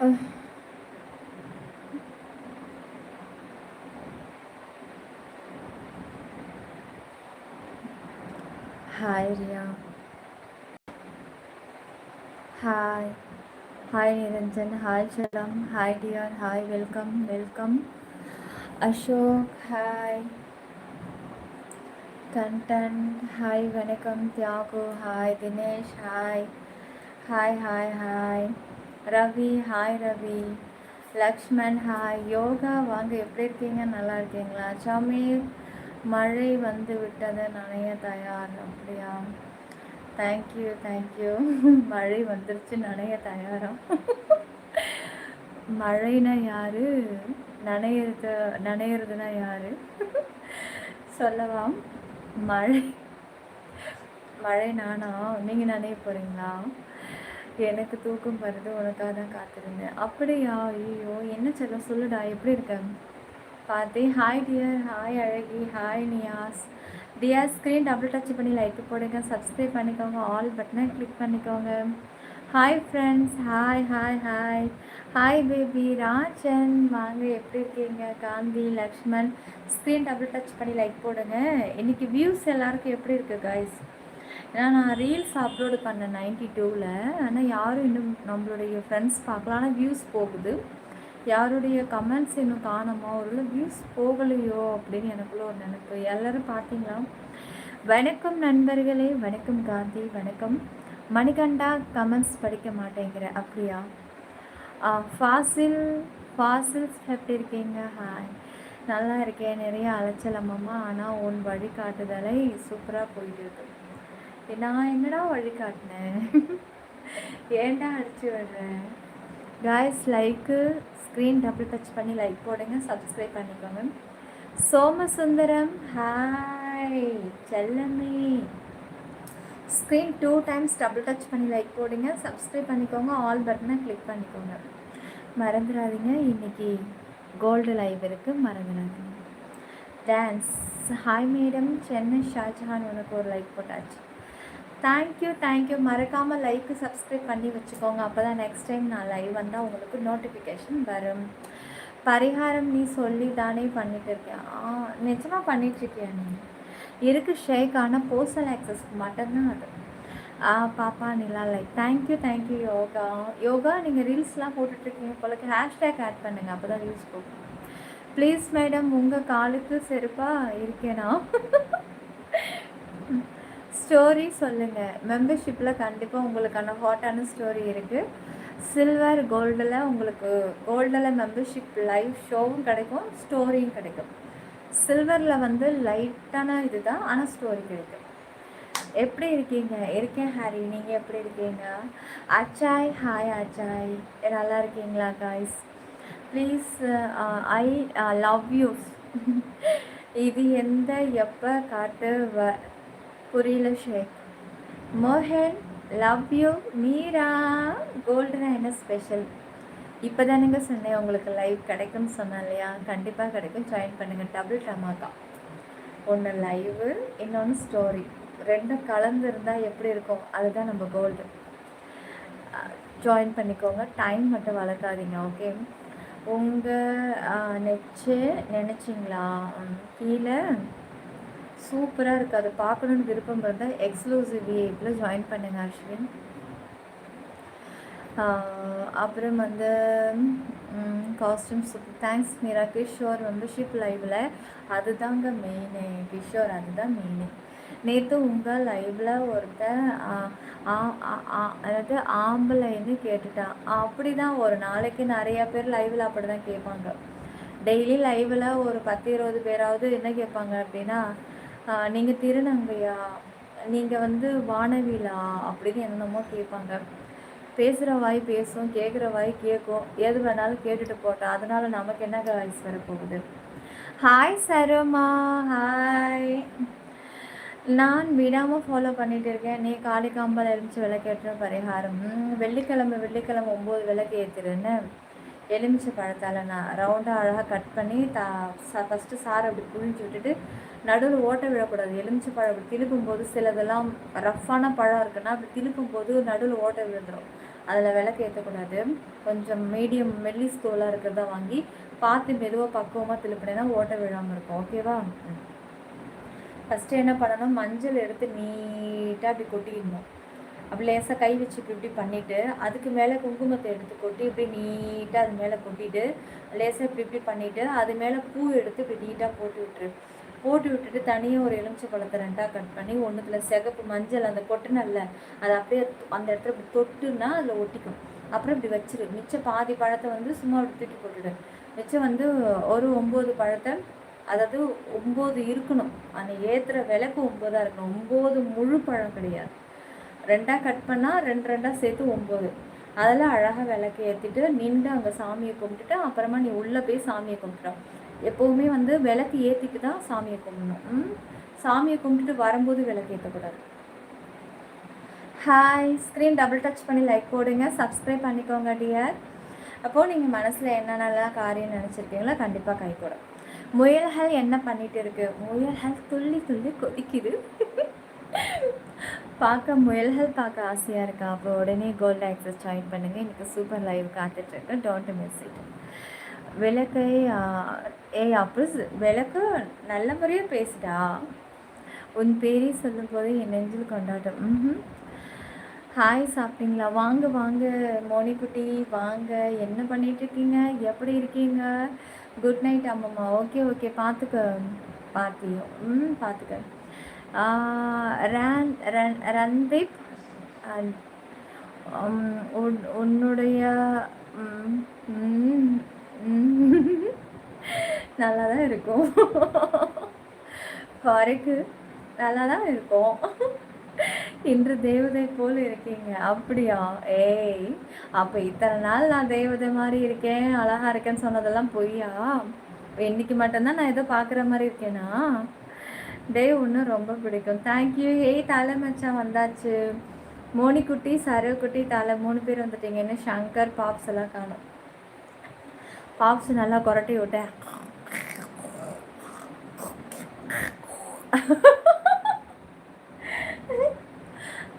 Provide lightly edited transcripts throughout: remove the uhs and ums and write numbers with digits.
Uh, Hi Ria. Hi. Hi Niranjan. Hi Chalam. Hi dear. Hi. Welcome. Welcome. Ashok. Hi. Content. Hi. Vanakkam. Tyagu. Hi. Dinesh. Hi. Hi. Hi. Hi. Ravi. Hi Ravi. Lakshman hi. Yoga வாங்க, எப்படி இருக்கீங்க? நல்லா இருக்கீங்களா? சமீர், மழை வந்து விட்டது, நனைய தயார். அப்படியா? Thank you thank you. மழை வந்துருச்சு, நனைய தயாரா? மழைனா யாரு? நனையிறது நனையிறதுனா யாரு? சொல்லவா? மழை மழை நானா? நீங்கள் நனைய போகிறீங்களா? எனக்கு தூக்கம் வருது, உனக்காக தான் காத்திருந்தேன். அப்படியா? ஐயோ, என்ன செல்லம், சொல்லுடா, எப்படி இருக்க? பார்த்தேன். Hi dear. ஹாய் அழகி. Hi Niyas. Dear, screen double touch பண்ணி லைக் போடுங்க, சப்ஸ்கிரைப் பண்ணிக்கோங்க, ஆல் பட்டனை கிளிக் பண்ணிக்கோங்க. Hi friends. Hi hi hi. Hi baby. Rajan வாங்க, எப்படி இருக்கீங்க? Gandhi, Lakshman, screen double touch பண்ணி லைக் போடுங்க. இன்றைக்கி வியூஸ் எல்லாருக்கும் எப்படி இருக்குது கைஸ்? ஏன்னா நான் ரீல்ஸ் அப்லோடு பண்ணேன் 92ல், ஆனால் யாரும் இன்னும் நம்மளுடைய ஃப்ரெண்ட்ஸ் பார்க்கலாம், ஆனால் வியூஸ் போகுது. யாருடைய கமெண்ட்ஸ் இன்னும் காணாமல், ஒரு வியூஸ் போகலையோ அப்படின்னு எனக்குள்ள ஒரு நினைப்பு. எல்லோரும் பார்த்தீங்களா? வணக்கம் நண்பர்களே. வணக்கம் காந்தி. வணக்கம் மணிகண்டா. கமெண்ட்ஸ் படிக்க மாட்டேங்கிற, அப்படியா? ஃபாசில். ஃபாசில்ஸ் எப்படி இருக்கீங்க? ஹாய், நல்லா இருக்கேன். நிறைய அலைச்சலம்மா, ஆனால் உன் வழிகாட்டுதலை சூப்பராக போயிட்டு இருக்கு. நான் என்னடா வழிகாட்டினேன்? ஏன்டா அடிச்சு விடுறேன்? Guys, like screen double touch பண்ணி லைக் போடுங்க, சப்ஸ்கிரைப் பண்ணிக்கோங்க. சோமசுந்தரம் ஹாய் செல்லமே. ஸ்க்ரீன் 2 டைம்ஸ் டபுள் டச் பண்ணி லைக் போடுங்க, சப்ஸ்கிரைப் பண்ணிக்கோங்க, ஆல் பட்டனை கிளிக் பண்ணிக்கோங்க. மறந்துடாதீங்க, இன்றைக்கி கோல்டு லைவ் இருக்குது, மறந்துடாதீங்க. Dance. Hi madam. Chennai Shahjahan, உனக்கு ஒரு லைக் போட்டாச்சு. Thank you thank you. மறக்காமல் லைக்கு சப்ஸ்கிரைப் பண்ணி வச்சுக்கோங்க, அப்போ தான் நெக்ஸ்ட் டைம் நான் லைவ் வந்தால் உங்களுக்கு நோட்டிஃபிகேஷன் வரும். பரிகாரம் நீ சொல்லி தானே பண்ணிட்டு இருக்கேன். நிஜமாக பண்ணிகிட்ருக்கியா? நீ இருக்கு ஷேக், ஆனால் போஸ்டல் ஆக்சஸ்க்கு மட்டும்தான் அது. பாப்பா Nila like. Thank you thank you. Yoga. Yoga, நீங்கள் ரீல்ஸ்லாம் போட்டுட்ருக்கீங்க போலக்கு, ஹேஷ்டேக் ஆட் பண்ணுங்கள், அப்போ தான் ரீல்ஸ் போகும். ப்ளீஸ் மேடம், உங்கள் காலுக்கு செருப்பாக இருக்கேனா? ஸ்டோரி சொல்லுங்கள். மெம்பர்ஷிப்பில் கண்டிப்பாக உங்களுக்கான ஹாட்டான ஸ்டோரி இருக்குது. சில்வர் கோல்டில் உங்களுக்கு கோல்டில் மெம்பர்ஷிப் லைவ் ஷோவும் கிடைக்கும், ஸ்டோரியும் கிடைக்கும். சில்வரில் வந்து லைட்டான இது தான், ஆனால் ஸ்டோரி கிடைக்கும். எப்படி இருக்கீங்க? இருக்கேன் ஹாரி, நீங்கள் எப்படி இருக்கீங்க? அச்சாய் ஹாய் அச்சாய், நல்லா இருக்கீங்களா guys? Please I love you. இது எந்த எப்போ காட்டு புரியல ஷேக். மோகன் லவ் யூ. மீரா, கோல்டுனா என்ன ஸ்பெஷல்? இப்போ தானுங்க சொன்னேன் உங்களுக்கு லைவ் கிடைக்கும்னு சொன்னேன் இல்லையா? கண்டிப்பாக கிடைக்கும், ஜாயின் பண்ணுங்கள். டபுள் டமாக்கா, ஒன்று லைவு, இன்னொன்று ஸ்டோரி, ரெண்டும் கலந்துருந்தால் எப்படி இருக்கும்? அதுதான் நம்ம கோல்டு. ஜாயின் பண்ணிக்கோங்க, டைம் மட்டும் வளர்க்காதீங்க, ஓகே? உங்கள் நெச்சு நினச்சிங்களா? கீழே சூப்பராக இருக்குது, அதை பார்க்கணுன்னு விருப்பம் இருந்தால் எக்ஸ்க்ளூசிவ் விஐபியில் ஜாயின் பண்ணுங்கள் அஸ்வின். அப்புறம் வந்து costume super. Thanks Meera. Kishore membership லைவில் அதுதாங்க மெயினு. கிஷோர் அதுதான் மெயினு. நேற்று உங்கள் லைவில் ஒருத்தர் அதாவது ஆம்பளைன்னு கேட்டுட்டான். அப்படி தான் ஒரு நாளைக்கு நிறையா பேர் லைவில் அப்படி தான் கேட்பாங்க. டெய்லி லைவில் ஒரு 10-20 பேராவது என்ன கேட்பாங்க அப்படின்னா, நீங்கள் திருநங்கையா, நீங்கள் வந்து வானவிலா அப்படின்னு என்னென்னமோ கேட்பாங்க. பேசுகிற வாய் பேசும், கேட்குற வாய் கேட்கும், எது வேணாலும் கேட்டுட்டு போட்டோம், அதனால் நமக்கு என்ன வாய்ஸ் வரப்போகுது? ஹாய் சரோமா. ஹாய். நான் விடாமல் ஃபாலோ பண்ணிகிட்டு இருக்கேன். நீ காளிகாம்பால் எலுமிச்சை விளக்கேற்ற பரிகாரம். வெள்ளிக்கிழமை 9 விளக்கு ஏற்றுறேன்னு எலுமிச்சை பழத்தால் நான் ரவுண்டாக அழகாக கட் பண்ணி ஃபஸ்ட்டு சாரை அப்படி புழிஞ்சு விட்டுட்டு நடுவில் ஓட்ட விழக்கூடாது. எலுமிச்சை பழம் அப்படி திருப்பும்போது சிலதெல்லாம் ரஃப்பான பழம் இருக்குன்னா அப்படி திருப்பும்போது நடுவில் ஓட்ட விழுந்துடும். அதில் விளக்கு ஏற்றக்கூடாது. கொஞ்சம் மீடியம் மெல்லிஸ் தோலாக இருக்கிறதா வாங்கி பார்த்து மெதுவாக பக்குவமாக திருப்பினேன்னா ஓட்ட விழாமல் இருக்கும். ஓகேவா? ஃபஸ்ட்டு என்ன பண்ணணும், மஞ்சள் எடுத்து நீட்டாக அப்படி கொட்டிடணும். அப்படி லேசாக கை வச்சு இப்படி பண்ணிவிட்டு அதுக்கு மேலே குங்குமத்தை எடுத்து கொட்டி இப்படி நீட்டாக அது மேலே கொட்டிட்டு லேசாக இப்படி பண்ணிவிட்டு அது மேலே பூ எடுத்து இப்படி நீட்டாக போட்டு விட்டுட்டு தனியாக ஒரு எலுமிச்சை பழத்தை 2ஆக கட் பண்ணி ஒன்றுத்தில் சிகப்பு மஞ்சள் அந்த கொட்டினல்ல அதை அப்படியே அந்த இடத்துல இப்படி தொட்டுன்னா அதில் ஒட்டிக்கும். அப்புறம் இப்படி வச்சிரு. மிச்சம் பாதி பழத்தை வந்து சும்மா அப்படி தூக்கி போட்டுடு. மிச்சம் ஒரு 9 பழத்தை, அதாவது 9 இருக்கணும். அந்த ஏற்றுற விளக்கு 9ஆக இருக்கணும். 9 முழு பழம் கிடையாது. 2ஆக கட் பண்ணால் 2 சேர்த்து 9. அதெல்லாம் அழகாக விளக்கு ஏற்றிட்டு நின்று அங்கே சாமியை கும்பிட்டுட்டு அப்புறமா நீ உள்ளே போய் சாமியை கும்பிட்டுடும். எப்போவுமே விளக்கு ஏற்றிட்டு தான் சாமியை கும்பிடணும். சாமியை கும்பிட்டுட்டு வரும்போது விளக்கு ஏற்றக்கூடாது. ஹாய், ஸ்க்ரீன் டபுள் டச் பண்ணி லைக் போடுங்க, சப்ஸ்கிரைப் பண்ணிக்கோங்க டியர். அப்போது நீங்கள் மனசில் என்னென்னலாம் காரியம் நினச்சிருக்கீங்களோ கண்டிப்பாக கை கூடும். முயல்கள் என்ன பண்ணிகிட்டு இருக்கு? முயல்கள் துள்ளி துள்ளி கொதிக்குது. முயல்கள் பார்க்க ஆசையாக இருக்கா? அப்போ உடனே கோல்டு ஆக்சஸ் ஜாயின் பண்ணுங்கள். எனக்கு சூப்பர் லைவ் காத்துட்ருக்கு. Don't miss it. விளக்கை அப்போ விளக்கு நல்ல முறையாக பேசுடா. உன் பேரை சொல்லும் போது என் நெஞ்சில் கொண்டாட்டம். ஹாய், சாப்பிட்டீங்களா? வாங்க வாங்க மோனிக்குட்டி, வாங்க. என்ன பண்ணிட்டு இருக்கீங்க? எப்படி இருக்கீங்க? குட் நைட் அம்மம்மா. ஓகே பார்த்துக்க பார்த்தியும் பார்த்துக்க. ரன்தீப், உன்னுடைய நல்லா தான் இருக்கும். வரைக்கு நல்லா தான் இருக்கும். இன்று தேவதை போல் இருக்கீங்க. அப்படியா? அப்போ இத்தனை நாள் நான் தேவதை மாதிரி இருக்கேன், அழகாக இருக்கேன்னு சொன்னதெல்லாம் பொய்யா? இன்னைக்கு மட்டும்தான் நான் ஏதோ பார்க்குற மாதிரி இருக்கேனா? ஒன்று ரொம்ப பிடிக்கும். தேங்க்யூ. தலை மச்சான் வந்தாச்சு. மோனிக்குட்டி, சரவக்குட்டி, தலை 3 பேர் வந்துட்டீங்க. இன்னும் சங்கர், பாப்ஸ் எல்லாம் காணும். பாப்ஸ் நல்லா கொரட்டி விட்டேன்.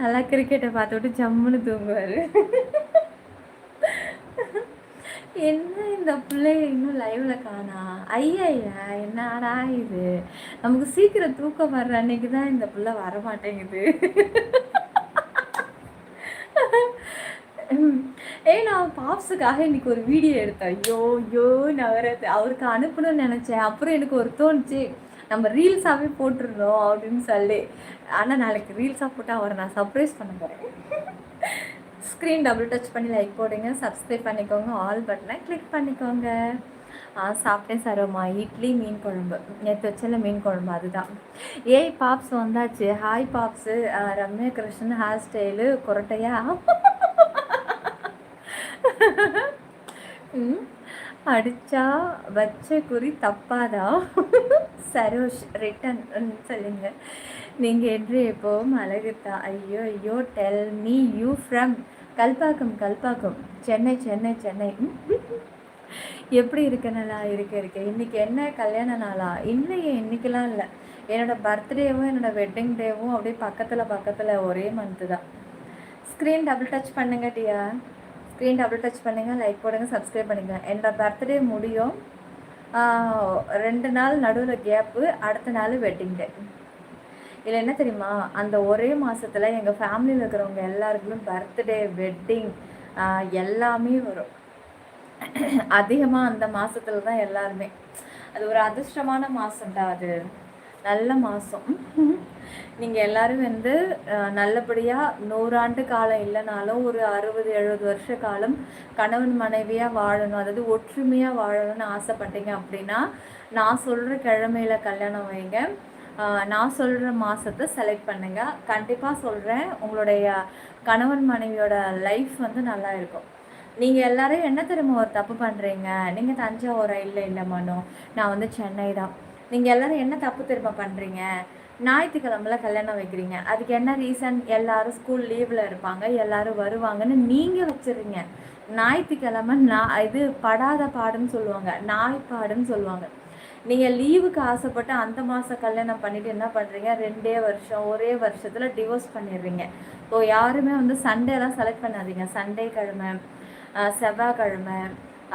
நல்லா கிரிக்கெட்டை பார்த்துவிட்டு ஜம்முன்னு தூங்குவார். என்ன இந்த பிள்ளை இன்னும் லைவ்ல காணா? ஐயா என்னடா இது? நமக்கு சீக்கிரம் தூக்கம் வர்ற அன்னைக்கு தான் இந்த பிள்ளை வரமாட்டேங்குது. நான் பாப்ஸுக்காக இன்னைக்கு ஒரு வீடியோ எடுத்தேன். ஐயோ நான் வேற அவருக்கு அனுப்பணும்னு நினச்சேன். அப்புறம் எனக்கு ஒரு தோணுச்சு, நம்ம ரீல்ஸாகவே போட்டுருந்தோம் அப்படின்னு சொல்லி. ஆனால் நாளைக்கு ரீல்ஸாக போட்டால் அவரை நான் சர்ப்ரைஸ் பண்ண போகிறேன். ஸ்க்ரீன் டபுள் டச் பண்ணி லைக் போடுங்க, சப்ஸ்கிரைப் பண்ணிக்கோங்க, ஆல் பட்டனை கிளிக் பண்ணிக்கோங்க. சாப்பிட்டேன் சரோமா. இட்லி, மீன் குழம்பு. நேற்று வச்சல மீன் குழம்பு அதுதான். பாப்ஸ் வந்தாச்சு. ஹாய் பாப்ஸு. ரம்யா கிருஷ்ணன் ஹேர் ஸ்டைலு கொரட்டையா? அடிச்சா வச்ச குறி தப்பாதா? சரோஷ் ரிட்டன் சொல்லுங்க. நீங்கள் என்று எப்போவும் அழகுத்தா. ஐயோ tell me you from Kalpakkam. Chennai. எப்படி இருக்க? நல்லா இருக்க. இன்றைக்கி என்ன கல்யாண நாளா? இல்லையே, இன்றைக்கெலாம் இல்லை. என்னோடய பர்த்டேவும் என்னோடய வெட்டிங் டேவும் அப்படியே பக்கத்தில் ஒரே மந்த்து தான். ஸ்க்ரீன் டபுள் டச் பண்ணுங்க டியா. ஸ்க்ரீன் டபுள் டச் பண்ணுங்கள், லைக் போடுங்க, சப்ஸ்கிரைப் பண்ணுங்கள். என்னோடய பர்த்டே முடியும், 2 நாள் நடுவில் கேப்பு, அடுத்த நாள் வெட்டிங் டே. இதில் என்ன தெரியுமா, அந்த ஒரே மாதத்தில் எங்கள் ஃபேமிலியில் இருக்கிறவங்க எல்லாருக்குமே பர்த்டே, வெட்டிங் எல்லாமே வரும். அதிகமாக அந்த மாதத்துல தான் எல்லாருமே. அது ஒரு அதிர்ஷ்டமான மாதம்டா. அது நல்ல மாதம். நீங்கள் எல்லோரும் நல்லபடியாக 100 ஆண்டு காலம் இல்லைனாலும் ஒரு 60-70 வருஷ காலம் கணவன் மனைவியாக வாழணும், அதாவது ஒற்றுமையாக வாழணும்னு ஆசைப்பட்டீங்க அப்படின்னா நான் சொல்கிற கிழமையில் கல்யாணம் வைங்க. நான் சொல்கிற மாதத்தை செலக்ட் பண்ணுங்கள். கண்டிப்பாக சொல்கிறேன், உங்களுடைய கணவன் மனைவியோட லைஃப் நல்லா இருக்கும். நீங்கள் எல்லோரும் என்ன தெரியுமா ஒரு தப்பு பண்ணுறீங்க? நீங்கள் தஞ்சாவூரா? இல்லை மனோ, நான் சென்னை தான். நீங்கள் எல்லோரும் என்ன தப்பு திரும்ப பண்ணுறீங்க? ஞாயிற்றுக்கிழமைல கல்யாணம் வைக்கிறீங்க. அதுக்கு என்ன ரீசன்? எல்லோரும் ஸ்கூல் லீவில் இருப்பாங்க, எல்லோரும் வருவாங்கன்னு நீங்கள் வச்சுருங்க. ஞாயிற்றுக்கிழமை இது படாத பாடுன்னு சொல்லுவாங்க, நாய்ப்பாடுன்னு சொல்லுவாங்க. நீங்கள் லீவுக்கு ஆசைப்பட்டு அந்த மாதம் கல்யாணம் பண்ணிவிட்டு என்ன பண்ணுறீங்க, 2 வருஷம் ஒரே வருஷத்தில் டிவோர்ஸ் பண்ணிடுறீங்க. ஸோ யாருமே வந்து சண்டேலாம் செலக்ட் பண்ணாதீங்க. சண்டே கிழமை, செவ்வாய்க்கிழமை,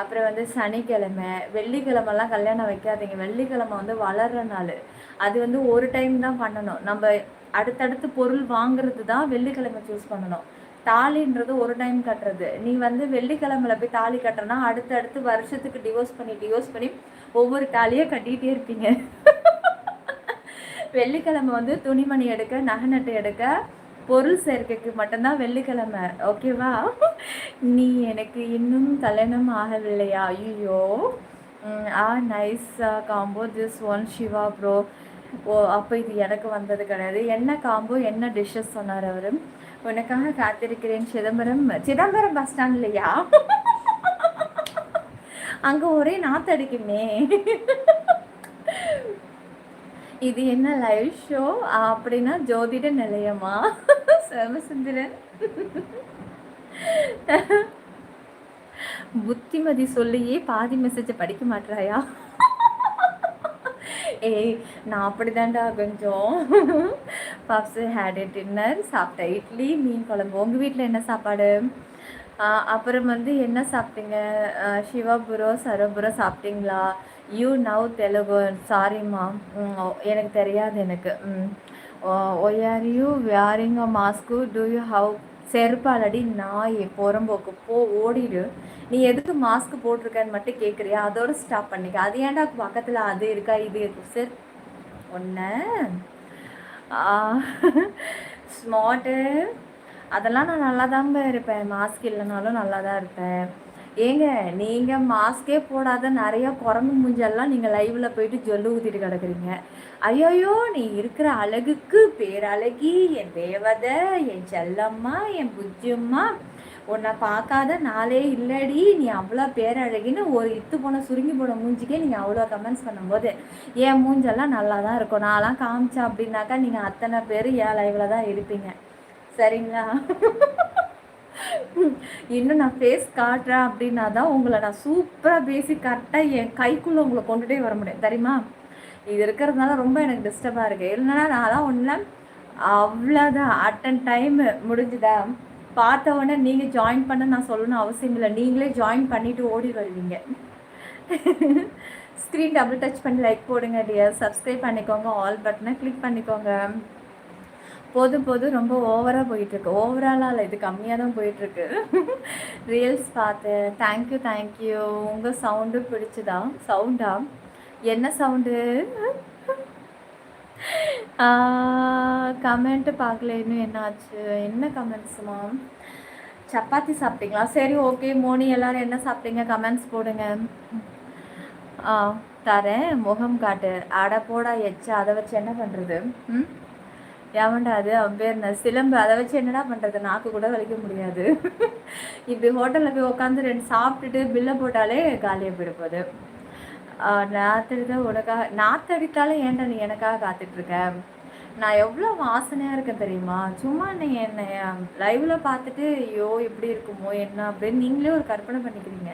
அப்புறம் வந்து சனிக்கிழமை, வெள்ளிக்கிழமெல்லாம் கல்யாணம் வைக்காதீங்க. வெள்ளிக்கிழமை வந்து வளர்கிற நாள். அது வந்து ஒரு டைம் தான் பண்ணணும். நம்ம அடுத்தடுத்து பொருள் வாங்குறது தான் வெள்ளிக்கிழமை சூஸ் பண்ணணும். தாலின்றது ஒரு டைம் கட்டுறது. நீ வந்து வெள்ளிக்கிழமையில போய் தாலி கட்டுறனா அடுத்தடுத்து வருஷத்துக்கு டிவோர்ஸ் பண்ணி ஒவ்வொரு தாலியை கட்டிகிட்டே இருப்பீங்க. வெள்ளிக்கிழமை வந்து துணிமணி எடுக்க, நகை நட்டு எடுக்க, பொருள் சேர்க்கைக்கு மட்டும்தான் வெள்ளிக்கிழமை. ஓகேவா? நீ எனக்கு இன்னும் கல்யாணம் ஆகவில்லையா? ஐயோ, nice combo this one Siva bro. ஓ, அப்போ இது எனக்கு வந்தது கிடையாது. என்ன காம்போ, என்ன டிஷ்ஷஸ் சொன்னார் அவர்? உனக்காக காத்திருக்கிறேன் சிதம்பரம் பஸ் ஸ்டாண்ட்லையா? அங்கே ஒரே நாத்தடிக்குமே. இது என்ன லைவ் ஷோ அப்படின்னா ஜோதிட நிலையமா? சோமசுந்தரன் புத்திமதி சொல்லியே பாதி மெசேஜை படிக்க மாட்டாயா? ஏய், நான் அப்படிதான்டா கொஞ்சம். பப்ஸு ஹேட் டின்னர், சாப்பிட்டேன் இட்லி மீன் குழம்பு. உங்கள் வீட்டில் என்ன சாப்பாடு? அப்புறம் வந்து என்ன சாப்பிட்டீங்க? சிவபுரோ சரபுரோ சாப்பிட்டீங்களா? You know Telugu. சாரிம்மா, எனக்கு தெரியாது. எனக்கு why are you wearing a mask, do you how? செருப்பாலடி நாய் புறம்போக்கு, போ ஓடிடு. நீ எதுக்கு மாஸ்க் போட்டிருக்கன்னு மட்டும் கேட்குறியா? அதோடு ஸ்டாப் பண்ணிக்க. அது ஏன்டா பக்கத்தில் அது இருக்கா இது இருக்கு சார் ஒன்று ஸ்மார்ட்டு. அதெல்லாம் நான் நல்லா தாங்க இருப்பேன். மாஸ்க் இல்லைனாலும் நல்லா தான் இருப்பேன். ஏங்க, நீங்கள் மாஸ்கே போடாத நிறையா குரங்கு மூஞ்செல்லாம் நீங்கள் லைவில் போயிட்டு ஜொல்லு ஊற்றிட்டு கிடக்குறீங்க. ஐயோயோ, நீ இருக்கிற அழகுக்கு பேரழகி, என் தேவதை, என் செல்லம்மா, என் புஜ்ஜம்மா, உன்னை பார்க்காத நாளே இல்லடி, நீ அவ்வளோ பேரழகின்னு ஒரு இத்து போன சுருங்கி போன மூஞ்சிக்கே நீங்கள் அவ்வளோ கமெண்ட்ஸ் பண்ணும்போது என் மூஞ்செல்லாம் நல்லா தான் இருக்கும். நான்லாம் காமிச்சேன் அப்படின்னாக்கா நீங்கள் அத்தனை பேர் என் லைவில் தான் இருப்பீங்க. சரிங்களா? இன்னும் நான் ஃபேஸ் காட்டுறேன் அப்படின்னா தான் உங்களை நான் சூப்பராக பேசி கரெக்டாக என் கைக்குள்ளே உங்களை கொண்டுகிட்டே வர முடியும். தெரியுமா? இது இருக்கிறதுனால ரொம்ப எனக்கு டிஸ்டர்பாக இருக்குது. இல்லைன்னா நான் தான் ஒன்றும் அவ்வளோதான். அட்டன் டைமு முடிஞ்சுதா? பார்த்த உடனே நீங்கள் ஜாயின் பண்ண நான் சொல்லணும்னு அவசியம் இல்லை. நீங்களே ஜாயின் பண்ணிவிட்டு ஓடி வருவீங்க. ஸ்க்ரீன் டபுள் டச் பண்ணி லைக் போடுங்க டியர். சப்ஸ்கிரைப் பண்ணிக்கோங்க, ஆல் பட்டனை கிளிக் பண்ணிக்கோங்க. போதும் ரொம்ப ஓவராக போயிட்டுருக்கு. ஓவராலாக இல்லை, இது கம்மியாக தான் போயிட்டுருக்கு. ரீல்ஸ் பார்த்தேன். தேங்க்யூ. உங்கள் சவுண்டு பிடிச்சதா? சவுண்டா? என்ன சவுண்டு? கமெண்ட்டு பார்க்கல இன்னும். என்னாச்சு? என்ன கமெண்ட்ஸுமா? சப்பாத்தி சாப்பிட்டீங்களா? சரி, ஓகே. மோனி எல்லோரும் என்ன சாப்பிட்டீங்க? கமெண்ட்ஸ் போடுங்க. தரேன், முகம் காட்டு. அட போடா எச்சா, அதை வச்சு என்ன பண்ணுறது? ஏவண்டா அது அவன் பேர் என்ன? சிலம்பு. அதை வச்சு என்னடா பண்ணுறது? நாக்கு கூட வலிக்க முடியாது. இப்படி ஹோட்டலில் போய் உட்காந்து 2 சாப்பிட்டுட்டு பில்லை போட்டாலே காலியாக போயிடுப்போது. நாத்தடிதான் உனக்காக. நாத்தடித்தாலும் ஏன்டா நீ எனக்காக காத்துட்ருக்க? நான் எவ்வளோ வாசனையாக இருக்கேன் தெரியுமா? சும்மா நீ என்னை லைவில் பார்த்துட்டு ஐயோ எப்படி இருக்குமோ என்ன அப்படின்னு நீங்களே ஒரு கற்பனை பண்ணிக்கிறீங்க.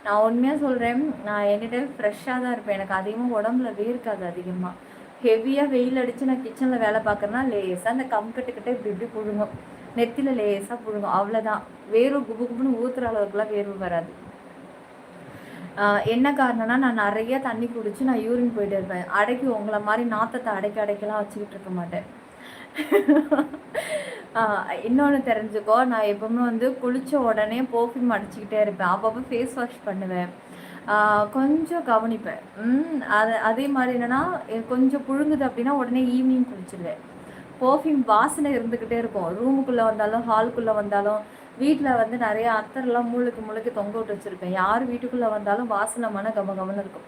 நான் உண்மையாக சொல்கிறேன், நான் எனி டைம் ஃப்ரெஷ்ஷாக தான் இருப்பேன். எனக்கு அதிகமாக உடம்புல வேர்க்காது. அதிகமாக ஹெவியாக வெயில் அடித்து நான் கிச்சனில் வேலை பார்க்குறேன்னா லேசாக அந்த கம்கட்டுக்கிட்ட இப்படி புழுங்கும், நெத்தியில் லேசாக புழுங்கும், அவ்வளோதான். வேர்வை குபுன்னு ஊற்றுற அளவுக்குலாம் வேர்வை வராது. என்ன காரணம்னா நான் நிறைய தண்ணி குடித்து நான் யூரின் போயிட்டு இருப்பேன். அடைக்கி உங்களை மாதிரி நாத்தத்தை அடைக்கலாம் வச்சுக்கிட்டு இருக்க மாட்டேன். இன்னொன்று தெரிஞ்சுக்கோ, நான் எப்பவுமே வந்து குளித்த உடனே பர்ஃப்யூம் அடிச்சுக்கிட்டே இருப்பேன். அப்பப்போ ஃபேஸ் வாஷ் பண்ணுவேன். கொஞ்சம் கவனிப்பேன். அதே மாதிரி என்னென்னா கொஞ்சம் புழுங்குது அப்படின்னா உடனே ஈவினிங் குளிச்சிடுவேன். பர்ஃப்யூம் வாசனை இருந்துக்கிட்டே இருக்கும். ரூமுக்குள்ளே வந்தாலும் ஹாலுக்குள்ளே வந்தாலும். வீட்டில் வந்து நிறைய அத்தரெல்லாம் முழுக்கு தொங்க விட்டு வச்சுருப்பேன். யார் வீட்டுக்குள்ளே வந்தாலும் வாசனை கமன்னு இருக்கும்.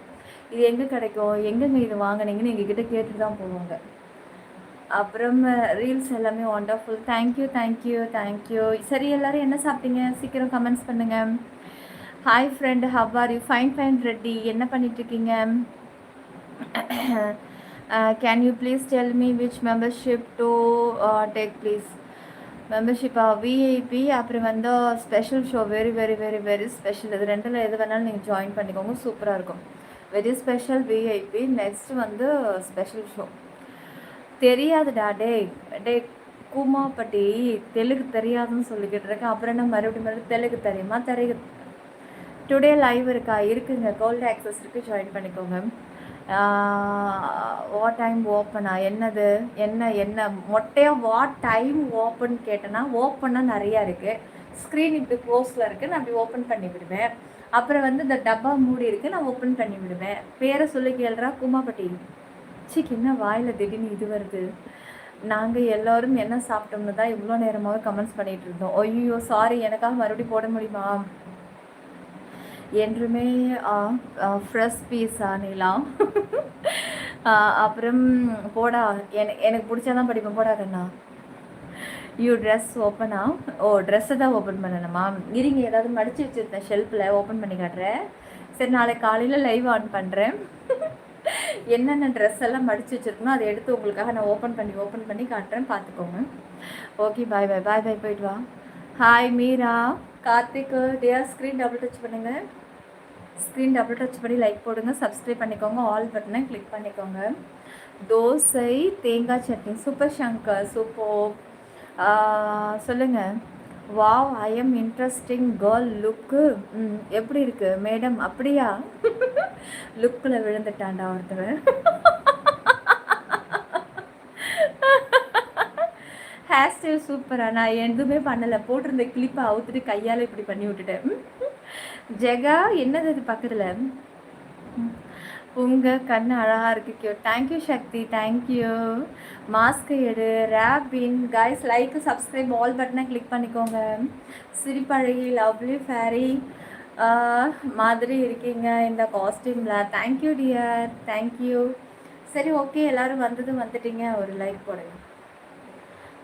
இது எங்கே கிடைக்கும், எங்கெங்க இது வாங்கினீங்கன்னு எங்ககிட்ட கேட்டு தான் போவாங்க. அப்புறம் ரீல்ஸ் எல்லாமே ஒண்டர்ஃபுல். தேங்க்யூ. சரி, எல்லோரும் என்ன சாப்பிட்டீங்க? சீக்கிரம் கமெண்ட்ஸ் பண்ணுங்கள். Hi friend, how are you? Fine Reddy. என்ன பண்ணிட்டுருக்கீங்க? Can you please tell me which membership to take please? மெம்பர்ஷிப்பாக விஐபி, அப்புறம் வந்து ஸ்பெஷல் ஷோ, வெரி ஸ்பெஷல். இது ரெண்டில் எது வேணாலும் நீங்கள் ஜாயின் பண்ணிக்கோங்க, சூப்பராக இருக்கும். Very special VIP. நெக்ஸ்ட் வந்து ஸ்பெஷல் ஷோ. தெரியாதுடா டே டே கூமாப்பட்டி, தெலுங்கு தெரியாதுன்னு சொல்லிக்கிட்டு இருக்கேன். அப்புறம் என்ன மறுபடியும் தெலுங்கு தெரியுமா? டுடே லைவ் இருக்கா? இருக்குங்க. கோல்டு ஆக்சஸ் இருக்குது, ஜாயின் பண்ணிக்கோங்க. வாட் டைம் ஓப்பனா? என்னது என்ன மொட்டையாக வாட் டைம் ஓப்பன் கேட்டேன்னா, ஓப்பனாக நிறையா இருக்குது. ஸ்க்ரீன் இப்படி க்ளோஸில் இருக்குது, நான் அப்படி ஓப்பன் பண்ணி விடுவேன். அப்புறம் வந்து இந்த டப்பா மூடி இருக்குது, நான் ஓப்பன் பண்ணி விடுவேன். பேரை சொல்லி கேள்றா கூமாப்பட்டி. சிக்கு என்ன வாயில் திடீர்னு இது வருது. நாங்கள் எல்லோரும் என்ன சாப்பிட்டோம்னு தான் இவ்வளோ நேரமாகவே கமெண்ட்ஸ் பண்ணிகிட்டு இருந்தோம். ஐயோ சாரி, எனக்காக மறுபடியும் போட முடியுமா? என்றுமே ஃப்ரெஷ் பீஸா நீலாம். அப்புறம் போடா, எனக்கு பிடிச்சாதான் படிப்பேன். போடா கண்ணா. ட்ரெஸ் ஓப்பனா? ஓ, ட்ரெஸ்ஸை தான் ஓப்பன் பண்ணணுமா? இருங்க, ஏதாவது மடித்து வச்சுருந்தேன் ஷெல்ஃபில், ஓப்பன் பண்ணி காட்டுறேன். சரி, நாளைக்கு காலையில் லைவ் ஆன் பண்ணுறேன். என்னென்ன ட்ரெஸ் எல்லாம் மடித்து வச்சுருக்கணும் அதை எடுத்து உங்களுக்காக நான் ஓப்பன் பண்ணி காட்டுறேன், பார்த்துக்கோங்க. ஓகே, பாய் பாய் பாய் பாய், போயிட்டு வா. Hi Meera, Karthik, dear. Screen double touch பண்ணுங்கள். ஸ்க்ரீன் டபுள் டச் பண்ணி லைக் போடுங்க, சப்ஸ்கிரைப் பண்ணிக்கோங்க, ஆல் பட்டனை கிளிக் பண்ணிக்கோங்க. தோசை தேங்காய் சட்னி. Super Shankar, super. சொல்லுங்கள். Wow, I am interesting girl look. எப்படி இருக்கு மேடம்? அப்படியா? லுக்கில் விழுந்துட்டான்டா ஒருத்தர். ஹேர் ஸ்டைல் சூப்பரா? நான் எதுவுமே பண்ணலை, போட்டிருந்த கிளிப்பை அவுத்துட்டு கையால் இப்படி பண்ணி விட்டுட்டேன். ஜெகா, என்னது இது பக்கத்தில்? உங்கள் கண்ணு அழகாக இருக்குது, கியூ. Thank you Sakthi, thank you. மாஸ்க்கு எடு. ரேபின் கைஸ், லைக்கு சப்ஸ்கிரைப் ஆல் பட்டனை கிளிக் பண்ணிக்கோங்க. சிரிப்பழகி, லவ்லி ஃபேரி மாதிரி இருக்கீங்க இந்த காஸ்டியூமில். Thank you dear, thank you. சரி, ஓகே, எல்லோரும் வந்துட்டீங்க. ஒரு லைக் போடுங்க.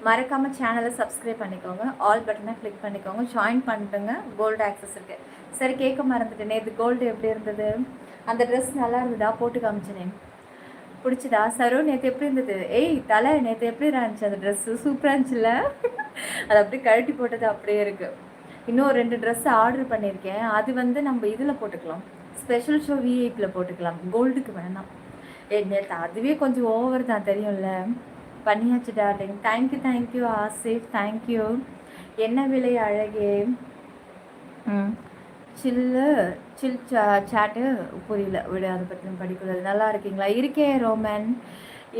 மறக்காமல் சேனலை சப்ஸ்கிரைப் பண்ணிக்கோங்க, ஆல் பட்டனை கிளிக் பண்ணிக்கோங்க, ஜாயின் பண்ணிட்டுங்க. கோல்டு ஆக்சஸ் இருக்குது. சரி, கேட்க மறந்துட்டேன். நேற்று கோல்டு எப்படி இருந்தது? அந்த ட்ரெஸ் நல்லா இருந்ததா? போட்டு காமிச்சினேன். பிடிச்சதா? சரோ, நேற்று எப்படி இருந்தது? ஏய் தலை, நேற்று எப்படி இருந்துச்சு அந்த ட்ரெஸ்ஸு? சூப்பராக இருந்துச்சுல்ல? அது அப்படியே கழட்டி போட்டது அப்படியே இருக்குது. இன்னும் 2 ட்ரெஸ்ஸு ஆர்டர் பண்ணியிருக்கேன். அது வந்து நம்ம இதில் போட்டுக்கலாம், ஸ்பெஷல் ஷோ விஐபியில் போட்டுக்கலாம், கோல்டுக்கு வேணாம். நேற்று அதுவே கொஞ்சம் ஓவர் தான், தெரியும்ல. பண்ணியாச்சு டார்லிங். Thank you Asif, thank you. என்ன விலை அழகே. சில் சாட்டு புரியல, விட அதை பற்றி படிக்கிறது. நல்லா இருக்கீங்களா? இருக்கேன் ரோமன்,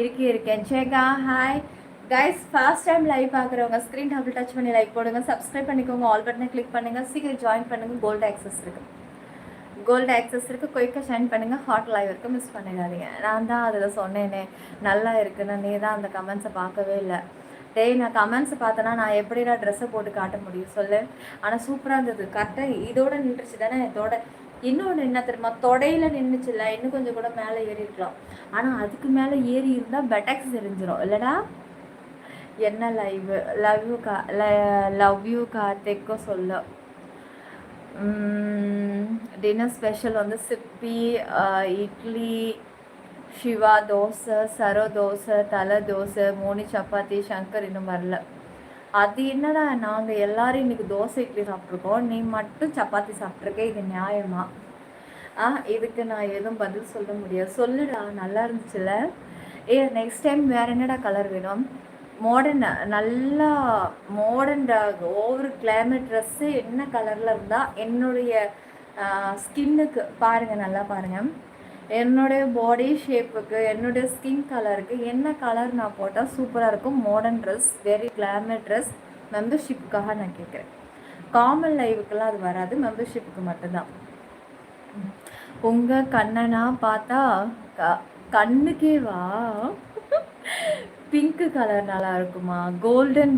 இருக்கேன். சேகா, hi guys. First time live பார்க்குறவங்க ஸ்க்ரீன் டபுள் டச் பண்ணி லைக் போடுங்க, சப்ஸ்கிரைப் பண்ணிக்கோங்க, ஆல் பட்டனை கிளிக் பண்ணுங்கள், சீக்கிரம் ஜாயின் பண்ணுங்கள். கோல்டு ஆக்சஸ் இருக்குது, குயிக்காக ஷைன் பண்ணுங்கள். ஹாட் லைவ் இருக்குது, மிஸ் பண்ணிடாதீங்க. நான் தான் அதில் சொன்னேனே நல்லா இருக்குன்னு, நீ தான் அந்த கமெண்ட்ஸை பார்க்கவே இல்லை. டேய், நான் கமெண்ட்ஸ் பார்த்தேன்னா நான் எப்படிடா ட்ரெஸ்ஸை போட்டு காட்ட முடியும் சொல்லு? ஆனால் சூப்பராக இருந்தது. கரெக்டாக இதோட நின்றுச்சு தானே? இதோட இன்னொன்று என்ன தெரியுமா? தொடையில் நின்றுச்சுல்ல, இன்னும் கொஞ்சம் கூட மேலே ஏறி இருக்கலாம். ஆனால் அதுக்கு மேலே ஏறி இருந்தால் பெட்டக்ஸ் தெரிஞ்சிடும் இல்லைடா? என்ன லைவ்? லவ் யூ கார்த்திக்கோ சொல்ல. டின்னர் ஸ்பெஷல் வந்து சிப்பி, இட்லி, சிவா தோசை, சரோ தோசை, தலை தோசை, 3 சப்பாத்தி, சங்கர் இன்னும் வரல. அது என்னடா, நாங்கள் எல்லோரும் இன்றைக்கி தோசை இட்லி சாப்பிட்ருக்கோம், நீ மட்டும் சப்பாத்தி சாப்பிட்ருக்க, இது நியாயமா? இதுக்கு நான் எதுவும் பதில் சொல்ல முடியாது. சொல்லுடா, நல்லா இருந்துச்சுல்ல? நெக்ஸ்ட் டைம் வேறு என்னடா கலர் வேணும்? மாடர்ன், நல்லா மாடர்ன் ஓவர் கிளைமேட் ட்ரெஸ்ஸு என்ன கலரில் இருந்தால் என்னுடைய ஸ்கின்னுக்கு பாருங்கள், நல்லா பாருங்கள், என்னுடைய பாடி ஷேப்புக்கு, என்னுடைய ஸ்கின் கலருக்கு என்ன கலர் நான் போட்டால் சூப்பராக இருக்கும்? Modern dress, very glamour dress. மெம்பர்ஷிப்புக்காக நான் கேட்குறேன். காமன் லைவுக்கெல்லாம் அது வராது, மெம்பர்ஷிப்புக்கு மட்டும்தான். உங்கள் கண்ணனா பார்த்தா கண்ணுக்கே வா. பிங்க்கு கலர் நல்லா இருக்குமா? Golden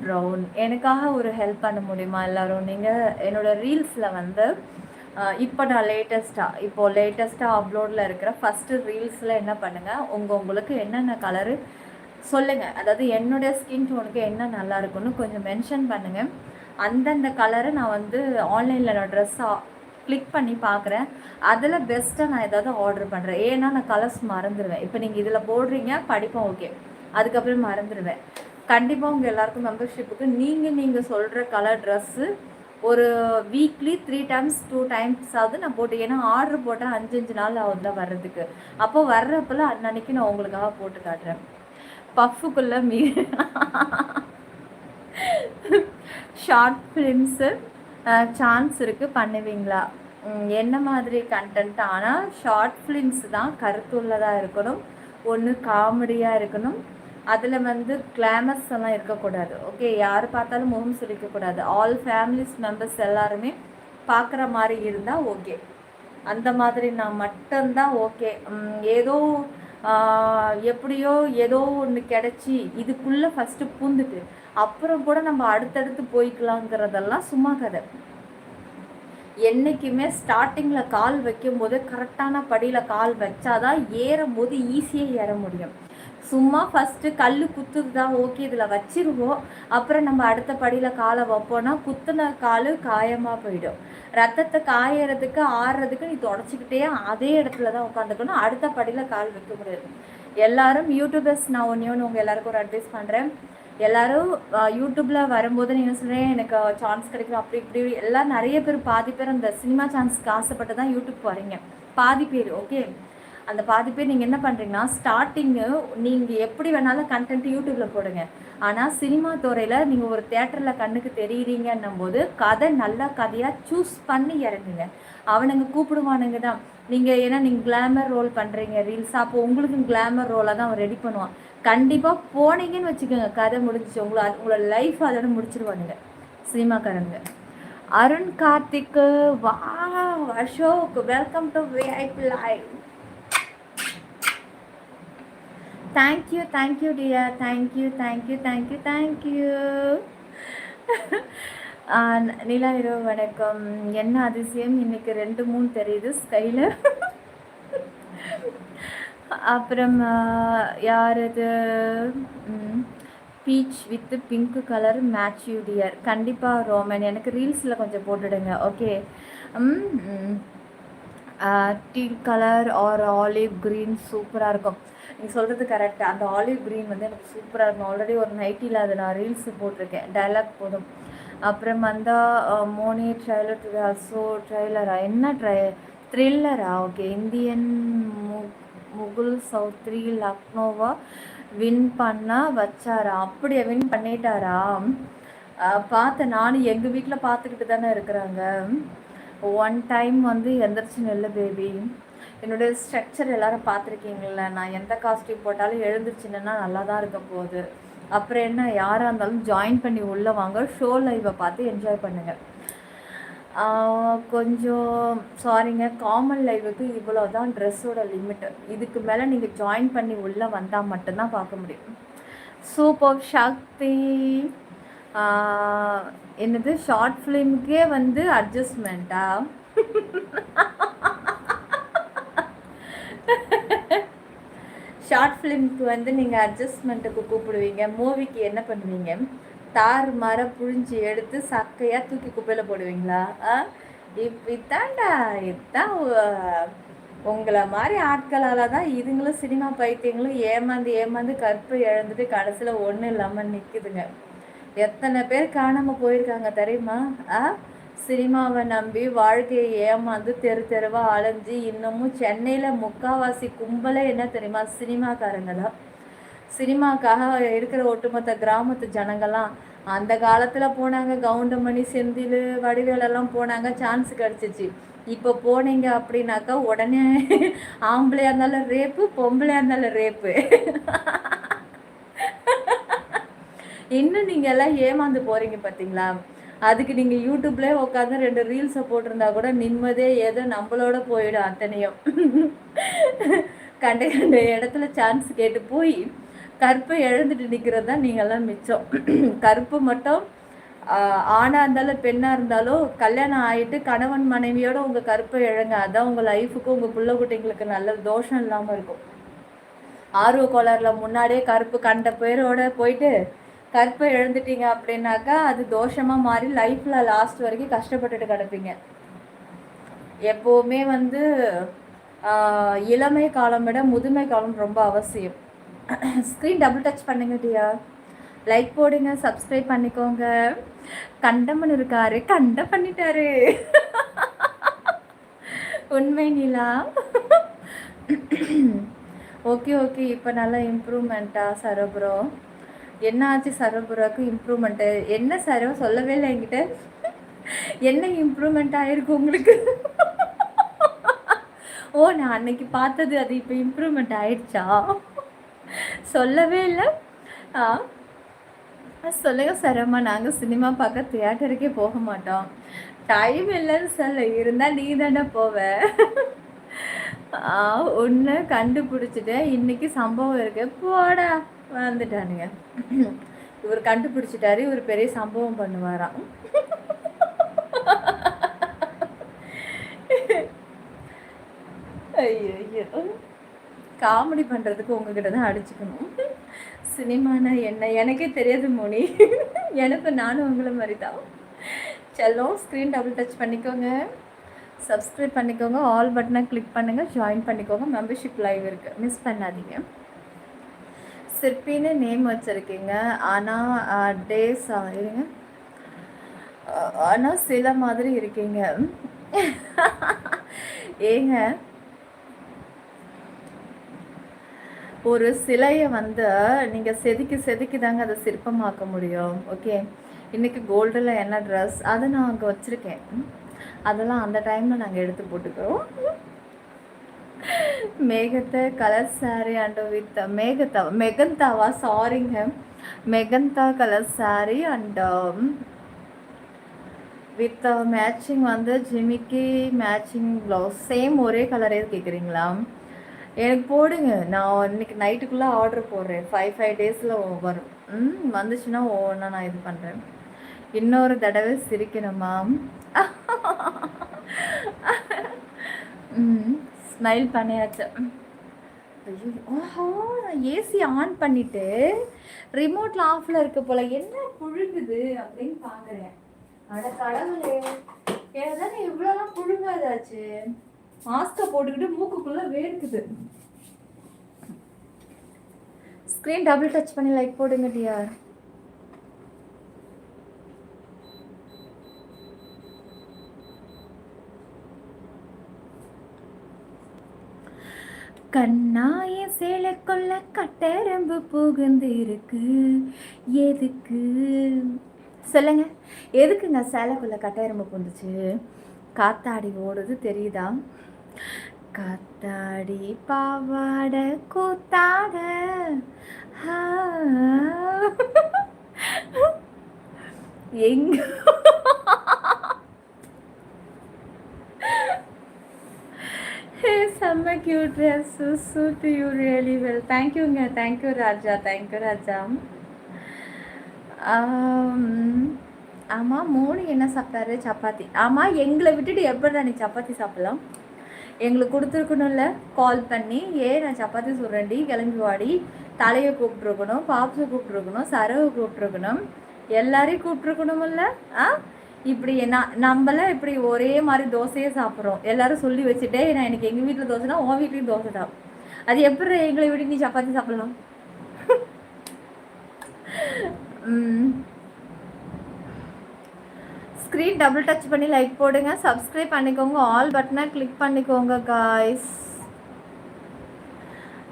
brown. எனக்காக ஒரு ஹெல்ப் பண்ண முடியுமா எல்லோரும்? நீங்கள் என்னோடய ரீல்ஸில் வந்து இப்போ நான் லேட்டஸ்ட்டாக அப்லோடில் இருக்கிற ஃபஸ்ட்டு ரீல்ஸில் என்ன பண்ணுங்கள், உங்களுக்கு என்னென்ன கலரு சொல்லுங்கள், அதாவது என்னுடைய ஸ்கின் டோனுக்கு என்ன நல்லா இருக்குன்னு கொஞ்சம் மென்ஷன் பண்ணுங்கள். அந்தந்த கலரை நான் வந்து ஆன்லைனில் நான் ட்ரெஸ்ஸாக கிளிக் பண்ணி பார்க்குறேன், அதில் பெஸ்ட்டாக நான் ஏதாவது ஆர்டர் பண்ணுறேன். ஏன்னா நான் கலர்ஸ் மறந்துடுவேன். இப்போ நீங்கள் இதில் போடுறீங்க, படிப்போம், ஓகே, அதுக்கப்புறம் மறந்துடுவேன். கண்டிப்பாக உங்கள் எல்லாருக்கும் மெம்பர்ஷிப்புக்கு நீங்கள் சொல்கிற கலர் ட்ரெஸ்ஸு ஒரு வீக்லி 3 டைம்ஸ் 2 டைம்ஸ் ஆகுது நான் போட்டு, ஏன்னா ஆர்டர் போட்டால் 5 நாள் ஆகுதுல வர்றதுக்கு. அப்போ வர்றப்பெல்லாம் அன்னன்னைக்கு நான் உங்களுக்காக போட்டு காட்டுறேன். பஃப்புக்குள்ளே ஷார்ட் ஃபிலிம்ஸு சான்ஸ் இருக்குது, பண்ணுவீங்களா? என்ன மாதிரி கண்டென்ட்? ஆனால் ஷார்ட் ஃபிலிம்ஸ் தான் கருத்துள்ளதாக இருக்கணும், ஒன்று காமெடியாக இருக்கணும், அதில் வந்து கிளாமர்ஸ் எல்லாம் இருக்கக்கூடாது. ஓகே, யார் பார்த்தாலும் முகம் சுளிக்கக்கூடாது. ஆல் ஃபேமிலிஸ் மெம்பர்ஸ் எல்லாருமே பார்க்குற மாதிரி இருந்தால் ஓகே, அந்த மாதிரி நான் மட்டும்தான் ஓகே. ஏதோ எப்படியோ ஏதோ ஒன்று கிடச்சி இதுக்குள்ளே ஃபஸ்ட்டு பூந்துட்டு அப்புறம் கூட நம்ம அடுத்தடுத்து போய்க்கலாங்கிறதெல்லாம் சும்மா கதை. என்றைக்குமே ஸ்டார்டிங்கில் கால் வைக்கும்போது கரெக்டான படியில் கால் வச்சாதான் ஏறும் போது ஈஸியாக ஏற முடியும். சும்மா ஃபஸ்ட்டு கல் குத்துது தான் ஓகே, இதில் வச்சிருவோம், அப்புறம் நம்ம அடுத்த படியில் காலை வைப்போம்னா குத்துன கால் காயமாக போயிடும். ரத்தத்தை காயறதுக்கு ஆறுறதுக்கு நீ தொடச்சிக்கிட்டே அதே இடத்துல தான் உட்காந்துக்கணும், அடுத்த படியில் கால் வைக்க முடியாது. எல்லாரும் யூடியூபர்ஸ், நான் ஒன்று உங்கள் எல்லாருக்கும் ஒரு அட்வைஸ் பண்ணுறேன். எல்லோரும் யூடியூப்பில் வரும்போது நீங்கள் சொல்கிறேன் எனக்கு சான்ஸ் கிடைக்கும் அப்படி இப்படி எல்லாம் நிறைய பேர், பாதி பேர் அந்த சினிமா சான்ஸ்க்கு ஆசைப்பட்டு தான் யூடியூப் வரீங்க, பாதி பேர். ஓகே, அந்த பாதி பேர் நீங்கள் என்ன பண்ணுறீங்கன்னா, ஸ்டார்டிங்கு நீங்கள் எப்படி வேணாலும் கண்டென்ட் யூடியூப்பில் போடுங்க, ஆனால் சினிமா துறையில் நீங்கள் ஒரு தேட்டரில் கண்ணுக்கு தெரியுறீங்கன்னும் போது கதை நல்ல கதையாக சூஸ் பண்ணி இறங்குங்க. அவனுங்க கூப்பிடுவானுங்க தான் நீங்கள், ஏன்னா நீங்கள் கிளாமர் ரோல் பண்ணுறீங்க ரீல்ஸ், அப்போ உங்களுக்கும் கிளாமர் ரோலாக தான் அவன் ரெடி பண்ணுவான். கண்டிப்பாக போனீங்கன்னு வச்சுக்கோங்க, கதை முடிஞ்சிச்சு, உங்களோட லைஃப் அதோட முடிச்சிருவானுங்க சினிமாக்காரங்க. அருண் கார்த்திக், வா Ashok, welcome to VIP live. Thank you dear, thank you. Nila இரவு வணக்கம். என்ன அதிசயம், இன்னைக்கு 2-3 தெரியுது ஸ்கையில். அப்புறம் யார் இது? Peach with pink colour match you dear. கண்டிப்பாக ரோமன், எனக்கு ரீல்ஸில் கொஞ்சம் போட்டுடுங்க. Okay, teal colour or olive green சூப்பராக இருக்கும். நீங்கள் சொல்கிறது கரெக்டாக, அந்த ஆலிவ் க்ரீன் வந்து எனக்கு சூப்பராக இருக்கும். ஆல்ரெடி ஒரு நைட்டியில் அதை நான் ரீல்ஸு போட்டிருக்கேன், டைலாக் போதும். அப்புறம் வந்தால் மோனி ட்ரைலர் ஆல்சோ. ட்ரைலரா? என்ன த்ரில்லரா? ஓகே, இந்தியன் முகுல் சௌத்ரி லக்னோவா வின் பண்ண வச்சாரா? அப்படியே வின் பண்ணிட்டாரா? பார்த்தேன், நானும் எங்கள் வீட்டில் பார்த்துக்கிட்டு தானே இருக்கிறாங்க. ஒன் டைம் வந்து எந்திரிச்சு நெல்ல பேபி. என்னுடைய ஸ்ட்ரக்சர் எல்லோரும் பார்த்துருக்கீங்கள, நான் எந்த காஸ்டியூம் போட்டாலும் எழுந்திரிச்சின்னா நல்லா தான் இருக்க போகுது. அப்புறம் என்ன, யாராக இருந்தாலும் ஜாயின் பண்ணி உள்ளே வாங்க, ஷோ லைவை பார்த்து என்ஜாய் பண்ணுங்கள். கொஞ்சம் சாரிங்க, காமன் லைவுக்கு இவ்வளோ தான் ட்ரெஸ்ஸோட லிமிட்டு. இதுக்கு மேலே நீங்கள் ஜாயின் பண்ணி உள்ளே வந்தால் மட்டும்தான் பார்க்க முடியும். சூப்பர் சக்தி. என்னது, ஷார்ட் ஃபிலிமுக்கே வந்து அட்ஜஸ்ட்மெண்ட்டா? ஷார்ட் ஃபிலிமுக்கு வந்து நீங்கள் அட்ஜஸ்ட்மெண்ட்டுக்கு கூப்பிடுவீங்க, மூவிக்கு என்ன பண்ணுவீங்க? தார் மரம் புழிஞ்சி எடுத்து சக்கையாக தூக்கி குப்பையில் போடுவீங்களா? இப்படித்தாண்டா, இதுதான் உங்களை மாதிரி ஆட்களால் தான் இதுங்களும் சினிமா பைத்தியங்களும் ஏமாந்து கற்பை இழந்துட்டு கடைசியில் ஒன்றும் இல்லாமல் நிற்குதுங்க. எத்தனை பேர் காணாமல் போயிருக்காங்க தெரியுமா? சினிமாவை நம்பி வாழ்க்கையை ஏமாந்து தெருவாக அலைஞ்சி இன்னமும் சென்னையில் முக்காவாசி கும்பலே என்ன தெரியுமா? சினிமாக்காரங்க தான். சினிமாக்காக இருக்கிற ஒட்டுமொத்த கிராமத்து ஜனங்கள்லாம் அந்த காலத்தில் போனாங்க, கவுண்டமணி செந்தில் வடிவேலெல்லாம் போனாங்க, சான்ஸ் கிடச்சிச்சு. இப்போ போனீங்க அப்படின்னாக்கா உடனே ஆம்பளையாக இருந்தாலும் ரேப்பு, பொம்பளையாக இருந்தாலும் ரேப்பு. இன்னும் நீங்கள் எல்லாம் ஏமாந்து போகிறீங்க பார்த்தீங்களா? அதுக்கு நீங்கள் யூடியூப்லேயே உட்காந்து 2 ரீல்ஸை போட்டிருந்தா கூட நிம்மதியே ஏதோ நம்மளோட போயிடும். அத்தனையும் கண்ட இடத்துல சான்ஸ் கேட்டு போய் கற்பை எழுந்துட்டு நிற்கிறது தான் நீங்கள்லாம் மிச்சம். கற்பு மட்டும் ஆணாக இருந்தாலும் பெண்ணாக இருந்தாலும் கல்யாணம் ஆகிட்டு கணவன் மனைவியோட உங்கள் கற்பை இழங்க, அதான் உங்கள் லைஃபுக்கும் உங்கள் பிள்ளை குட்டிங்களுக்கு நல்ல தோஷம் இல்லாமல் இருக்கும். ஆர்வ கோளாறில் முன்னாடியே கருப்பு கண்ட பேரோட போயிட்டு கற்பை எழுந்துட்டீங்க அப்படின்னாக்கா அது தோஷமாக மாறி லைஃப்பில் லாஸ்ட் வரைக்கும் கஷ்டப்பட்டுட்டு கிடப்பீங்க. எப்போவுமே வந்து இளமை காலம் விட முதுமை காலம் ரொம்ப அவசியம். ஸ்க்ரீன் டபுள் டச் பண்ணுங்க டியா. லைக் போடுங்க, சப்ஸ்கிரைப் பண்ணிக்கோங்க. கண்டமன் இருக்காரு, கண்ட பண்ணிட்டாரு. உண்மை நிலா. ஓகே ஓகே, இப்போ நல்லா இம்ப்ரூவ்மெண்ட்டா சரோப்ரோ? என்ன ஆச்சு சரோப்ரோக்கு இம்ப்ரூவ்மெண்ட்டு? என்ன சரோ சொல்லவே இல்லை என்கிட்ட. என்ன இம்ப்ரூவ்மெண்ட் ஆயிருக்கு உங்களுக்கு? ஓ, நான் அன்னைக்கு பார்த்தது அது இப்போ இம்ப்ரூவ்மெண்ட் ஆயிடுச்சா? சொல்லவே இல்லை. ஆ சொல்லுங்க சரம்மா. நாங்கள் சினிமா பார்க்க தியேட்டருக்கே போக மாட்டோம். டைம் இல்லைன்னு சொல்ல, இருந்தால் நீ தானே போவ. ஒன்று கண்டுபிடிச்சிட்டேன். இன்னைக்கு சம்பவம் இருக்கு. போடா வந்துட்டானுங்க. இவர் கண்டுபிடிச்சிட்டாரு, இவர் பெரிய சம்பவம் பண்ணுவாராம். ஐயோ, காமெடி பண்ணுறதுக்கு உங்ககிட்ட தான் அடிச்சுக்கணும். சினிமானா என்ன எனக்கே தெரியாது மோனி. எனக்கு நானும் உங்களை மாதிரி தான். செல்லம், ஸ்க்ரீன் டபுள் டச் பண்ணிக்கோங்க, சப்ஸ்கிரைப் பண்ணிக்கோங்க, ஆல் பட்டனை கிளிக் பண்ணுங்கள், ஜாயின் பண்ணிக்கோங்க. மெம்பர்ஷிப் லைவ் இருக்குது, மிஸ் பண்ணாதீங்க. சிற்பின்னு நேம் வச்சுருக்கீங்க, ஆனால் டேஸ் இருங்க, ஆனால் சில மாதிரி இருக்கீங்க. ஏங்க, ஒரு சிலையை வந்து நீங்கள் செதுக்கி தாங்க அதை சிற்பமாக்க முடியும். ஓகே, இன்றைக்கி கோல்டில் என்ன ட்ரெஸ் அதை நான் அங்கே வச்சுருக்கேன். அதெல்லாம் அந்த டைமில் நாங்கள் எடுத்து போட்டுக்கிறோம். மேகத்தை கலர் சாரீ அண்ட் வித் மெகந்தாவா, சாரிங்க, மெகந்தா colour sari and with matching வந்து ஜிமிக்கி மேட்சிங் ப்ளவுஸ். சேம் ஒரே கலரே கேட்குறீங்களா? எனக்கு போடுங்க, நான் இன்னைக்கு நைட்டுக்குள்ளே ஆர்டர் போடுறேன். 5 டேஸில் வரும். வந்துச்சுன்னா ஒவ்வொன்றா நான் இது பண்ணுறேன். இன்னொரு தடவை சிரிக்கணுமா? ஸ்மைல் பண்ணியாச்சு. ஐயோ, ஓஹோ, நான் ஏசி ஆன் பண்ணிவிட்டு ரிமோட்டில் ஆஃபில் இருக்க போல் என்ன புழுகுது அப்படின்னு பார்க்குறேன். அட கடவுளே, ஏதானே இவ்வளோலாம் புழுங்காதாச்சு. மாஸ்கை போட்டுக்கிட்டு மூக்குக்குள்ளே வேர்க்குது. ஸ்க்ரீன் டபுள் டச் பண்ணி லைக் போடுங்க டியார். கண்ணாய சேலைக்குள்ள கட்டெரம்பு புகுந்து இருக்கு, எதுக்கு சொல்லுங்க? எதுக்குங்க சேலைக்குள்ள கட்டெரம்பு புகுந்துச்சு? காத்தாடி ஓடுது தெரியுதா? காத்தாடி பாவாட கூத்தாட எங்க செம்ம cute dress, suit you really well. தேங்க்யூங்க, தேங்க்யூ ராஜா, தேங்க்யூ ராஜா. ஆமாம், மோனி என்ன சாப்பிட்டாரு? சப்பாத்தி. ஆமாம், எங்களை விட்டுட்டு எப்படி நீ சப்பாத்தி சாப்பிட்லாம்? எங்களுக்கு கொடுத்துருக்கணும்ல கால் பண்ணி. நான் சப்பாத்தி சொல்கிறேன்டி, கிளம்பி வாடி. தலையை கூப்பிட்ருக்கணும், பாப்ஸை கூப்பிட்ருக்கணும், சரவை கூப்பிட்ருக்கணும், எல்லாரையும் கூப்பிட்ருக்கணுமில்ல. இப்படி நம்மளாம் இப்படி ஒரே மாதிரி தோசையே சாப்பிட்றோம். எல்லாரும் சொல்லி வச்சுட்டே, நான் எனக்கு எங்கள் வீட்டில் தோசைனா உன் வீட்லேயும் தோசை தான். அது எப்படி எங்களை விட நீ சப்பாத்தி சாப்பிட்லாம்? ஸ்க்ரீன் டபுள் டச் பண்ணி லைக் போடுங்க, சப்ஸ்கிரைப் பண்ணிக்கோங்க, ஆல் பட்டனை கிளிக் பண்ணிக்கோங்க காய்ஸ்.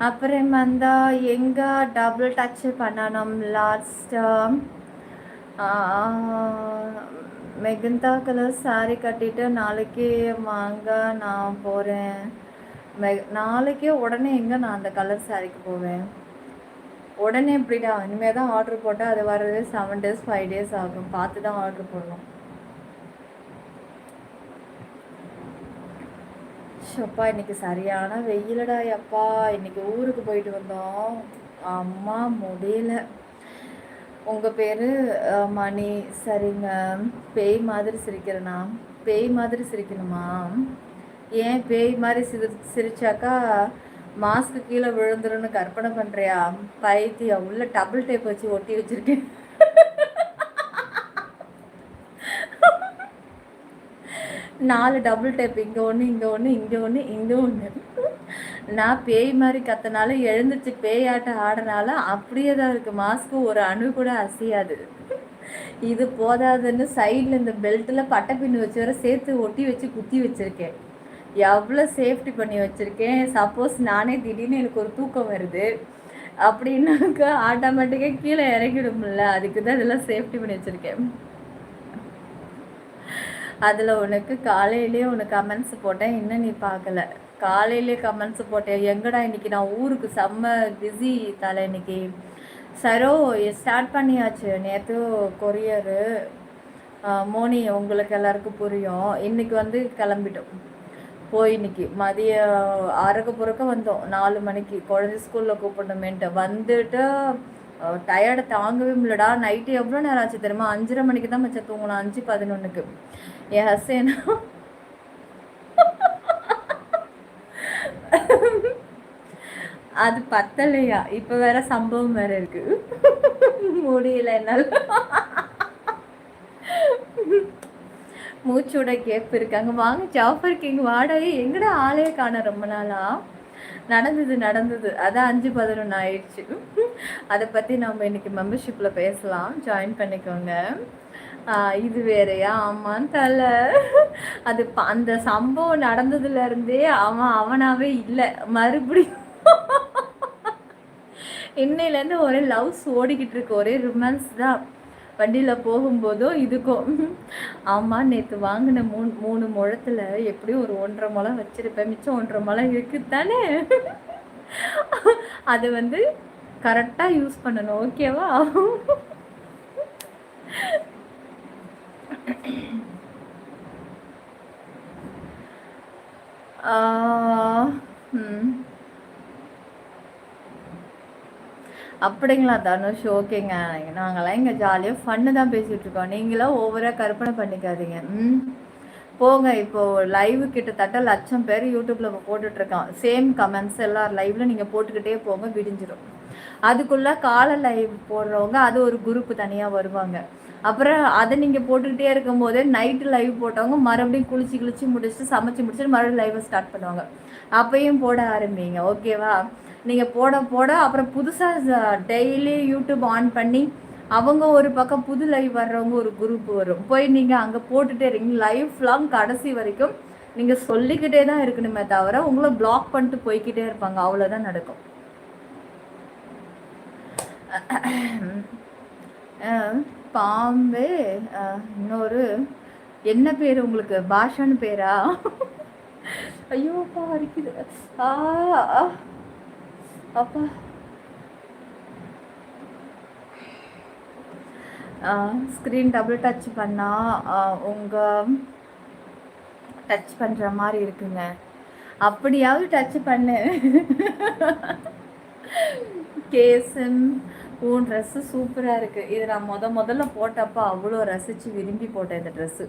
அப்புறம் வந்தால் எங்கே டபுள் டச் பண்ணணும்? லாஸ்ட்டு மெகந்தா கலர் சாரீ கட்டிட்டு நாளைக்கு வாங்க, நான் போகிறேன். நாளைக்கே உடனே எங்கே நான் அந்த கலர் சாரீக்கு போவேன்? உடனே எப்படிடா? இனிமேல் தான் ஆர்டர் போட்டால் அது வர்றது 7 days 5 days ஆகும். பார்த்து தான் ஆர்டர் போடணும். ஷப்பா, இன்னைக்கு சரியான வெயிலடா அப்பா. இன்னைக்கு ஊருக்கு போயிட்டு வந்தோம், அம்மா முடியல. உங்கள் பேர் மணி, சரிங்க. பேய் மாதிரி சிரிக்கிறேண்ணா? பேய் மாதிரி சிரிக்கணுமா? ஏன் பேய் மாதிரி சிரிச்சாக்கா மாஸ்க்கு கீழே விழுந்துருன்னு கற்பனை பண்ணுறியா? பைத்தியம். உள்ள டபுள் டேப் வச்சு ஒட்டி வச்சுருக்கேன். நாலு டபுள் டேப், இங்கே ஒன்று, இங்கே ஒன்று, இங்கே ஒன்று, இங்கே ஒன்று. நான் பேய் மாதிரி கத்தனால எழுந்துச்சு பேயாட்டம் ஆடினால அப்படியே தான் இருக்குது. மாஸ்க்கு ஒரு அணு கூட அசையாது. இது போதாதுன்னு சைடில் இந்த பெல்ட்டில் பட்டை பின்னு வச்சு வர சேர்த்து ஒட்டி வச்சு குத்தி வச்சுருக்கேன். எவ்வளோ சேஃப்டி பண்ணி வச்சுருக்கேன். சப்போஸ் நானே திடீர்னு எனக்கு ஒரு தூக்கம் வருது அப்படின்னாக்கா ஆட்டோமேட்டிக்காக கீழே இறக்கிடும்ல, அதுக்கு தான் இதெல்லாம் சேஃப்டி பண்ணி வச்சுருக்கேன். அதில் உனக்கு காலையிலே உனக்கு கமெண்ட்ஸ் போட்டேன், இன்னும் நீ பார்க்கல. காலையிலே கமெண்ட்ஸ் போட்டேன், எங்கடா இன்னைக்கு நான் ஊருக்கு செம்ம பிஸி தலை இன்னைக்கு. சரோ ஸ்டார்ட் பண்ணியாச்சு நேற்று கொரியரு. மோனி உங்களுக்கு எல்லாருக்கும் புரியும். இன்னைக்கு வந்து கிளம்பிட்டோம். போய் இன்னைக்கு மதியம் அரைக்க பொறுக்க வந்தோம் 4 மணிக்கு. குழந்தை ஸ்கூலில் கூப்பிடணுமேன்ட்டு வந்துட்டு டயர்டை தாங்கவே முடியலடா. நைட்டு எவ்வளோ நேரம் ஆச்சு தெரியுமா? 5:30 மணிக்கு தான் மச்சா தூங்கணும். 5:11 என் ஹஸ்பண்ட் அது பத்தலையா? இப்போ வேற சம்பவம் வேற இருக்கு. முடியல என்னால். மூச்சோட கேப் இருக்காங்க. வாங்க ஜாஃபர் கிங் வாடகை எங்கடா ஆளே காண ரொம்ப நாளா. நடந்தது அதான் 5:11 ஆயிடுச்சு. அதை பற்றி நம்ம இன்னைக்கு மெம்பர்ஷிப்பில் பேசலாம், ஜாயின் பண்ணிக்கோங்க. இது வேறையா? ஆமான்னு தல. அது அந்த சம்பவம் நடந்ததுலேருந்தே அவனாவே இல்லை. மறுபடியும் இன்னையிலேருந்து ஒரே லவ்ஸ் ஓடிக்கிட்டு இருக்கு, ஒரே ரொமான்ஸ் தான். வண்டியில் போகும்போதும் இதுக்கும். ஆமாம், நேற்று வாங்கின 3 முழத்தில் எப்படியும் ஒரு 1.5 முழம் வச்சுருப்பேன். மிச்சம் 1.5 முழம் இருக்குது தானே. அதை வந்து கரெக்டாக யூஸ் பண்ணணும், ஓகேவா? அப்படிங்களா தனுஷ்? ஓகேங்க. நாங்களாம் இங்கே ஜாலியாக ஃபன்னு தான் பேசிகிட்டு இருக்கோம். நீங்களாம் ஓவராக கற்பனை பண்ணிக்காதீங்க. போங்க. இப்போது லைவ் கிட்டத்தட்ட 1,00,000 பேர் யூடியூப்பில் இப்போ போட்டுட்ருக்கான். சேம் கமெண்ட்ஸ் எல்லார் லைவில் நீங்கள் போட்டுக்கிட்டே போங்க, விடிஞ்சிடும். அதுக்குள்ளே காலை லைவ் போடுறவங்க அது ஒரு குரூப்பு தனியாக வருவாங்க. அப்புறம் அதை நீங்கள் போட்டுக்கிட்டே இருக்கும்போதே நைட்டு லைவ் போட்டவங்க மறுபடியும் குளிச்சு முடிச்சுட்டு சமைச்சு முடிச்சுட்டு மறுபடியும் லைவை ஸ்டார்ட் பண்ணுவாங்க. அப்பையும் போட ஆரம்பிங்க, ஓகேவா? நீங்கள் போட அப்புறம் புதுசாக டெய்லி யூடியூப் ஆன் பண்ணி அவங்க ஒரு பக்கம் புது லைவ் வர்றவங்க ஒரு குரூப் வரும். போய் நீங்கள் அங்கே போட்டுகிட்டே இருக்கீங்க. லைஃப் லாங் கடைசி வரைக்கும் நீங்கள் சொல்லிக்கிட்டே தான் இருக்கணுமே தவிர உங்களை பிளாக் பண்ணிட்டு போய்கிட்டே இருப்பாங்க. அவ்வளோதான் நடக்கும். பாம்பே இன்னொரு என்ன பேர் உங்களுக்கு? பாஷான்னு பேரா? ஐயோப்பா அரிக்குது. அப்பா ஸ்க்ரீன் டபுள் டச் பண்ணால் உங்கள் டச் பண்ணுற மாதிரி இருக்குங்க. அப்படியாவது டச் பண்ணு. கேசன் உன் ட்ரெஸ்ஸு சூப்பராக இருக்குது. இது நான் முதல்ல போட்டப்போ அவ்வளோ ரசித்து விரும்பி போட்டேன் இந்த ட்ரெஸ்ஸு.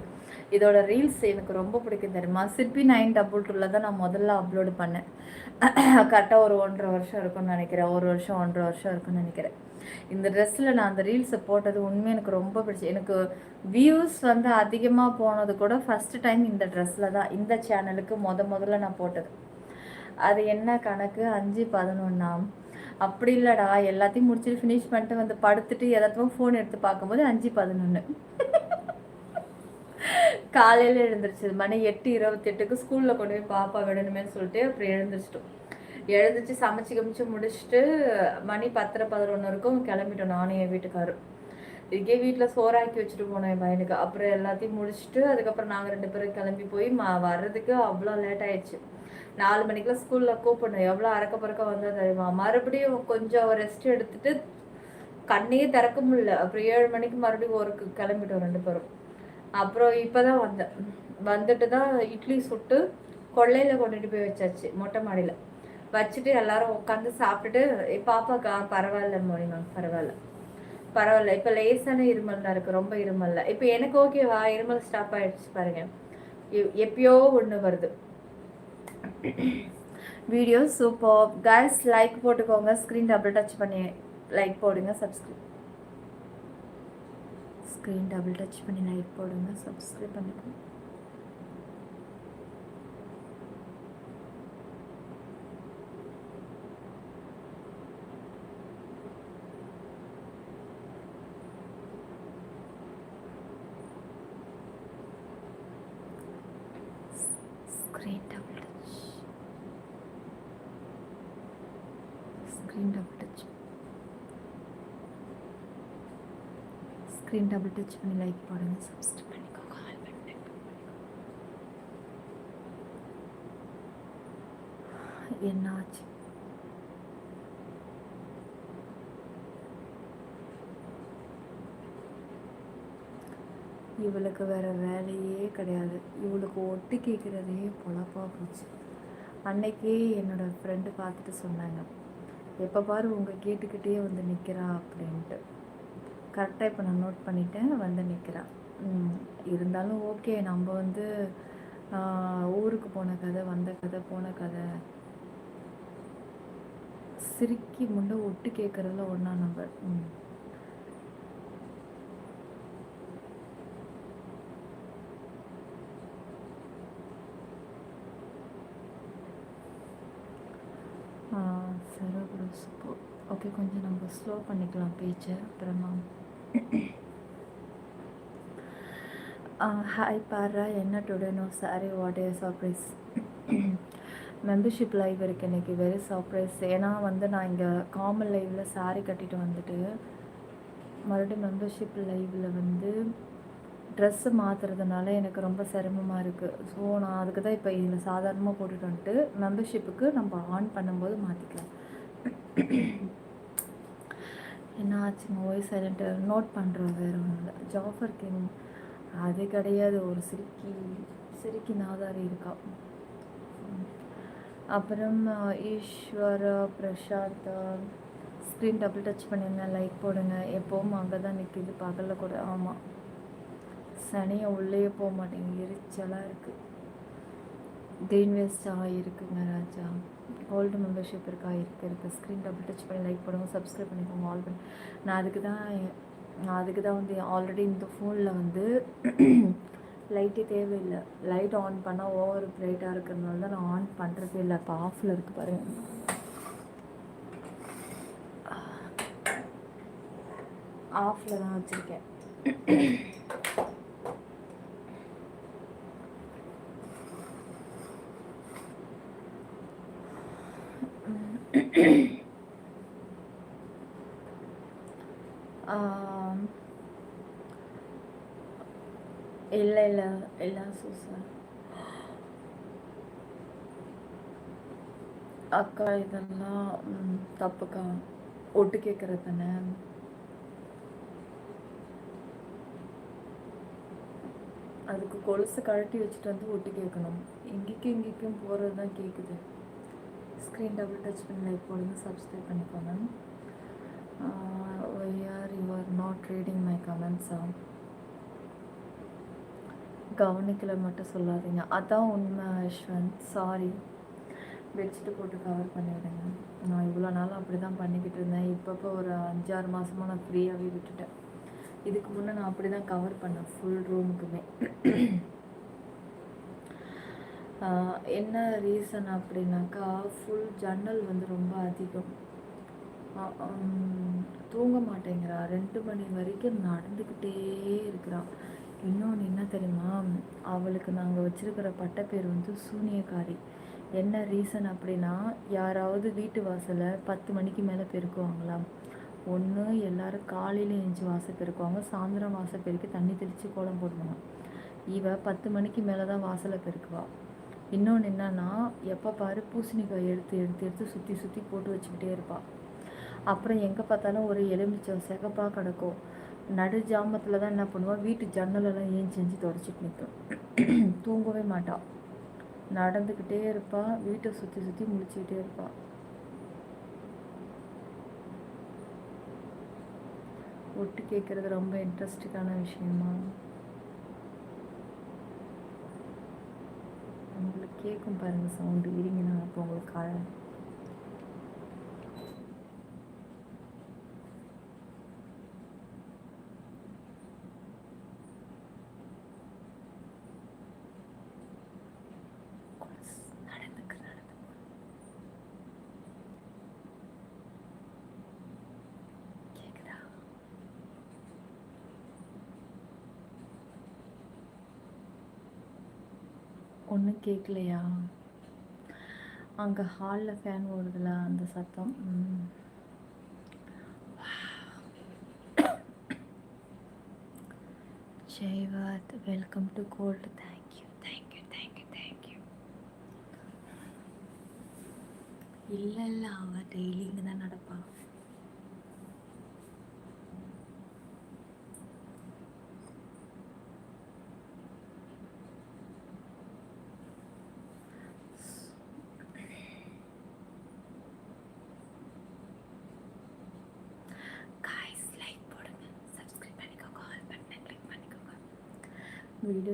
இதோட ரீல்ஸ் எனக்கு ரொம்ப பிடிக்கும் தெரியுமா? சிற்பி 922 தான் நான் முதல்ல அப்லோடு பண்ணேன். கரெக்டாக ஒரு 1.5 வருஷம் இருக்குன்னு நினைக்கிறேன். 1 வருஷம் 1.5 வருஷம் இருக்குன்னு நினைக்கிறேன். இந்த ட்ரெஸ்ஸில் நான் அந்த ரீல்ஸை போட்டது உண்மையாக எனக்கு ரொம்ப பிடிச்சி. எனக்கு வியூஸ் வந்து அதிகமாக போனது கூட ஃபஸ்ட்டு டைம் இந்த ட்ரெஸ்ஸில் தான். இந்த சேனலுக்கு முதல்ல நான் போட்டது. அது என்ன கணக்கு? 5:11 அப்படி இல்லைடா. எல்லாத்தையும் முடிச்சுட்டு ஃபினிஷ் பண்ணிட்டு வந்து படுத்துட்டு எதாச்சும் ஃபோன் எடுத்து பார்க்கும்போது 5:11. காலையில் எழுந்திரிச்சு மணி 8:28 ஸ்கூலில் கொண்டு போய் பாப்பா விடணுமே சொல்லிட்டு அப்புறம் எழுந்திரிச்சு சமைச்சு முடிச்சுட்டு மணி 10:11 இருக்கும் கிளம்பிட்டோம். நானும் என் வீட்டுக்காரும் இதுக்கே வீட்டில் சோறாக்கி வச்சுட்டு போனோம் என் பையனுக்கு. அப்புறம் எல்லாத்தையும் முடிச்சுட்டு அதுக்கப்புறம் நாங்கள் 2 பேரும் கிளம்பி போய் வர்றதுக்கு அவ்வளோ லேட் ஆயிடுச்சு. 4 மணிக்கெலாம் ஸ்கூலில் கூப்பிடணும். எவ்வளோ அறக்க பறக்க வந்தால் தெரியுமா? மறுபடியும் கொஞ்சம் ரெஸ்ட் எடுத்துட்டு கண்ணையே திறக்க முடியல. அப்புறம் 7 மணிக்கு மறுபடியும் ஒர்க்கு கிளம்பிட்டோம் 2 பேரும். அப்புறம் இப்போ தான் வந்துட்டு தான் இட்லி சுட்டு கொள்ளையில் கொண்டுட்டு போய் வச்சாச்சு. மொட்டை மாடியில் வச்சுட்டு எல்லாரும் உட்காந்து சாப்பிட்டுட்டு பாப்பாக்கா பரவாயில்ல மோனிமா, பரவாயில்ல இப்போ லேசான இருமல் தான் இருக்குது, ரொம்ப இருமல்ல. இப்போ எனக்கு ஓகேவா? இருமல் ஸ்டாப் ஆகிடுச்சு பாருங்க. எப்பயோ ஒன்று வருது. Video super guys. லைக் போட்டுக்கோங்க. ஸ்க்ரீன் டபுள் டச் பண்ணி லைக் போடுங்க. ஸ்க்ரீன் டபுள் டச் பண்ணி லைக் போடுங்க. சப்ஸ்கிரைப் பண்ணிக்கோங்க. ஸ்க்ரீன் டபுள் டச் பண்ணி லைக் போடுங்க, சப்ஸ்கிரைப் பண்ணிக்கோங்க. என்ன ஆச்சு? இவளுக்கு வேறு வேலையே கிடையாது. இவளுக்கு ஒட்டு கேட்குறதே பொழப்பாக போச்சு. அன்னைக்கே என்னோடய ஃப்ரெண்டு பார்த்துட்டு சொன்னாங்க, எப்போ பாரு உங்கள் கேட்டுக்கிட்டே வந்து நிற்கிறா அப்படின்ட்டு. கரெக்டாக இப்போ நான் நோட் பண்ணிட்டேன், வந்து நிற்கிறா. இருந்தாலும் ஓகே, நம்ம வந்து ஊருக்கு போன கதை, வந்த கதை, போன கதை. சிரிக்கி முண்டை ஒட்டு கேட்குறதுல ஒன்றா நம்பர். சரி சூப்பர். ஓகே, கொஞ்சம் நம்ம ஸ்லோ பண்ணிக்கலாம் பேச்சை அப்புறமா. ஹாய் பாரா, என்ன today no sorry, what a surprise. Membership live இருக்குது இன்றைக்கி, வெரி சர்ப்ரைஸ். ஏன்னா வந்து நான் இங்கே காமன் லைவில் சாரீ கட்டிட்டு வந்துட்டு மறுபடியும் மெம்பர்ஷிப் லைவில் வந்து ட்ரெஸ்ஸு மாற்றுறதுனால எனக்கு ரொம்ப சிரமமாக இருக்குது. ஸோ நான் அதுக்கு தான் இப்போ இதில் சாதாரணமாக போட்டுட்டு வந்துட்டு மெம்பர்ஷிப்புக்கு நம்ம ஆன் பண்ணும்போது மாற்றிக்கலாம். என்ன ஆச்சுங்க வாய்ஸ் சைலண்ட்டு? நோட் பண்ணுறோம், வேறு ஒன்றும் இல்லை. ஜாஃபர் கிங் அது கிடையாது, ஒரு சிரிக்கி நாதாரி இருக்கா. அப்புறம் ஈஸ்வரா பிரசாத் ஸ்க்ரீன் டபுள் டச் பண்ணுங்க, லைக் போடுங்க. எப்போவும் அங்கே தான் நிற்கிது, பகலில் கூட. ஆமாம், சனியை உள்ளே போக மாட்டேங்க, எரிச்சலாக இருக்குது. க்ரீன் வேஸ்டாக இருக்குங்க ராஜா. கோல்டு மெம்பர்ஷிப் இருக்கா? இருக்குது. ஸ்க்ரீன் டபுள் டச் பண்ணி லைக் பண்ணுங்க, சப்ஸ்கிரைப் பண்ணிக்கோங்க, ஆல் பண்ணி. நான் அதுக்கு தான் வந்து ஆல்ரெடி இந்த ஃபோனில் வந்து லைட்டே தேவையில்லை. லைட் ஆன் பண்ணால் ஓவர் பிரைட்டாக இருக்கிறதுனால தான் நான் ஆன் பண்ணுறதே இல்லை. இப்போ ஆஃபில் இருக்குது பாருங்கள். ஆஃபில் தான் வச்சுருக்கேன். இல்லை சூசன் அக்கா, இதெல்லாம் தப்புக்கா. ஒட்டு கேட்குறது தானே. அதுக்கு கொலுசு கழட்டி வச்சுட்டு வந்து ஒட்டு கேட்கணும். இங்கேக்கும் போகிறது தான் கேட்குது. ஸ்க்ரீன் டபுள் டச் பண்ணி லைக் போடுங்க, சப்ஸ்கிரைப் பண்ணிக்கோங்க. why are you are not reading my comments? கவனிக்கல மட்டும் சொல்லாதீங்க, அதான் உண்மை யஷ்வந்த். சாரி, பெட்ஷீட்டு போட்டு கவர் பண்ணிவிடுங்க. நான் இவ்வளோ நாளும் அப்படி தான் பண்ணிக்கிட்டு இருந்தேன். இப்பப்போ ஒரு 5-6 மாதமாக நான் ஃப்ரீயாகவே விட்டுட்டேன். இதுக்கு முன்னே நான் அப்படி தான் கவர் பண்ணேன் ஃபுல் ரூமுக்குமே. என்ன ரீசன் அப்படின்னாக்கா, ஃபுல் ஜன்னல் வந்து ரொம்ப அதிகம். தூங்க மாட்டேங்கிறா, 2 மணி வரைக்கும் நடந்துக்கிட்டே இருக்கிறான். இன்னொன்று என்ன தெரியுமா, அவளுக்கு நாங்கள் வச்சுருக்கிற பட்டப்பேர் வந்து சூனியக்காரி. என்ன ரீசன் அப்படின்னா, யாராவது வீட்டு வாசலை 10 மணிக்கு மேலே பெருக்குவாங்களாம். ஒன்று எல்லோரும் காலையில் எழுந்து வாசல் பெருக்குவாங்க, சாயந்தரம் வாசல் பெருக்கி தண்ணி தெளித்து கோலம் போடுவாங்க. இவ 10 மணிக்கு மேலே தான் வாசலை பெருக்குவா. இன்னொன்று என்னன்னா, எப்போ பாரு பூசணிக்காய் எடுத்து சுற்றி போட்டு வச்சுக்கிட்டே இருப்பாள். அப்புறம் எங்கே பார்த்தாலும் ஒரு எலுமிச்சம் சிகப்பாக கிடக்கும். நடு ஜாமத்தில் தான் என்ன பண்ணுவாள், வீட்டு ஜன்னலெல்லாம் ஏஞ்சி தொடச்சிட்டு நிற்கும். தூங்கவே மாட்டாள், நடந்துக்கிட்டே இருப்பாள், வீட்டை சுற்றி முழிச்சிக்கிட்டே இருப்பாள். ஒட்டு கேட்குறது ரொம்ப இன்ட்ரெஸ்டிங்கான விஷயமா? உங்களுக்கு கேட்கும் பாருங்கள் சவுண்டு. இருங்க, நான் அப்போ உங்களுக்கு ஒன்றும் கேட்கலையா? அங்கே ஹாலில் ஃபேன் ஓடுதில்ல, அந்த சத்தம். ஜெய்வாத் welcome to gold. Thank you thank you thank you thank you. இல்லை இல்லை, அவள் டெய்லி இங்கே தான் நடப்பாள். வீடு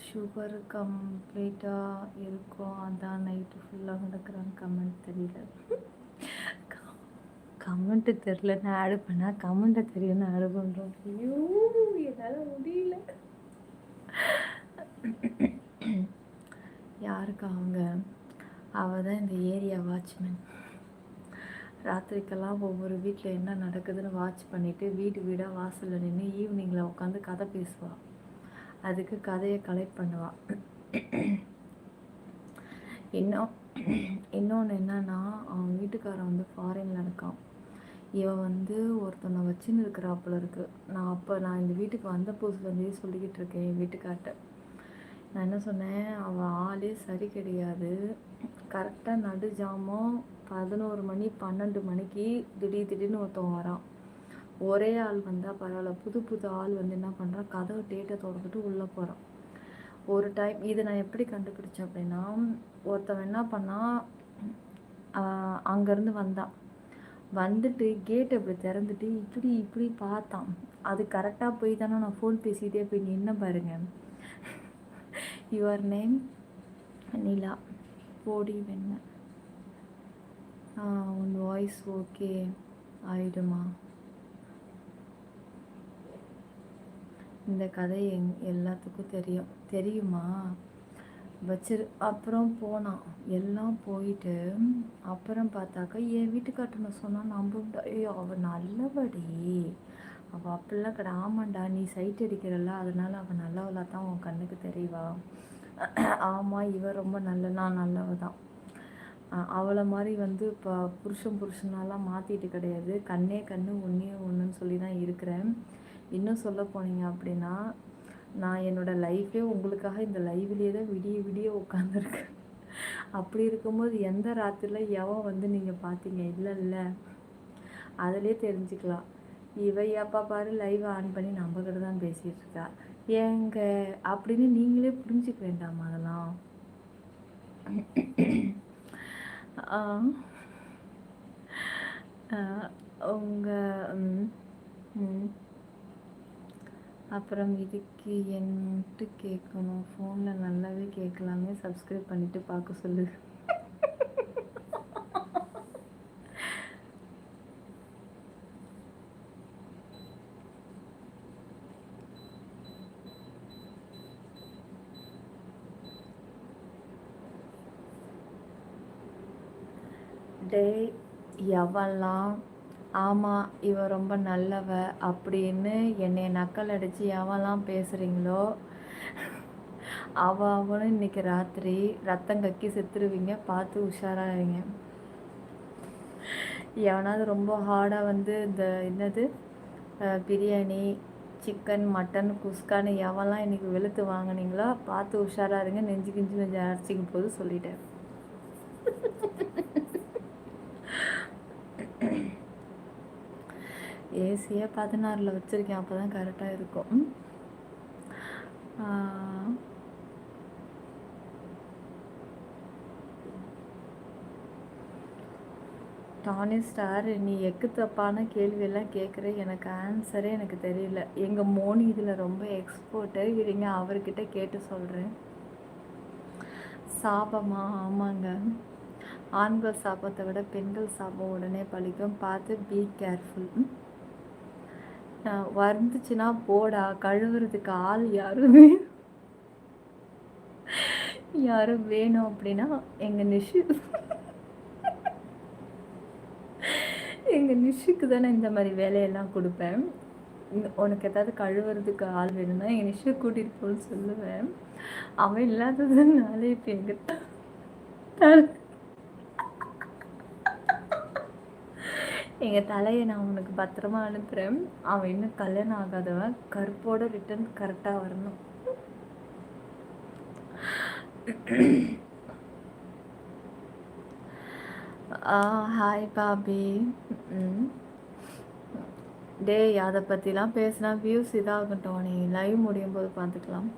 சுகர் கம்ப்ளீட்டாக இருக்கும், அதான் நைட்டு ஃபுல்லாக நடக்கிறாங்க. கமெண்ட் தெரியல, கமெண்ட்டு தெரில. நான் ஆடு பண்ணால் கமெண்ட்டை தெரியும்னு ஆடு பண்ணுறோம். ஐயோ என்னால் முடியல. யாருக்கு அவங்க? அவள் தான் இந்த ஏரியா வாட்ச்மேன். ராத்திரிக்கெல்லாம் ஒவ்வொரு வீட்டில் என்ன நடக்குதுன்னு வாட்ச் பண்ணிவிட்டு வீடு வீடாக வாசலில் நின்று ஈவினிங்கில் உட்காந்து கதை பேசுவாள். அதுக்கு கதையை கலெக்ட் பண்ணுவாள். இன்னொன்று என்னன்னா, அவன் வீட்டுக்காரன் வந்து ஃபாரினில் இருக்கான். இவன் வந்து ஒருத்தனை வச்சுன்னு இருக்கிறாப்புல இருக்கு. நான் இந்த வீட்டுக்கு வந்த புதுசுலேருந்தே சொல்லிக்கிட்டு இருக்கேன் என் வீட்டுக்கார்ட்ட. நான் என்ன சொன்னேன், அவன் ஆளே சரி கிடையாது. கரெக்டாக நடு ஜாமம் 11 மணி 12 மணிக்கு திடீர்னு ஒருத்தவன் வரான். ஒரே ஆள் வந்தால் பரவாயில்ல, புது ஆள் வந்து என்ன பண்ணுறான், கதவை டேட்டை திறந்துட்டு உள்ளே போகிறான். ஒரு டைம் இதை நான் எப்படி கண்டுபிடிச்சேன் அப்படின்னா, ஒருத்தவன் என்ன பண்ணால் அங்கேருந்து வந்தான். வந்துட்டு கேட்டை இப்படி திறந்துட்டு இப்படி பார்த்தான். அது கரெக்டாக போய் தானே நான் ஃபோன் பேசிகிட்டே போய் நின்ன பாருங்க. யுவர் நேம் நிலா, போடி வெண்ண, உன் வாய்ஸ் ஓகே ஆயிடுமா? இந்த கதை எல்லாத்துக்கும் தெரியுமா? அப்புறம் போனான். எல்லாம் போயிட்டு அப்புறம் பார்த்தாக்கா என் வீட்டுக்காரனை சொன்னால் நம்ப. ஐயோ அவள் நல்லபடி, அவள் அப்படிலாம் கிடையாது. ஆமாண்டா, நீ சைட் அடிக்கிறல்ல, அதனால அவள் நல்லவளாக தான் உன் கண்ணுக்கு தெரியவா? ஆமாம், இவன் ரொம்ப நான் நல்லவ தான். அவளை மாதிரி வந்து இப்போ புருஷனாலாம் மாற்றிட்டு கிடையாது. கண்ணே ஒன்றுன்னு சொல்லி தான் இருக்கிறேன். இன்னும் சொல்ல போனீங்க அப்படின்னா, நான் என்னோடய லைஃபே உங்களுக்காக இந்த லைவ்லேயே தான் விடிய உட்காந்துருக்கேன். அப்படி இருக்கும்போது எந்த ராத்திரியில் எவன் வந்து நீங்கள் பார்த்தீங்க? இல்லை அதிலே தெரிஞ்சுக்கலாம். இவ எப்போ பாரு லைவ் ஆன் பண்ணி நம்மக்கிட்ட தான் பேசிகிட்டு இருக்கா ஏங்க அப்படின்னு நீங்களே புரிஞ்சுக்க வேண்டாமா? அதெல்லாம் உங்கள் அப்புறம் இதுக்கு என்ட்டு கேட்கணும், ஃபோனில் நல்லாவே கேட்கலாமே, சப்ஸ்கிரைப் பண்ணிவிட்டு பார்க்க சொல்லு. டே எவெல்லாம் ஆமாம் இவ ரொம்ப நல்லவ அப்படின்னு என்னை நக்கல் அடித்து எவெல்லாம் பேசுகிறீங்களோ அவனும் இன்னைக்கு ராத்திரி ரத்தம் கக்கி செத்துருவீங்க. பார்த்து உஷாராகிங்க. எவனாவது ரொம்ப ஹார்டாக வந்து இந்த என்னது பிரியாணி, சிக்கன், மட்டன், குஸ்கான்னு எவெல்லாம் இன்றைக்கி வெளுத்து வாங்கினீங்களோ பார்த்து உஷாராக இருங்க. நெஞ்சு அரைச்சிக்கும் போது சொல்லிட்டேன். ஏசியை 16 வச்சுருக்கேன், அப்போ தான் கரெக்டாக இருக்கும். டானி ஸ்டார், நீ எக்கு தப்பான கேள்வியெல்லாம் கேட்குற, எனக்கு ஆன்சரே எனக்கு தெரியல. எங்கள் மோனி இதில் ரொம்ப எக்ஸ்போர்ட்டு. இருங்க அவர்கிட்ட கேட்டு சொல்கிறேன். சாபமா? ஆமாங்க, ஆண்கள் சாபத்தை விட பெண்கள் சாபம் உடனே பழிக்கும். பார்த்து பி கேர்ஃபுல். வந்துச்சுன்னா போடா, கழுவுறதுக்கு ஆள் யாரும் வேணும் அப்படின்னா எங்கள் நிஷுக்கு தானே இந்த மாதிரி வேலையெல்லாம் கொடுப்பேன். உனக்கு ஏதாவது கழுவுறதுக்கு ஆள் வேணும்னா எங்கள் நிஷு கூட்டிகிட்டு போன்னு சொல்லுவேன். அவன் இல்லாததுனால இப்போ எங்கள் தலையை நான் உனக்கு பத்திரமா அனுப்புகிறேன். அவன் இன்னும் கல்யாணம் ஆகாதவன், கருப்போட ரிட்டன் கரெக்டாக வரணும். Hi Bobby. டேய், அதை பற்றிலாம் பேசினா வியூஸ் இதாகட்டும். நீ லைவ் முடியும் போது பார்த்துக்கலாம்.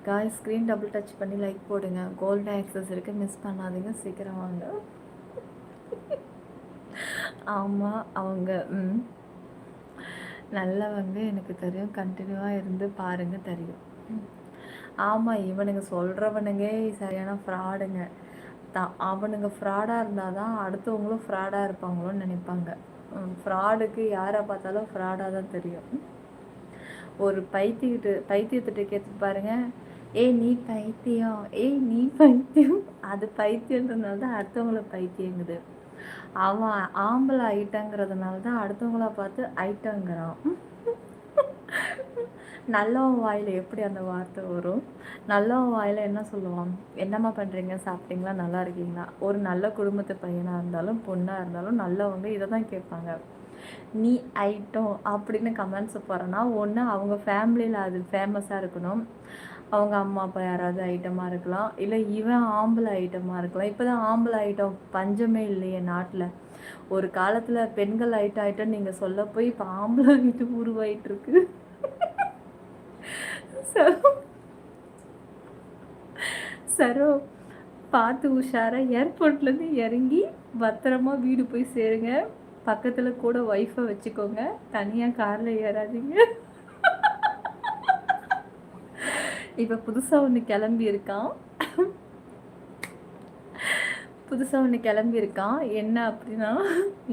காய் ஸ்க்ரீன் டபுள் டச் பண்ணி லைக் போடுங்க. கோல்டன் ஆக்சஸ் இருக்குது, மிஸ் பண்ணாதீங்க. சீக்கிரம் வாங்க. ஆமாம், அவங்க நல்லவங்க எனக்கு தெரியும். கண்டினியூவாக இருந்து பாருங்கள், தெரியும். ஆமாம், இவனுங்க சொல்கிறவனுங்க சரியான ஃப்ராடுங்க தான். அவனுங்க ஃப்ராடாக இருந்தால் தான் அடுத்தவங்களும் ஃப்ராடாக இருப்பாங்களோன்னு நினைப்பாங்க. ஃப்ராடுக்கு யாரை பார்த்தாலும் ஃப்ராடாக தான் தெரியும். ஒரு பைத்தியத்திட்ட கேட்டு பாருங்க, ஏய் நீ பைத்தியம், ஏய் நீ பைத்தியம். அது பைத்தியன்றதுனால தான் அடுத்தவங்கள பைத்தியங்குது. அவன் ஆம்பளை ஐட்டங்கிறதுனால தான் அடுத்தவங்கள பார்த்து ஐட்டங்கிறான். நல்லவன் வாயில் எப்படி அந்த வார்த்தை வரும்? நல்லவன் வாயில் என்ன சொல்லுவான்? என்னம்மா பண்ணுறீங்க, சாப்பிட்டீங்களா, நல்லா இருக்கீங்களா? ஒரு நல்ல குடும்பத்து பையனாக இருந்தாலும் பொண்ணாக இருந்தாலும் நல்லவங்க இதை தான் கேட்பாங்க. நீ ஐட்டம் அப்படின்னு கமெண்ட்ஸ் போகிறேன்னா, ஒன்று அவங்க ஃபேமிலியில் அது ஃபேமஸாக இருக்கணும், அவங்க அம்மா அப்பா யாராவது ஐட்டமாக இருக்கலாம், இல்லை இவன் ஆம்பளை ஐட்டமாக இருக்கலாம். இப்போ தான் ஆம்பளை ஐட்டம் பஞ்சமே இல்லையே நாட்டில். ஒரு காலத்தில் பெண்கள் ஐட்டம் நீங்கள் சொல்ல போய் இப்போ ஆம்பளை ஐட்டம் உருவாயிட்டுருக்கு. சரோ பார்த்து உஷாராக ஏர்போர்ட்லேருந்து இறங்கி பத்திரமா வீடு போய் சேருங்க. பக்கத்தில் கூட ஒய்ஃபை வச்சுக்கோங்க, தனியாக காரில் ஏறாதீங்க. இப்போ புதுசாக ஒன்று கிளம்பியிருக்கான். என்ன அப்படின்னா,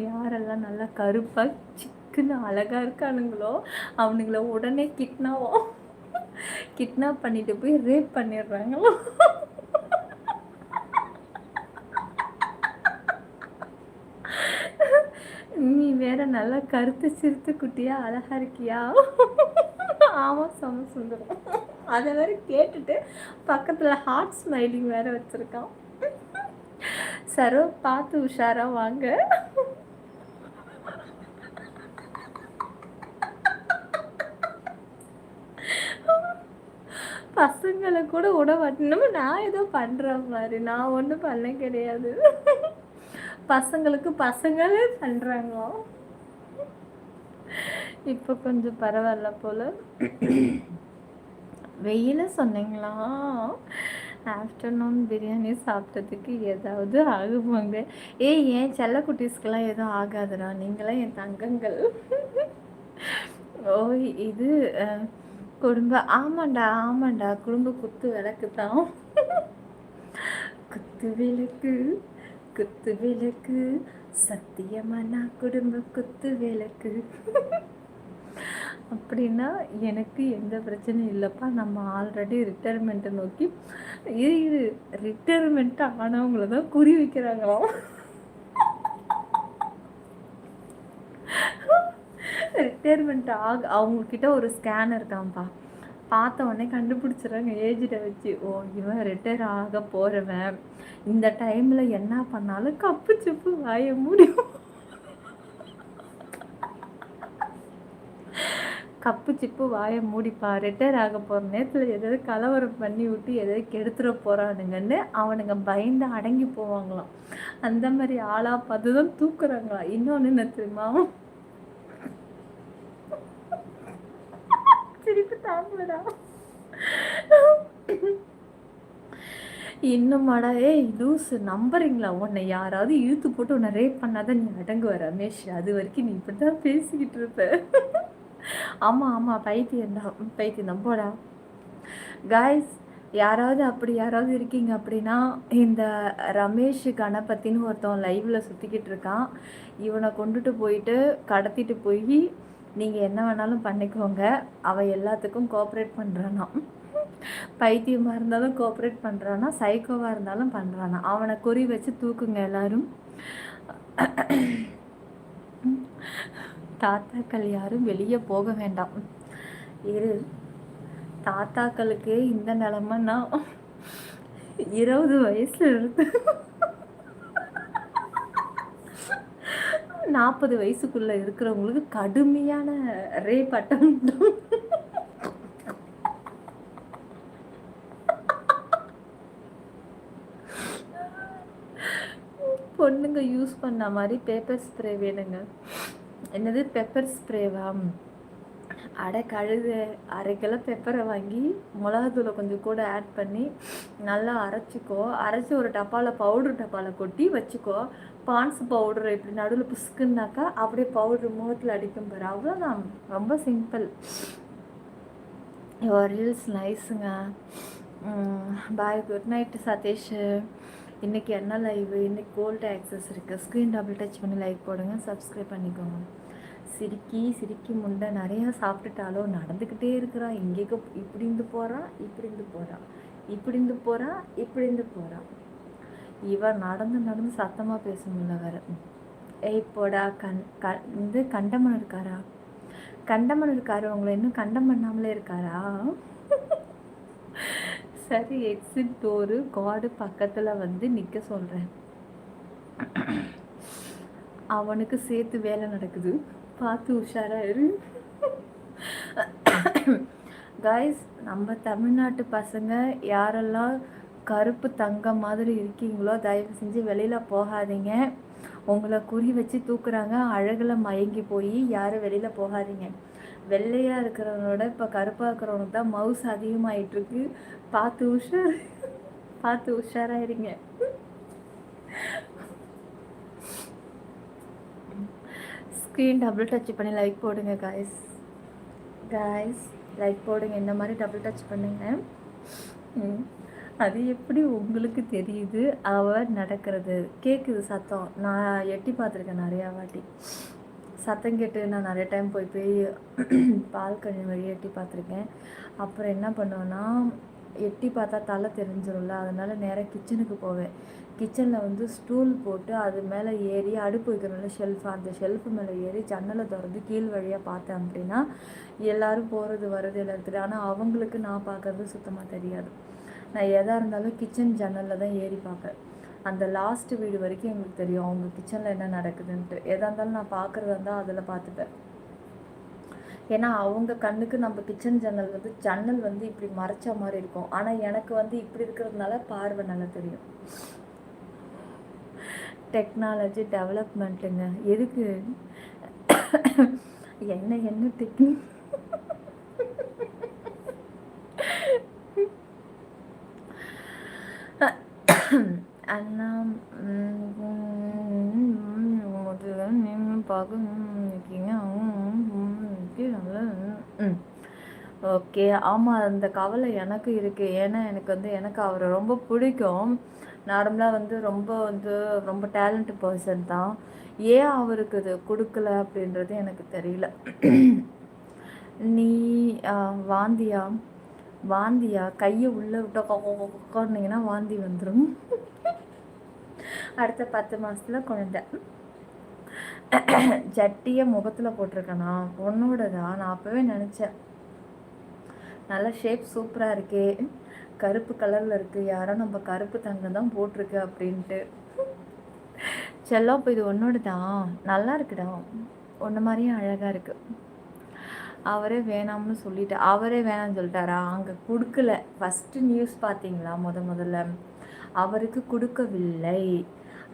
யாரெல்லாம் நல்லா கருப்பாக சிக்குன்னு அழகாக இருக்கானுங்களோ அவனுங்கள உடனே கிட்னாப் பண்ணிட்டு போய் ரேப் பண்ணிடுறாங்களோ. நீ வேற நல்லா கருத்து சிறுத்து குட்டியா அழகா இருக்கியா? ஆமாம், சம சுந்தரம். அதை வேற கேட்டுட்டு பக்கத்தில் ஹார்ட் ஸ்மைலிங் வேற வச்சிருக்கான். சரோ பார்த்து உஷாரா வாங்க. பசங்களை கூட உடவாட்டணும். நான் ஏதோ பண்ணுற மாதிரி, நான் ஒன்றும் பண்ண கிடையாது. பசங்களுக்கு பசங்களே பண்ணுறாங்களோ. இப்போ கொஞ்சம் பரவாயில்ல போல். வெயில சொன்னீங்களா? ஆஃப்டர்நூன் பிரியாணி சாப்பிட்டதுக்கு ஏதாவது ஆகுவாங்க? ஏன் செல்ல குட்டீஸ்க்கெல்லாம் எதுவும் ஆகாதுடா, நீங்களாம் என் தங்கங்கள். இது குடும்பம். ஆமாண்டா, குடும்ப குத்து விளக்கு தான். குத்து விளக்கு சத்தியமான குடும்ப குத்து விளக்கு. அப்படின்னா எனக்கு எந்த பிரச்சனையும் இல்லைப்பா. நம்ம ஆல்ரெடி ரிட்டையர்மெண்ட்டை நோக்கி ரிட்டையர்மெண்ட் ஆனவங்கள தான் குறி வைக்கிறாங்களாம். ரிட்டையர்மெண்ட் அவங்கக்கிட்ட ஒரு ஸ்கேனர் இருக்கான்ப்பா. பார்த்த உடனே கண்டுபிடிச்சிடுறாங்க ஏஜிட்ட வச்சு. இவன் ரிட்டையர் ஆக போகிறவன் இந்த டைமில் என்ன பண்ணாலும் கப்பு சிப்பு வாய முடியும். கப்பு சிப்பு வாய மூடிப்பா, ரிட்டையர் ஆக போகிற நேரத்தில் எதாவது கலவரம் பண்ணி விட்டு எதாவது கெடுத்துட போகிறானுங்கன்னு அவனுங்க பயந்து அடங்கி போவாங்களாம். அந்த மாதிரி ஆளாக பார்த்து தான் தூக்குறாங்களாம். இன்னொன்று என்ன தெரியுமா? திருப்பி தாங்கடா. இன்னும்மாடா, லூஸ் நம்புறீங்களா? உன்னை யாராவது இழுத்து போட்டு உன்னை ரேப் பண்ணாதான் நீ அடங்குவ ரமேஷ். அது வரைக்கும் நீ இப்படி தான் பேசிக்கிட்டு இருப்ப. ஆமாம், பைத்தியம் போடா. காய்ஸ், யாராவது இருக்கீங்க அப்படின்னா, இந்த ரமேஷ் கணபதின்னு ஒருத்தன் லைவில் சுற்றிக்கிட்டு இருக்கான். இவனை கொண்டுட்டு போயிட்டு கடத்திட்டு போய் நீங்கள் என்ன வேணாலும் பண்ணிக்கோங்க. அவன் எல்லாத்துக்கும் கோஆப்ரேட் பண்ணுறானா. பைத்தியமாக இருந்தாலும் கோஆப்ரேட் பண்ணுறானா, சைக்கோவாக இருந்தாலும் பண்ணுறானா. அவனை குறி வச்சு தூக்குங்க எல்லாரும். தாத்தாக்கள் யாரும் வெளியே போக வேண்டாம். தாத்தாக்களுக்கு இந்த நிலமைன்னா 20 வயசுல இருந்து 40 வயசுக்குள்ளே இருக்கிறவங்களுக்கு கடுமையான ரேப் அட்டம் பொண்ணுங்க யூஸ் பண்ண மாதிரி பேப்பர் ஸ்ப்ரே வேணுங்க. என்னது பெப்பர் ஸ்ப்ரேவா? அடை கழுது 1/2 கிலோ பெப்பரை வாங்கி மிளகாத்தூளை கொஞ்சம் கூட ஆட் பண்ணி நல்லா அரைச்சிக்கோ. அரைச்சி ஒரு டப்பாவில் பவுட்ரு டப்பாவில் கொட்டி வச்சுக்கோ. பான்ஸ் பவுட்ரு இப்படி நடுவில் புஸ்க்குன்னாக்கா அப்படியே பவுட்ரு முகத்தில் அடிக்கும் பாரு. அவ்வளோதான், ரொம்ப சிம்பிள். யுவர் ரீல்ஸ் நைஸுங்க. Bye, good night Sathish. இன்றைக்கி என்ன லைவு? இன்றைக்கி கோல்டு ஆக்சஸ் இருக்குது. ஸ்க்ரீன் டபுள் டச் பண்ணி லைக் போடுங்க, சப்ஸ்கிரைப் பண்ணிக்கோங்க. சிரிக்கி முண்டை நிறையா சாப்பிட்டுட்டாலும் நடந்துக்கிட்டே இருக்கிறான். இங்கேக்கு இப்படிந்து போகிறான், இப்படிந்து போகிறான். இவன் நடந்து சத்தமாக பேச முடியல வேறு. ஏய் போடா. கண்டமன் இருக்காரா? உங்களை இன்னும் கண்டம் பண்ணாமலே இருக்காரா? சரி, எக்ஸிட் டோரு காடு பக்கத்தில் வந்து நிற்க சொல்கிறேன். அவனுக்கு சேர்த்து வேலை நடக்குது, பார்த்து உஷாராக இரு. கைஸ், நம்ம தமிழ்நாட்டு பசங்க யாரெல்லாம் கருப்பு தங்கம் மாதிரி இருக்கீங்களோ தயவு செஞ்சு வெளியில் போகாதீங்க. உங்களை குறி வச்சு தூக்குறாங்க. அழகில் மயங்கி போய் யாரும் வெளியில் போகாதீங்க. வெள்ளையாக இருக்கிறவனோட இப்போ கருப்பாக இருக்கிறவனுக்கு தான் மவுஸ் அதிகமாகிட்டுருக்கு. பார்த்து உஷாராயிருங்க. ஸ்க்ரீன் டபுள் டச் பண்ணி லைக் போடுங்க காய்ஸ். லைக் போடுங்க. இந்த மாதிரி டபுள் டச் பண்ணுங்க. அது எப்படி உங்களுக்கு தெரியுது? அவ நடக்கிறது கேட்குது சத்தம். நான் எட்டி பார்த்துருக்கேன் நிறையா வாட்டி. சத்தம் கேட்டு நான் நிறைய டைம் போய் பால்கனி வழி எட்டி பார்த்துருக்கேன். அப்புறம் என்ன பண்ணுவேன்னா, எட்டி பார்த்தா தலை தெரிஞ்சிடும்ல, அதனால் நேராக கிச்சனுக்கு போவேன். கிச்சனில் வந்து ஸ்டூல் போட்டு அது மேலே ஏறி அடுப்பு வைக்கிறோம்ல ஷெல்ஃபு, அந்த ஷெல்ஃபு மேலே ஏறி ஜன்னலை திறந்து கீழ் வழியாக பார்த்தேன் அப்படின்னா எல்லோரும் போகிறது வர்றது எல்லாம் இருக்குது. ஆனால் அவங்களுக்கு நான் பார்க்குறது சுத்தமாக தெரியாது. நான் எதாக இருந்தாலும் கிச்சன் ஜன்னலில் தான் ஏறி பார்ப்பேன். அந்த லாஸ்ட் வீடு வரைக்கும் எங்களுக்கு தெரியும் அவங்க கிச்சனில் என்ன நடக்குதுன்ட்டு. எதாக இருந்தாலும் நான் பார்க்குறதா இருந்தால் அதில் பார்த்துப்பேன். ஏன்னா அவங்க கண்ணுக்கு நம்ம கிச்சன் ஜன்னல் வந்து இப்படி மறைச்ச மாதிரி இருக்கும். ஆனால் எனக்கு வந்து இப்படி இருக்கிறதுனால பார்வை நல்லா தெரியும். டெக்னாலஜி டெவலப்மெண்ட்டுங்க. எதுக்கு? என்ன டெக்னிக்? அண்ணா ஓகே. ஆமாம், அந்த கவலை எனக்கு இருக்குது. ஏன்னா எனக்கு அவரை ரொம்ப பிடிக்கும். நார்மலாக ரொம்ப டேலண்ட் பர்சன் தான். ஏன் அவருக்கு இது கொடுக்கல அப்படின்றது எனக்கு தெரியல. நீ வாந்தியா கையை உள்ளே விட்டா உட்கார்ந்தீங்கன்னா வாந்தி வந்துடும். அடுத்த 10 மாதத்தில் குழந்தை. ஜட்டியை முகத்தில் போட்டிருக்கேனா? பொண்ணோட தான். நான் அப்போவே நினச்சேன் நல்ல ஷேப் சூப்பராக இருக்கே, கருப்பு கலரில் இருக்குது, யாரோ நம்ம கருப்பு தங்கம் தான் போட்டிருக்கு அப்படின்ட்டு. செல்லம், இப்போ இது ஒன்றோடு தான். நல்லா இருக்குடா, ஒன்று மாதிரியும் அழகாக இருக்குது. அவரே வேணாம்னு சொல்லிட்டாரா? அங்கே கொடுக்கல. ஃபஸ்ட்டு நியூஸ் பார்த்தீங்களா? முதல்ல அவருக்கு கொடுக்கவில்லை.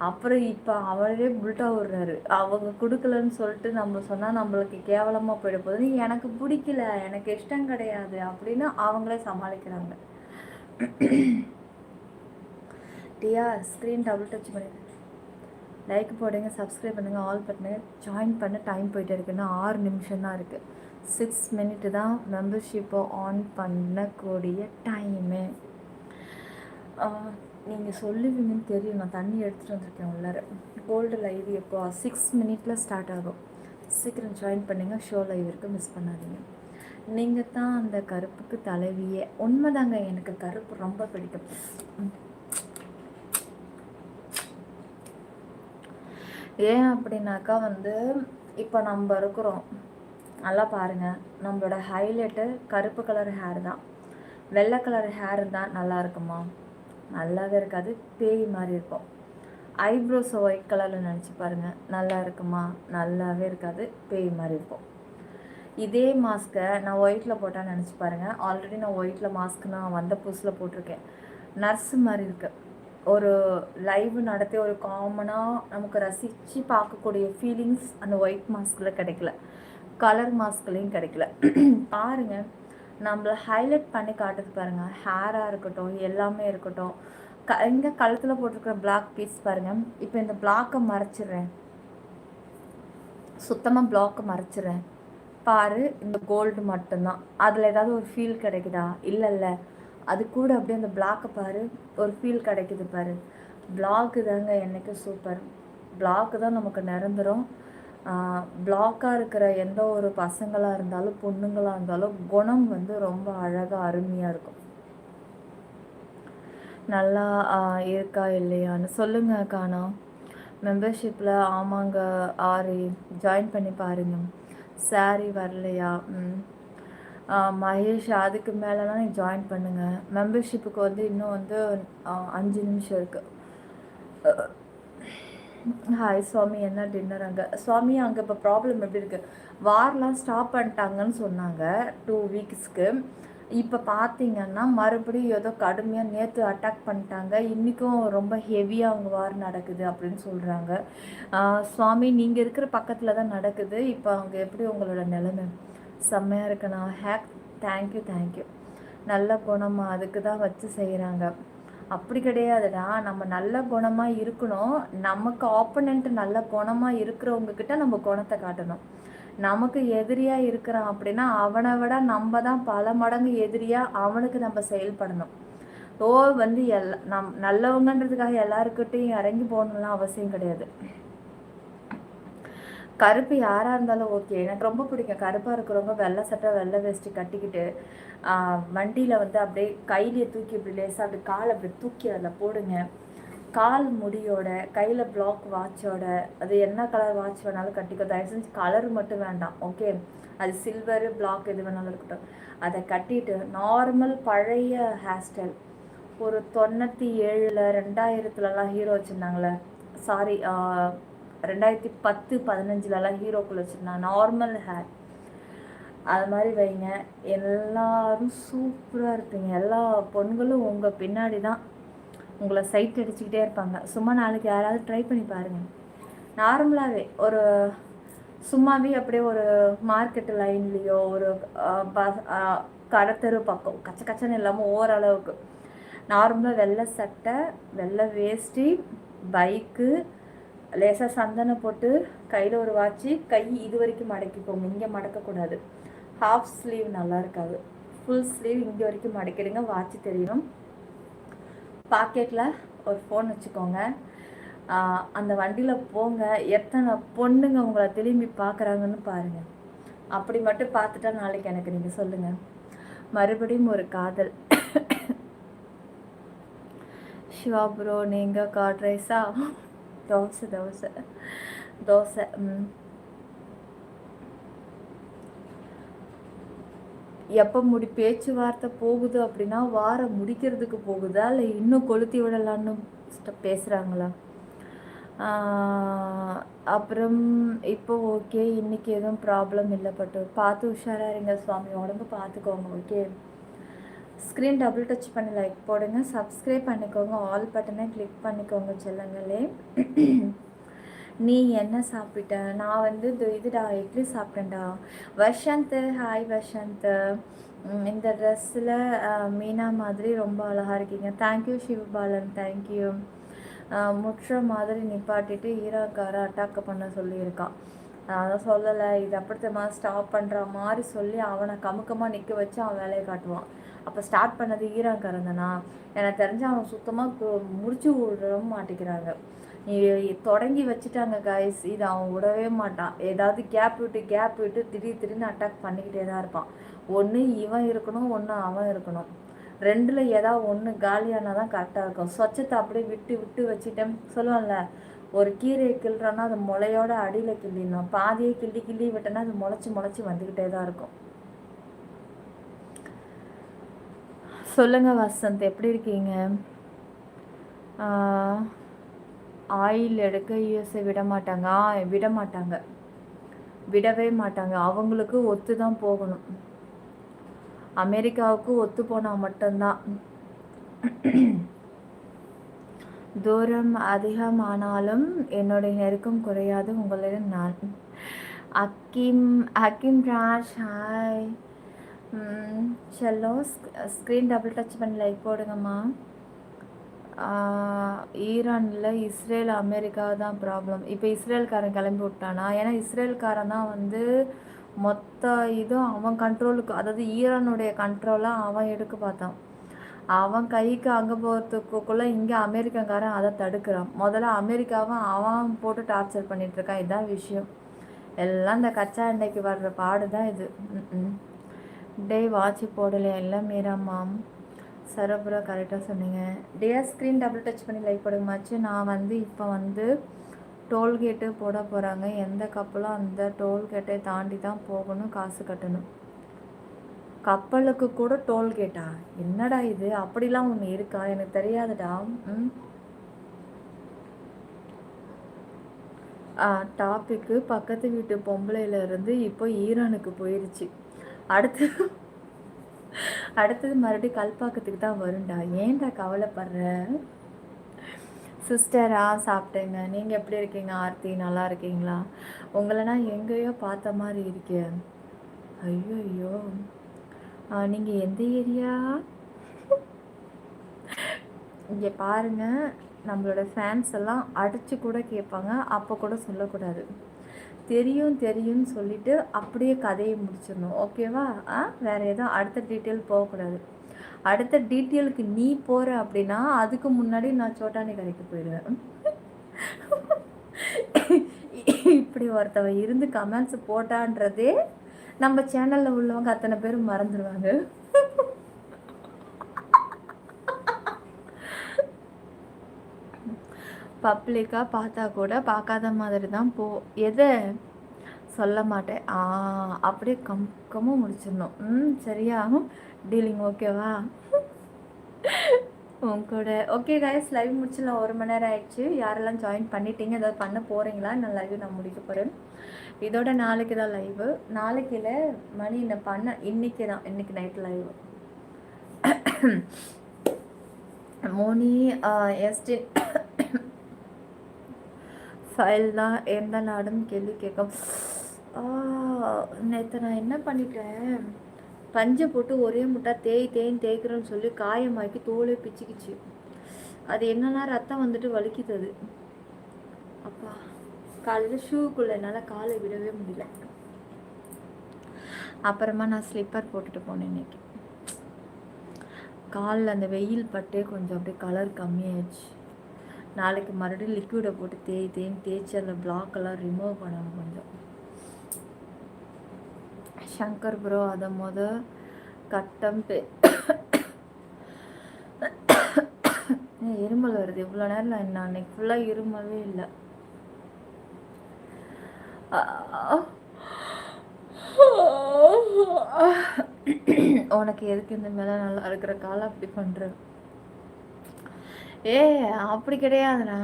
அப்புறம் இப்போ அவரே புல்ட்டா விடுறாரு. அவங்க கொடுக்கலன்னு சொல்லிட்டு நம்ம சொன்னால் நம்மளுக்கு கேவலமாக போயிட போகுது. எனக்கு பிடிக்கல, எனக்கு இஷ்டம் கிடையாது அப்படின்னு அவங்களே சமாளிக்கிறாங்க. டிஆர் ஸ்க்ரீன் டபுள் டச் பண்ணி லைக் போடுங்க, சப்ஸ்கிரைப் பண்ணுங்கள், ஆல் பண்ணுங்க, ஜாயின் பண்ண டைம் போயிட்டே இருக்குன்னா 6 நிமிஷம் தான் இருக்குது. 6 மினிட் தான் மெம்பர்ஷிப்பை ஆன் பண்ணக்கூடிய டைமு. நீங்கள் சொல்லுவீங்கன்னு தெரியும். நான் தண்ணி எடுத்துகிட்டு வந்திருக்கேன் உள்ளார. கோல்டு லைவ் எப்போ 6 மினிட்ல ஸ்டார்ட் ஆகும். சீக்கிரம் ஜாயின் பண்ணுங்கள். ஷோ லைவ் இருக்குது, மிஸ் பண்ணாதீங்க. நீங்கள் தான் அந்த கருப்புக்கு தலைவியே. உண்மைதாங்க, எனக்கு கருப்பு ரொம்ப பிடிக்கும். ஏன் அப்படின்னாக்கா இப்போ நம்ம இருக்கிறோம், நல்லா பாருங்கள், நம்மளோட ஹைலைட்டு கருப்பு கலர் ஹேர் தான். வெள்ளை கலர் ஹேர் தான் நல்லா இருக்குமா? நல்லாவே இருக்காது, பேய் மாதிரி இருக்கும். ஐப்ரோஸை ஒயிட் கலரில் நினச்சி பாருங்கள், நல்லா இருக்குமா? நல்லாவே இருக்காது, பேய் மாதிரி இருக்கும். இதே மாஸ்க்கை நான் ஒயிட்டில் போட்டால் நினச்சி பாருங்கள். ஆல்ரெடி நான் ஒயிட்டில் மாஸ்க் நான் வந்த புதுசில் போட்டிருக்கேன். நர்ஸு மாதிரி இருக்குது. ஒரு லைவ் நடத்தி ஒரு காமனாக நமக்கு ரசித்து பார்க்கக்கூடிய ஃபீலிங்ஸ் அந்த ஒயிட் மாஸ்கில் கிடைக்கல, கலர் மாஸ்க்லேயும் கிடைக்கல. பாருங்கள், நம்மளை ஹைலைட் பண்ணி காட்டுது பாருங்கள். ஹேராக இருக்கட்டும், எல்லாமே இருக்கட்டும். இங்கே கழுத்தில் போட்டிருக்கிற பிளாக் பீஸ் பாருங்கள். இப்போ இந்த பிளாக்கை மறைச்சிடுறேன், சுத்தமாக பிளாக்கை மறைச்சிடுறேன். பாரு, இந்த கோல்டு மட்டும்தான். அதில் ஏதாவது ஒரு ஃபீல் கிடைக்குதா? இல்லைல்ல. அது கூட அப்படியே அந்த பிளாக்கை பாரு, ஒரு ஃபீல் கிடைக்குது பாரு. பிளாக்கு தாங்க என்றைக்கு சூப்பர். பிளாக்கு தான் நமக்கு நிரந்தரம். பிளாக்காக இருக்கிற எந்த ஒரு பசங்களாக இருந்தாலும் பொண்ணுங்களாக இருந்தாலும் குணம் வந்து ரொம்ப அழகாக அருமையாக இருக்கும். நல்லா இருக்கா இல்லையான்னு சொல்லுங்கள். காணோம் மெம்பர்ஷிப்பில். ஆமாங்க ஆரி, ஜாயின் பண்ணி பாருங்க. சாரி வரலையா? மகேஷ், அதுக்கு மேலெலாம் நீ ஜாயின் பண்ணுங்கள். மெம்பர்ஷிப்புக்கு வந்து இன்னும் வந்து 5 நிமிஷம் இருக்குது. ஹாய் சுவாமி, என்ன டின்னர் அங்கே? சுவாமி, அங்கே இப்போ ப்ராப்ளம் எப்படி இருக்குது? வார்லாம் ஸ்டாப் பண்ணிட்டாங்கன்னு சொன்னாங்க 2 வீக்ஸ்க்கு. இப்போ பார்த்தீங்கன்னா மறுபடியும் ஏதோ கடுமையாக நேற்று அட்டாக் பண்ணிட்டாங்க. இன்றைக்கும் ரொம்ப ஹெவியாக அவங்க வார் நடக்குது அப்படின்னு சொல்கிறாங்க. சுவாமி, நீங்கள் இருக்கிற பக்கத்தில் தான் நடக்குது. இப்போ அங்கே எப்படி உங்களோட நிலைமை? செம்மையாக இருக்குண்ணா. Hack, thank you. நல்ல குணமாக அதுக்கு தான் வச்சு செய்கிறாங்க. அப்படி கிடையாதுடா, நம்ம நல்ல குணமாக இருக்கணும். நமக்கு ஆப்போனண்ட் நல்ல குணமாக இருக்கிறவங்கக்கிட்ட நம்ம குணத்தை காட்டணும். நமக்கு எதிரியாக இருக்கிறான் அப்படின்னா அவனை விட நம்ம தான் பல மடங்கு எதிரியாக அவனுக்கு நம்ம செயல்படணும். வந்து நல்லவங்கன்றதுக்காக எல்லாருக்கிட்டையும் இறங்கி போகணும்லாம் அவசியம் கிடையாது. கருப்பு யாராக இருந்தாலும் ஓகே, எனக்கு ரொம்ப பிடிக்கும். கருப்பாக இருக்கிறவங்க வெள்ளை சட்டை வெள்ளை வேஷ்டி கட்டிக்கிட்டு வண்டியில் வந்து அப்படியே கையிலேயே தூக்கி இப்படி லேசாக அப்படி காலை அப்படி தூக்கி அதில் போடுங்க. கால் முடியோட, கையில் பிளாக் வாட்சோட, அது என்ன கலர் வாட்ச் வேணாலும் கட்டிக்கோ. தயவு செஞ்சு கலர் மட்டும் வேண்டாம், ஓகே? அது சில்வரு பிளாக் எது வேணாலும் இருக்கட்டும். அதை கட்டிட்டு நார்மல் பழைய ஹேர் ஸ்டைல், ஒரு 97 2000லலாம் ஹீரோ வச்சுருந்தாங்களே, சாரி 2010 15லலாம் ஹீரோக்குள்ள வச்சுருந்தாங்க நார்மல் ஹேர், அது மாதிரி வைங்க. எல்லாரும் சூப்பராக இருப்பீங்க. எல்லா பொண்களும் உங்கள் பின்னாடி தான் உங்களை சைட் அடிச்சுக்கிட்டே இருப்பாங்க. சும்மா நாளைக்கு யாராவது ட்ரை பண்ணி பாருங்கள். நார்மலாகவே ஒரு சும்மாவே அப்படியே ஒரு மார்க்கெட்டு லைன்லேயோ ஒரு கடத்தரு பக்கம் கச்சன்னு இல்லாமல் ஓரளவுக்கு நார்மலாக வெள்ளை சட்டை வெள்ளை வேஷ்டி, பைக்கு, லேசாக சந்தனம் போட்டு, கையில் ஒரு வாட்சி, கை இது வரைக்கும் மடக்கிக்கோங்க, இங்கே மடக்கக்கூடாது. ஹாஃப் ஸ்லீவ் நல்லா இருக்காது, ஃபுல் ஸ்லீவ் இங்கே வரைக்கும் மடக்கிடுங்க, வாட்சி தெரியணும். பாக்கெட்டில் ஒரு ஃபோன் வச்சுக்கோங்க. அந்த வண்டியில் போங்க. எத்தனை பொண்ணுங்க உங்களை திரும்பி பார்க்குறாங்கன்னு பாருங்கள். அப்படி மட்டும் பார்த்துட்டா நாளைக்கு எனக்கு நீங்கள் சொல்லுங்கள். மறுபடியும் ஒரு காதல். சிவா ப்ரோ, நீங்கள் கார்ட் ரைஸா? தோசை. எப்போ பேச்சுவார்த்தை போகுது அப்படின்னா வாரம் முடிக்கிறதுக்கு போகுதா இல்லை இன்னும் கொளுத்தி விடலான்னு பேசுகிறாங்களா? அப்புறம் இப்போ ஓகே, இன்றைக்கி எதுவும் ப்ராப்ளம் இல்லை, பட் பார்த்து உஷாராக இருங்க சுவாமி, உடம்பு பார்த்துக்கோங்க, ஓகே? ஸ்க்ரீன் டபுள் டச் பண்ணி லைக் போடுங்க, சப்ஸ்கிரைப் பண்ணிக்கோங்க, ஆல் பட்டனை கிளிக் பண்ணிக்கோங்க செல்லங்களே. நீ என்ன சாப்பிட்ட? நான் வந்து இதுடா இட்லி சாப்பிட்டேன்டா. வசந்த், ஹாய் வசந்த். இந்த ட்ரெஸ்ஸில் மீனா மாதிரி ரொம்ப அழகாக இருக்கீங்க. Thank you Sivabalan, thank you. முற்ற மாதிரி நிப்பாட்டிட்டு ஈராக்கார அட்டாக் பண்ண சொல்லியிருக்கான். நான் அதை சொல்லலை, இது அப்படித்தமா ஸ்டாப் பண்ணுற மாதிரி சொல்லி அவனை கமுக்கமாக நிற்க வச்சு அவன் வேலையை காட்டுவான். அப்போ ஸ்டார்ட் பண்ணது ஈராக்காரன் தானா? எனக்கு தெரிஞ்சு அவன் சுத்தமாக முடிச்சு விடவும் மாட்டேங்கிறாங்க. தொடங்கி வச்சுட்டாங்க கைஸ், இது அவன் விடவே மாட்டான். ஏதாவது கேப் விட்டு திடீர்னு அட்டாக் பண்ணிக்கிட்டே தான் இருப்பான். ஒன்று இவன் இருக்கணும், ஒன்று அவன் இருக்கணும். ரெண்டில் ஏதாவது ஒன்று காலியானால் தான் கரெக்டாக இருக்கும். சொச்சத்தை அப்படியே விட்டு வச்சுட்டேன் சொல்லுவான்ல, ஒரு கீரையை கிள்றான்னா அது முளையோட அடியில் கிள்ளிடணும். பாதியை கிள்ளி விட்டேன்னா அது முளைச்சி வந்துக்கிட்டே தான் இருக்கும். சொல்லுங்கள் வசந்த், எப்படி இருக்கீங்க? ஆயில் எடுக்க யூஎஸ்ஏ விட மாட்டாங்க. விட மாட்டாங்க, விடவே மாட்டாங்க. அவங்களுக்கு ஒத்து தான் போகணும். அமெரிக்காவுக்கு ஒத்து போனால் மட்டும்தான். தூரம் அதிகமானாலும் என்னுடைய நெருக்கம் குறையாது உங்களிடம் நான். அக்கிம் அக்கிம் ராஜ் ஹாய். செல்லோ ஸ்க்ரீன் டபுள் டச் பண்ணி லைக் போடுங்கம்மா. ஈரானில் இஸ்ரேல் அமெரிக்கா தான் ப்ராப்ளம். இப்போ இஸ்ரேல்காரன் கிளம்பி விட்டானா? ஏன்னா இஸ்ரேல்காரன் தான் வந்து மொத்த இதுவும் அவன் கண்ட்ரோலுக்கு, அதாவது ஈரானுடைய கண்ட்ரோலாக அவன் எடுக்க பார்த்தான். அவன் கைக்கு அங்கே போகிறதுக்குள்ளே இங்கே அமெரிக்காக்காரன் அதை தடுக்கிறான். முதல்ல அமெரிக்காவை அவன் போட்டு டார்ச்சர் பண்ணிகிட்ருக்கான். இதுதான் விஷயம். எல்லாம் இந்த கச்சா எண்ணெய்க்கு வர்ற பாடு தான் இது. டே வாட்சி போடலையா? இல்லை மீராம்மாம் சரபுரா கரெக்டாக சொன்னீங்க. டியர் ஸ்க்ரீன் டபுள் டச் பண்ணி லைக் போடுங்கமாச்சு. நான் வந்து இப்போ வந்து டோல்கேட்டு போட போகிறாங்க. எந்த கப்பலும் அந்த டோல்கேட்டை தாண்டி தான் போகணும், காசு கட்டணும். கப்பலுக்கு கூட டோல்கேட்டா? என்னடா இது, அப்படிலாம் ஒன்று இருக்கா? எனக்கு தெரியாதுடா. டாப்பிக்கு பக்கத்து வீட்டு பொம்பளையிலேருந்து இப்போ ஈரானுக்கு போயிடுச்சு. அடுத்தது மறுபடியும் கல்பாக்கத்துக்கு தான் வரும்டா. ஏன்டா கவலைப்படுற சிஸ்டரா? சாப்பிட்டேங்க. நீங்கள் எப்படி இருக்கீங்க ஆர்த்தி? நல்லா இருக்கீங்களா? உங்களை நான் எங்கேயோ பார்த்த மாதிரி இருக்கேன். ஐயோ, நீங்கள் எந்த ஏரியா? இங்கே பாருங்கள், நம்மளோட ஃபேன்ஸ் எல்லாம் அடித்து கூட கேட்பாங்க. அப்போ கூட சொல்லக்கூடாது. தெரியும்னு சொல்லிவிட்டு அப்படியே கதையை முடிச்சிடணும். ஓகேவா? வேறு எதுவும் அடுத்த டீட்டெயில் போகக்கூடாது. அடுத்த டீட்டெயிலுக்கு நீ போகிற அப்படின்னா அதுக்கு முன்னாடி நான் சோட்டானி கடைக்கு போயிடுவேன். இப்படி ஒருத்தவ இருந்து கமெண்ட்ஸ் போட்டான்றதே நம்ம சேனலில் உள்ளவங்க அத்தனை பேரும் மறந்துடுவாங்க. பப்ளிக்காக பார்த்தா கூட பார்க்காத மாதிரி தான் எதை சொல்ல மாட்டேன். அப்படியே கம்மும் முடிச்சிடணும். சரியா டீலிங்? ஓகேவா? உங்க கூட ஓகே கைஸ், லைவ் முடிச்சிடலாம். 1 மணி நேரம் ஆயிடுச்சு. யாரெல்லாம் ஜாயின் பண்ணிட்டீங்க, ஏதாவது பண்ண போகிறீங்களா? நான் லைவ் நான் முடிக்க போகிறேன். இதோட நாளைக்கு தான் லைவு. நாளைக்கு இல்லை, மணி என்ன இன்னைக்கு தான், இன்னைக்கு நைட் லைவ். மோனி எஸ்டின் ஃபைல் தான் எந்த நாடுன்னு கேள்வி கேட்கும். நேற்று நான் என்ன பண்ணிட்டேன், பஞ்சை போட்டு ஒரே முட்டா தேய்க்கிறேன்னு சொல்லி காயமாக்கி தோலே பிச்சுக்கிச்சு. அது என்னன்னா ரத்தம் வந்துட்டு வலிக்குது. அது அப்பா காலையில் ஷூக்குள்ளே என்னால் காலை விடவே முடியல. அப்புறமா நான் ஸ்லிப்பர் போட்டுட்டு போனேன். இன்னைக்கு காலில் அந்த வெயில் பட்டே கொஞ்சம் அப்படியே கலர் கம்மியாயிடுச்சு. நாளைக்கு மறுபடியும் லிக்விடை போட்டு தேய்ச்சி அந்த பிளாக்கெல்லாம் ரிமூவ் பண்ணணும் கொஞ்சம். சங்கர் ப்ரோ அதை கட்டம் இருமல் வருது. இவ்வளோ நேரம் நான் அன்னைக்கு ஃபுல்லாக இருமவே இல்லை. உனக்கு எதுக்கு இந்த மேலே நல்லா இருக்கிற காலம் அப்படி பண்ணுற? அப்படி கிடையாதுண்ணா.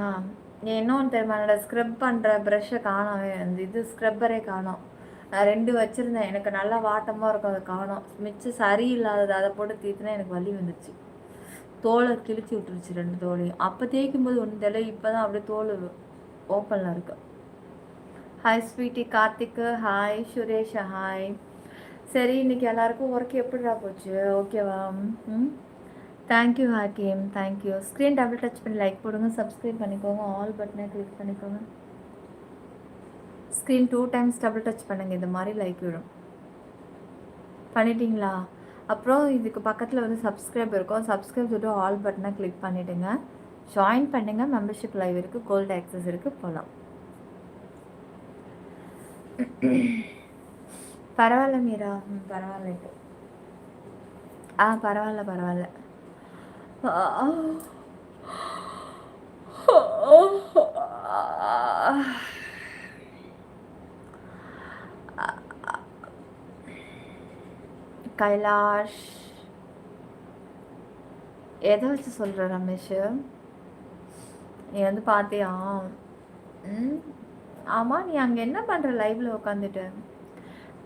இன்னொன்று தெரியுமா, என்னோட ஸ்க்ரப் பண்ணுற ப்ரஷ்ஷை காணோம். அந்த இது ஸ்க்ரப்பரே காணோம். நான் 2 வச்சுருந்தேன். எனக்கு நல்லா வாட்டமாக இருக்கும், அதை காணோம். மிச்சம் சரியில்லாதது அதை போட்டு தீர்த்துனா எனக்கு வலி வந்துடுச்சு. தோலை கிழிச்சு விட்டுருச்சு 2 தோலையும். அப்போ தேய்க்கும் போது ஒன்றும் தெரியல. இப்போ தான் அப்படியே தோல் ஓப்பனில் இருக்கு. ஹாய் ஸ்வீட்டி கார்த்திக்கு, ஹாய் சுரேஷ், ஹாய். சரி, இன்றைக்கி எல்லாருக்கும் ஒர்க் எப்படிடா போச்சு? ஓகேவா? Thank you Hakeem, thank you. Screen double touch பண்ணி லைக் போடுங்க, சப்ஸ்கிரைப் பண்ணிக்கோங்க, ஆல் பட்டனை கிளிக் பண்ணிக்கோங்க. ஸ்க்ரீன் 2 டைம்ஸ் டபுள் டச் பண்ணுங்கள், இந்த மாதிரி லைக் விடும். பண்ணிட்டீங்களா? அப்புறம் இதுக்கு பக்கத்தில் வந்து சப்ஸ்கிரைப் இருக்கும். சப்ஸ்கிரைப் சொல்லிட்டு ஆல் பட்டனை கிளிக் பண்ணிவிடுங்க. ஜாயின் பண்ணுங்கள். மெம்பர்ஷிப் லைவ் இருக்குது, கோல்டு ஆக்சஸ் இருக்குது, போகலாம். பரவாயில்ல மீரா, பரவாயில்ல. பரவாயில்ல. கைலாஷ் எதை வச்சு சொல்கிற ரமேஷ்? நீ வந்து பார்த்தியா? ம். ஆமாம், நீ அங்கே என்ன பண்ணுற லைவில் உட்காந்துட்டு?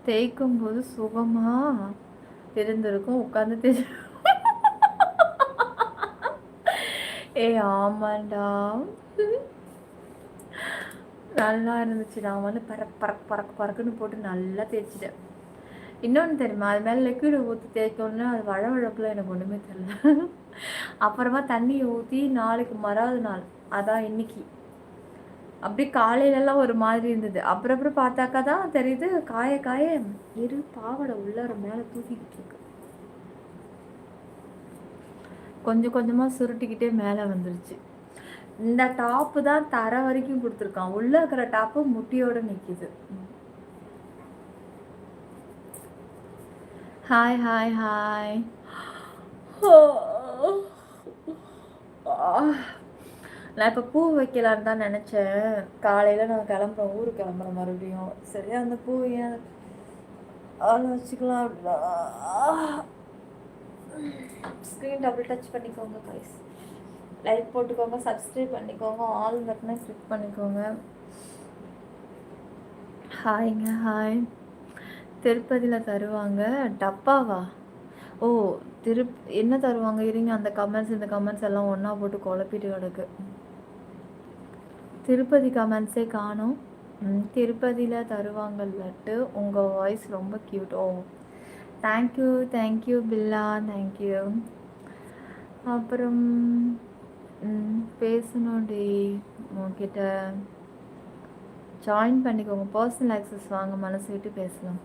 தேய்க்கும் போது சுகமா இருந்திருக்கும் உட்காந்து தேய். ஏ ஆமாண்டா, நல்லா இருந்துச்சு. நான் வந்து பறக்கு பறக்கு பறக்கு பறக்குன்னு போட்டு நல்லா தேய்ச்சிட்டேன். இன்னொன்று தெரியுமா, அது மேலே லிக்விடை ஊற்றி தேய்க்கணும்னா அது வழவழப்பில் எனக்கு ஒன்றுமே தெரியல. அப்புறமா தண்ணியை ஊற்றி நாளைக்கு மறாவது நாள், அதான் இன்னைக்கு அப்படி காலையிலலாம் ஒரு மாதிரி இருந்தது. அப்புறம் பார்த்தாக்கா தான் தெரியுது காய காய இரு பாவடை உள்ளார மேலே தூக்கிக்கிட்டு இருக்கு. கொஞ்சம் கொஞ்சமாக சுருட்டிக்கிட்டே மேலே வந்துருச்சு. இந்த டாப்பு தான் தர வரைக்கும் கொடுத்துருக்கான். உள்ளே இருக்கிற டாப்பு முட்டியோட நிற்கிது. Hi hi hi. நான் இப்போ பூ வைக்கலான்னு தான் நினச்சேன். காலையில் நான் கிளம்புறேன், ஊருக்கு கிளம்புறேன் மறுபடியும். சரியா அந்த பூ ஏன் ஆள் வச்சுக்கலாம் அப்படின்னா. ஸ்க்ரீன் டபுள் டச் பண்ணிக்கோங்க கைஸ், லைக் போட்டுக்கோங்க, சப்ஸ்கிரைப் பண்ணிக்கோங்க, ஆல் பட்டனை கிளிக் பண்ணிக்கோங்க. ஹாய்ங்க ஹாய். திருப்பதியில் தருவாங்க டப்பாவா? ஓ என்ன தருவாங்க? இருங்க, அந்த கமெண்ட்ஸ் இந்த கமெண்ட்ஸ் எல்லாம் ஒன்றா போட்டு குழப்பிட்டு கிடக்கு. திருப்பதி கமெண்ட்ஸே காணும். திருப்பதியில் தருவாங்க லட்டு. உங்கள் வாய்ஸ் ரொம்ப க்யூட். ஓ தேங்க்யூ தேங்க்யூ பில்லா, தேங்க்யூ. அப்புறம் பேசணும் டி உங்ககிட்ட. ஜாயின் பண்ணிக்கோங்க, பர்சனல் ஆக்சஸ் வாங்க, மனசு விட்டு பேசலாம்.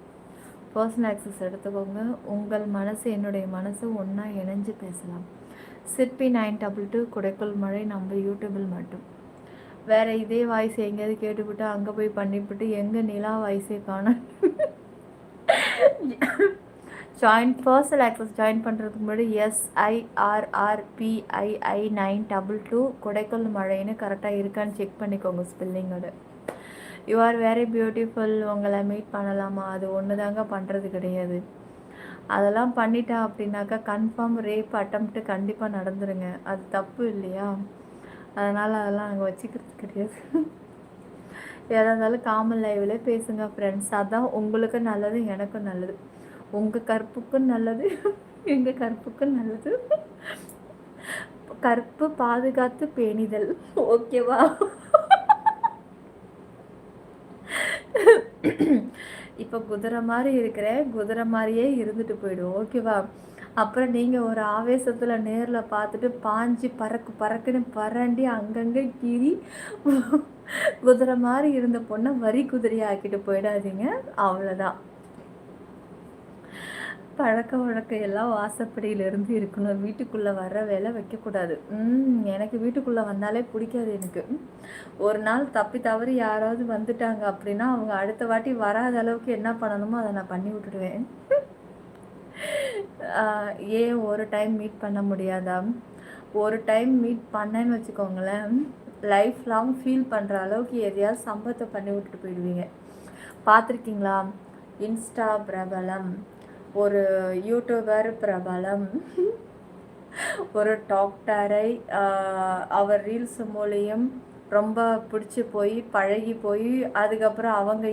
பர்சனல் ஆக்சஸ் எடுத்துக்கோங்க. உங்கள் மனசு என்னுடைய மனசு ஒன்றா இணைஞ்சு பேசலாம். சிற்பி 922 குடைக்குள் மழை நம்ம யூடியூபில் மட்டும். வேறு இதே வாய்ஸ் எங்கேயாவது கேட்டுவிட்டு அங்கே போய் பண்ணிவிட்டு எங்கே நிலா வாய்ஸே காணும். ஜாயின் பர்சனல் ஆக்சஸ் ஜாயின் பண்ணுறதுக்கு முன்னாடி SIRRPII 922 குடைக்குள் மழைன்னு கரெக்டாக இருக்கான்னு செக் பண்ணிக்கோங்க ஸ்பெல்லிங்கோட. You are very beautiful. உங்களை மீட் பண்ணலாமா? அது ஒன்று தாங்க பண்ணுறது கிடையாது. அதெல்லாம் பண்ணிட்டா அப்படின்னாக்கா கன்ஃபார்ம் ரேப் அட்டம்ப்ட்டு கண்டிப்பாக நடந்துருங்க. அது தப்பு இல்லையா? அதனால் அதெல்லாம் நாங்கள் வச்சுக்கிறது கிடையாது. எதாக இருந்தாலும் காமன் லைவில் பேசுங்க ஃப்ரெண்ட்ஸ். அதுதான் உங்களுக்கு நல்லது, எனக்கும் நல்லது, உங்கள் கற்புக்கும் நல்லது, எங்கள் கற்புக்கும் நல்லது. கற்பு பாதுகாத்து பேணிதல், ஓகேவா? இப்போ குதிரை மாதிரி இருக்கிற, குதிரை மாதிரியே இருந்துட்டு போயிடும், ஓகேவா? அப்புறம் நீங்கள் ஒரு ஆவேசத்தில் நேரில் பார்த்துட்டு பாஞ்சு பறக்கு பறக்குன்னு பரண்டி அங்கங்கே கீறி குதிரை மாதிரி இருந்த பொண்ணை வரி குதிரையை ஆக்கிட்டு போயிடாதீங்க, அவ்வளோதான். பழக்க வழக்கம் எல்லாம் வாசப்படியிலேருந்து இருக்கணும். வீட்டுக்குள்ளே வர வேலை வைக்கக்கூடாது. எனக்கு வீட்டுக்குள்ளே வந்தாலே பிடிக்காது. எனக்கு ஒரு நாள் தப்பி தவறி யாராவது வந்துட்டாங்க அப்படின்னா அவங்க அடுத்த வாட்டி வராத அளவுக்கு என்ன பண்ணணுமோ அதை நான் பண்ணி விட்டுடுவேன். ஏன் ஒரு டைம் மீட் பண்ண முடியாதா? ஒரு டைம் மீட் பண்ணேன்னு வச்சுக்கோங்களேன், லைஃப் லாங் ஃபீல் பண்ணுற அளவுக்கு எதையாவது சம்பவத்தை பண்ணி விட்டுட்டு போயிடுவீங்க. பார்த்துருக்கீங்களா? இன்ஸ்டா பிரபலம், ஒரு யூடியூபர் பிரபலம், ஒரு டாக்டரை அவர் ரீல்ஸ் மூலியம் ரொம்ப பிடிச்சி போய் பழகி போய் அதுக்கப்புறம் அவங்க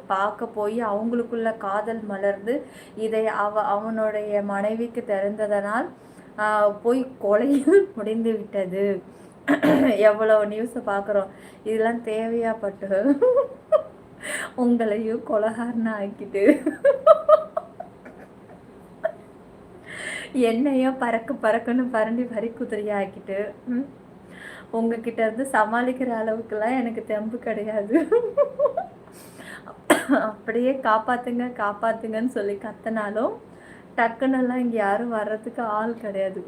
பார்க்க போய் அவங்களுக்குள்ள காதல் மலர்ந்து இதை அவனுடைய மனைவிக்கு தெரிந்ததனால் போய் கொலையில் முடிந்து விட்டது. எவ்வளோ நியூஸை பார்க்குறோம். இதெல்லாம் தேவையாப்பட்டு உங்களையும் கொலகாரனை ஆக்கிட்டு என்னையும் பறக்கு பறக்குன்னு பரண்டி வரி குதிரையாக ஆக்கிட்டு உங்ககிட்ட இருந்து சமாளிக்கிற அளவுக்குலாம் எனக்கு தெம்பு கிடையாது. அப்படியே காப்பாற்றுங்க காப்பாற்றுங்கன்னு சொல்லி கத்தினாலும் டக்குன்னெல்லாம் இங்கே யாரும் வர்றதுக்கு ஆள் கிடையாது.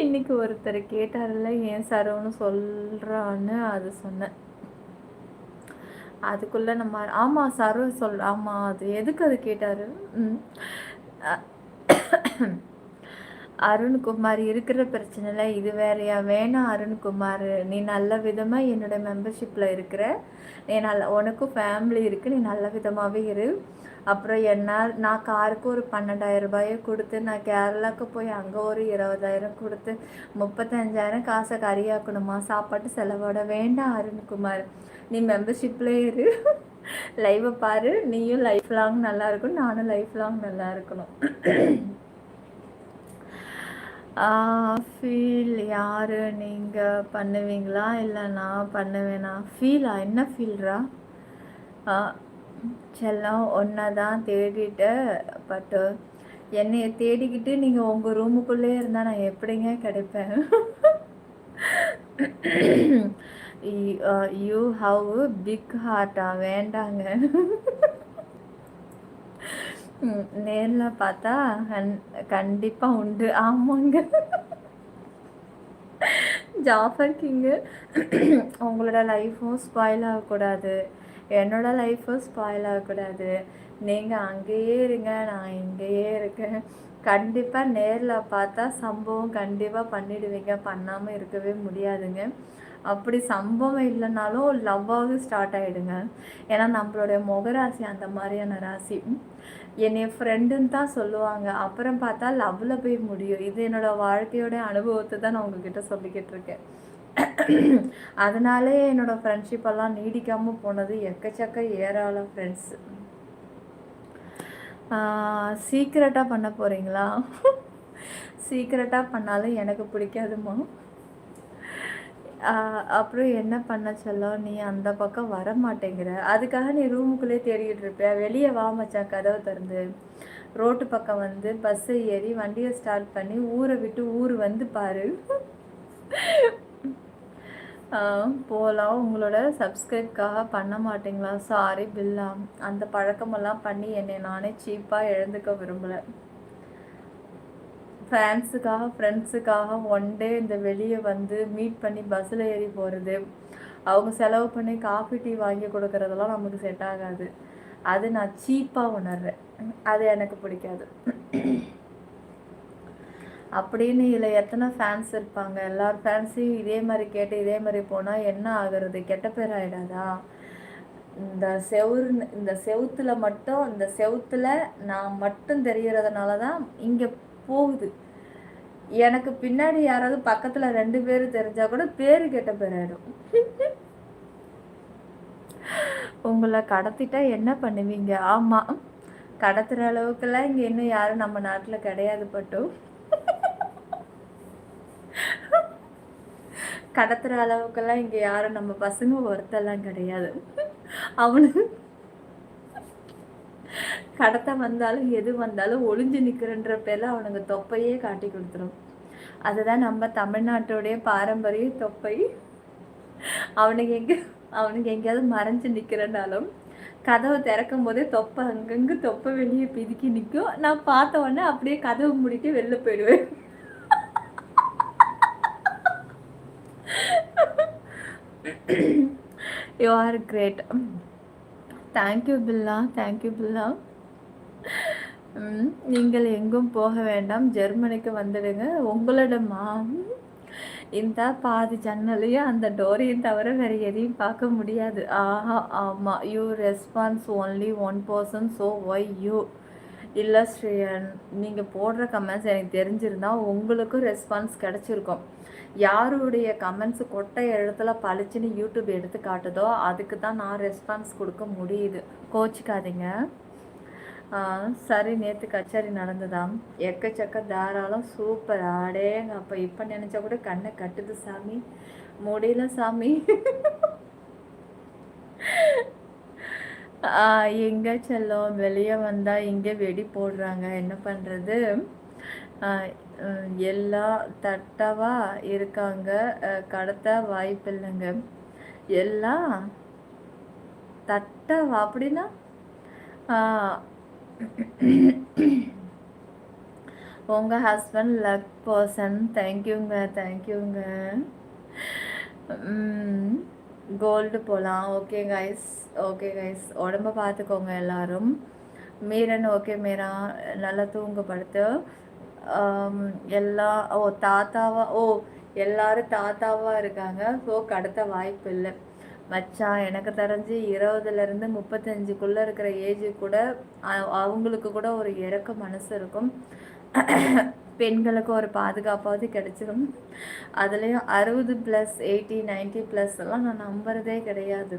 இன்னைக்கு ஒருத்தர் கேட்டார்ல ஏன் சரவணு சொல்கிறான்னு அது சொன்னேன். அதுக்குள்ளே நம்ம ஆமாம் சரவ ஆமாம் அது எதுக்கு அது கேட்டார். அருண்குமார் இருக்கிற பிரச்சனையில் இது வேறையா? வேணாம் அருண்குமார், நீ நல்ல விதமாக என்னோட மெம்பர்ஷிப்பில் இருக்கிற, நீ உனக்கும் ஃபேமிலி இருக்குது, நீ நல்ல விதமாகவே இரு. அப்புறம் என்னால் நான் காருக்கு ஒரு 12,000 ரூபாயை கொடுத்து நான் கேரளாவுக்கு போய் அங்கே ஒரு 20,000 கொடுத்து 35,000 காசை கறியாக்கணுமா? சாப்பாட்டு செலவோட வேண்டாம் அருண்குமார், நீ மெம்பர்ஷிப்லேயே இரு, லைவை பாரு, நீயும் லைஃப் லாங் நல்லா இருக்கணும், நானும் லைஃப் லாங் நல்லா இருக்கணும். ஃபீல் யார் நீங்கள் பண்ணுவீங்களா இல்லை நான் பண்ணுவேனா? ஃபீலா? என்ன ஃபீல்ரா? செல்லம் ஒன்றை தான் தேடிட்டேன், பட்டு என்னைய தேடிக்கிட்டு நீங்கள் உங்கள் ரூமுக்குள்ளே இருந்தால் நான் எப்படிங்க கிடைப்பேன்? யூ ஹவ் பிக் ஹார்ட்டா? வேண்டாங்க. நேரில் பார்த்தா கண்டிப்பாக உண்டு. ஆமாங்க ஜாஃபர் கிங்கு, உங்களோட லைஃப்பும் ஸ்பாயில் ஆகக்கூடாது, என்னோட லைஃப்பும் ஸ்பாயில் ஆகக்கூடாது. நீங்கள் அங்கேயே இருங்க, நான் இங்கேயே இருக்கேன். கண்டிப்பாக நேரில் பார்த்தா சம்பவம் கண்டிப்பாக பண்ணிடுவீங்க, பண்ணாமல் இருக்கவே முடியாதுங்க. அப்படி சம்பவம் இல்லைனாலும் லவ்வாவது ஸ்டார்ட் ஆகிடுங்க. ஏன்னா நம்மளுடைய முகராசி அந்த மாதிரியான ராசி. என்னைய ஃப்ரெண்டுன்னு தான் சொல்லுவாங்க, அப்புறம் பார்த்தா லவ்வில் போய் முடியும். இது என்னோடய வாழ்க்கையோட அனுபவத்தை தான் நான் உங்ககிட்ட சொல்லிக்கிட்டு இருக்கேன். அதனாலே என்னோடய ஃப்ரெண்ட்ஷிப்பெல்லாம் நீடிக்காமல் போனது எக்கச்சக்க ஏராளம் ஃப்ரெண்ட்ஸ். சீக்ரெட்டாக பண்ண போகிறீங்களா? சீக்ரெட்டாக பண்ணாலும் எனக்கு பிடிக்காதுமா. அப்புறம் என்ன பண்ண சொல்லும், நீ அந்த பக்கம் வர மாட்டேங்கிற, அதுக்காக நீ ரூமுக்குள்ளே தேடிக்கிட்டு இருப்பியா? வெளியே வா மச்சான், கதவை திறந்து ரோட்டு பக்கம் வந்து பஸ்ஸை ஏறி வண்டியை ஸ்டார்ட் பண்ணி ஊரை விட்டு ஊர் வந்து பாரு. போகலாம். உங்களோட சப்ஸ்கிரைப்காக பண்ண மாட்டிங்களா? சாரி பில்லா, அந்த பழக்கமெல்லாம் பண்ணி என்னை நானே சீப்பாக எழுந்துக்க விரும்பலை. ஃபேன்ஸுக்காக ஃப்ரெண்ட்ஸுக்காக ஒன் டே இந்த வெளியே வந்து மீட் பண்ணி பஸ்ஸில் ஏறி போகிறது, அவங்க செலவு பண்ணி காஃபி டீ வாங்கி கொடுக்குறதெல்லாம் நமக்கு செட் ஆகாது. அது நான் சீப்பாக உணர்றேன், அது எனக்கு பிடிக்காது. அப்படின்னு இதில் எத்தனை ஃபேன்ஸ் இருப்பாங்க, எல்லார் ஃபேன்ஸையும் இதே மாதிரி கேட்டு இதே மாதிரி போனால் என்ன ஆகுறது? கெட்ட பேர் ஆகிடாதா? இந்த செவுத்துல மட்டும், இந்த செவுத்துல நான் மட்டும் தெரியறதுனால தான் இங்கே போகுது. எனக்கு பின்னாடி யாராவது பக்கத்தில் 2 பேர் தெரிஞ்சால் கூட பேர் கெட்ட பேர் ஆகிடும். உங்களை கடத்திட்டா என்ன பண்ணுவீங்க? ஆமாம், கடத்துகிற அளவுக்குலாம் இங்கே இன்னும் யாரும் நம்ம நாட்டில் கிடையாது. பட்டும் கடத்துகிற அளவுக்கெல்லாம் இங்கே யாரும் நம்ம பசங்க ஒருத்தெல்லாம் கிடையாது. அவனுக்கு கடத்த வந்தாலும் எது வந்தாலும் ஒளிஞ்சு நிற்கிறன்ற பேரில் அவனுங்க தொப்பையே காட்டி கொடுத்துரும். அதுதான் நம்ம தமிழ்நாட்டுடைய பாரம்பரிய தொப்பை. அவனுக்கு எங்கேயாவது மறைஞ்சு நிற்கிறனாலும் கதவை திறக்கும் போதே தொப்பை அங்கங்கே தொப்பை வெளியே பிதுக்கி நிற்கும். நான் பார்த்த உடனே அப்படியே கதவை மூடிட்டு வெளில போயிடுவேன். You are great. Thank you Billa, thank you Billa. நீங்கள் எங்கும் போக வேண்டாம், ஜெர்மனிக்கு வந்துடுங்க. உங்களிடமா இந்த பாதி ஜன்னலையும் அந்த டோரையும் தவிர வேறு எதையும் பார்க்க முடியாது. ஆஹா ஆமாம், you response only 1 person, so why you? இல்லை ஸ்ரீயன், நீங்கள் போடுற கமெண்ட்ஸ் எனக்கு தெரிஞ்சிருந்தா உங்களுக்கும் ரெஸ்பான்ஸ் கிடச்சிருக்கும். யாருடைய கமெண்ட்ஸ் கொட்டை இடத்துல பளிச்சுன்னு யூடியூப் எடுத்து காட்டுதோ அதுக்கு தான் நான் ரெஸ்பான்ஸ் கொடுக்க முடியுது. கோச்சிக்காதீங்க. சரி, நேற்று கச்சேரி நடந்ததாம், எக்கச்சக்க தாராளம், சூப்பர். ஆடேங்க அப்போ இப்போ நினச்சா கூட கண்ணை கட்டுது சாமி, முடியல சாமி. எங்கே செல்லும், வெளியே வந்தால் இங்கே வெடி போடுறாங்க, என்ன பண்ணுறது? எல்லா தட்டவா இருக்காங்க, கடத்த வாய்ப்பில்லைங்க. எல்லாம் தட்டவா அப்படின்னா உங்கள் ஹஸ்பண்ட் லக் பர்சன். தேங்க்யூங்க, தேங்க்யூங்க. கோல்டு போகலாம். ஓகே கைஸ், ஓகே கைஸ், உடம்ப பார்த்துக்கோங்க எல்லாரும். மீரன் ஓகே மீரா, நல்லா தூங்கப்படுத்து. எல்லா தாத்தாவா, எல்லாரும் தாத்தாவாக இருக்காங்க, ஸோ கடத்த வாய்ப்பு இல்லை. மச்சான் எனக்கு தெரிஞ்சு 20லேருந்து 35க்குள்ளே இருக்கிற ஏஜு கூட அவங்களுக்கு கூட ஒரு இறக்க மனசு இருக்கும். பெண்களுக்கு ஒரு பாதுகாப்பாவது கிடைச்சிடும். அதுலேயும் 60+, 80, 90+ எல்லாம் நான் நம்புறதே கிடையாது.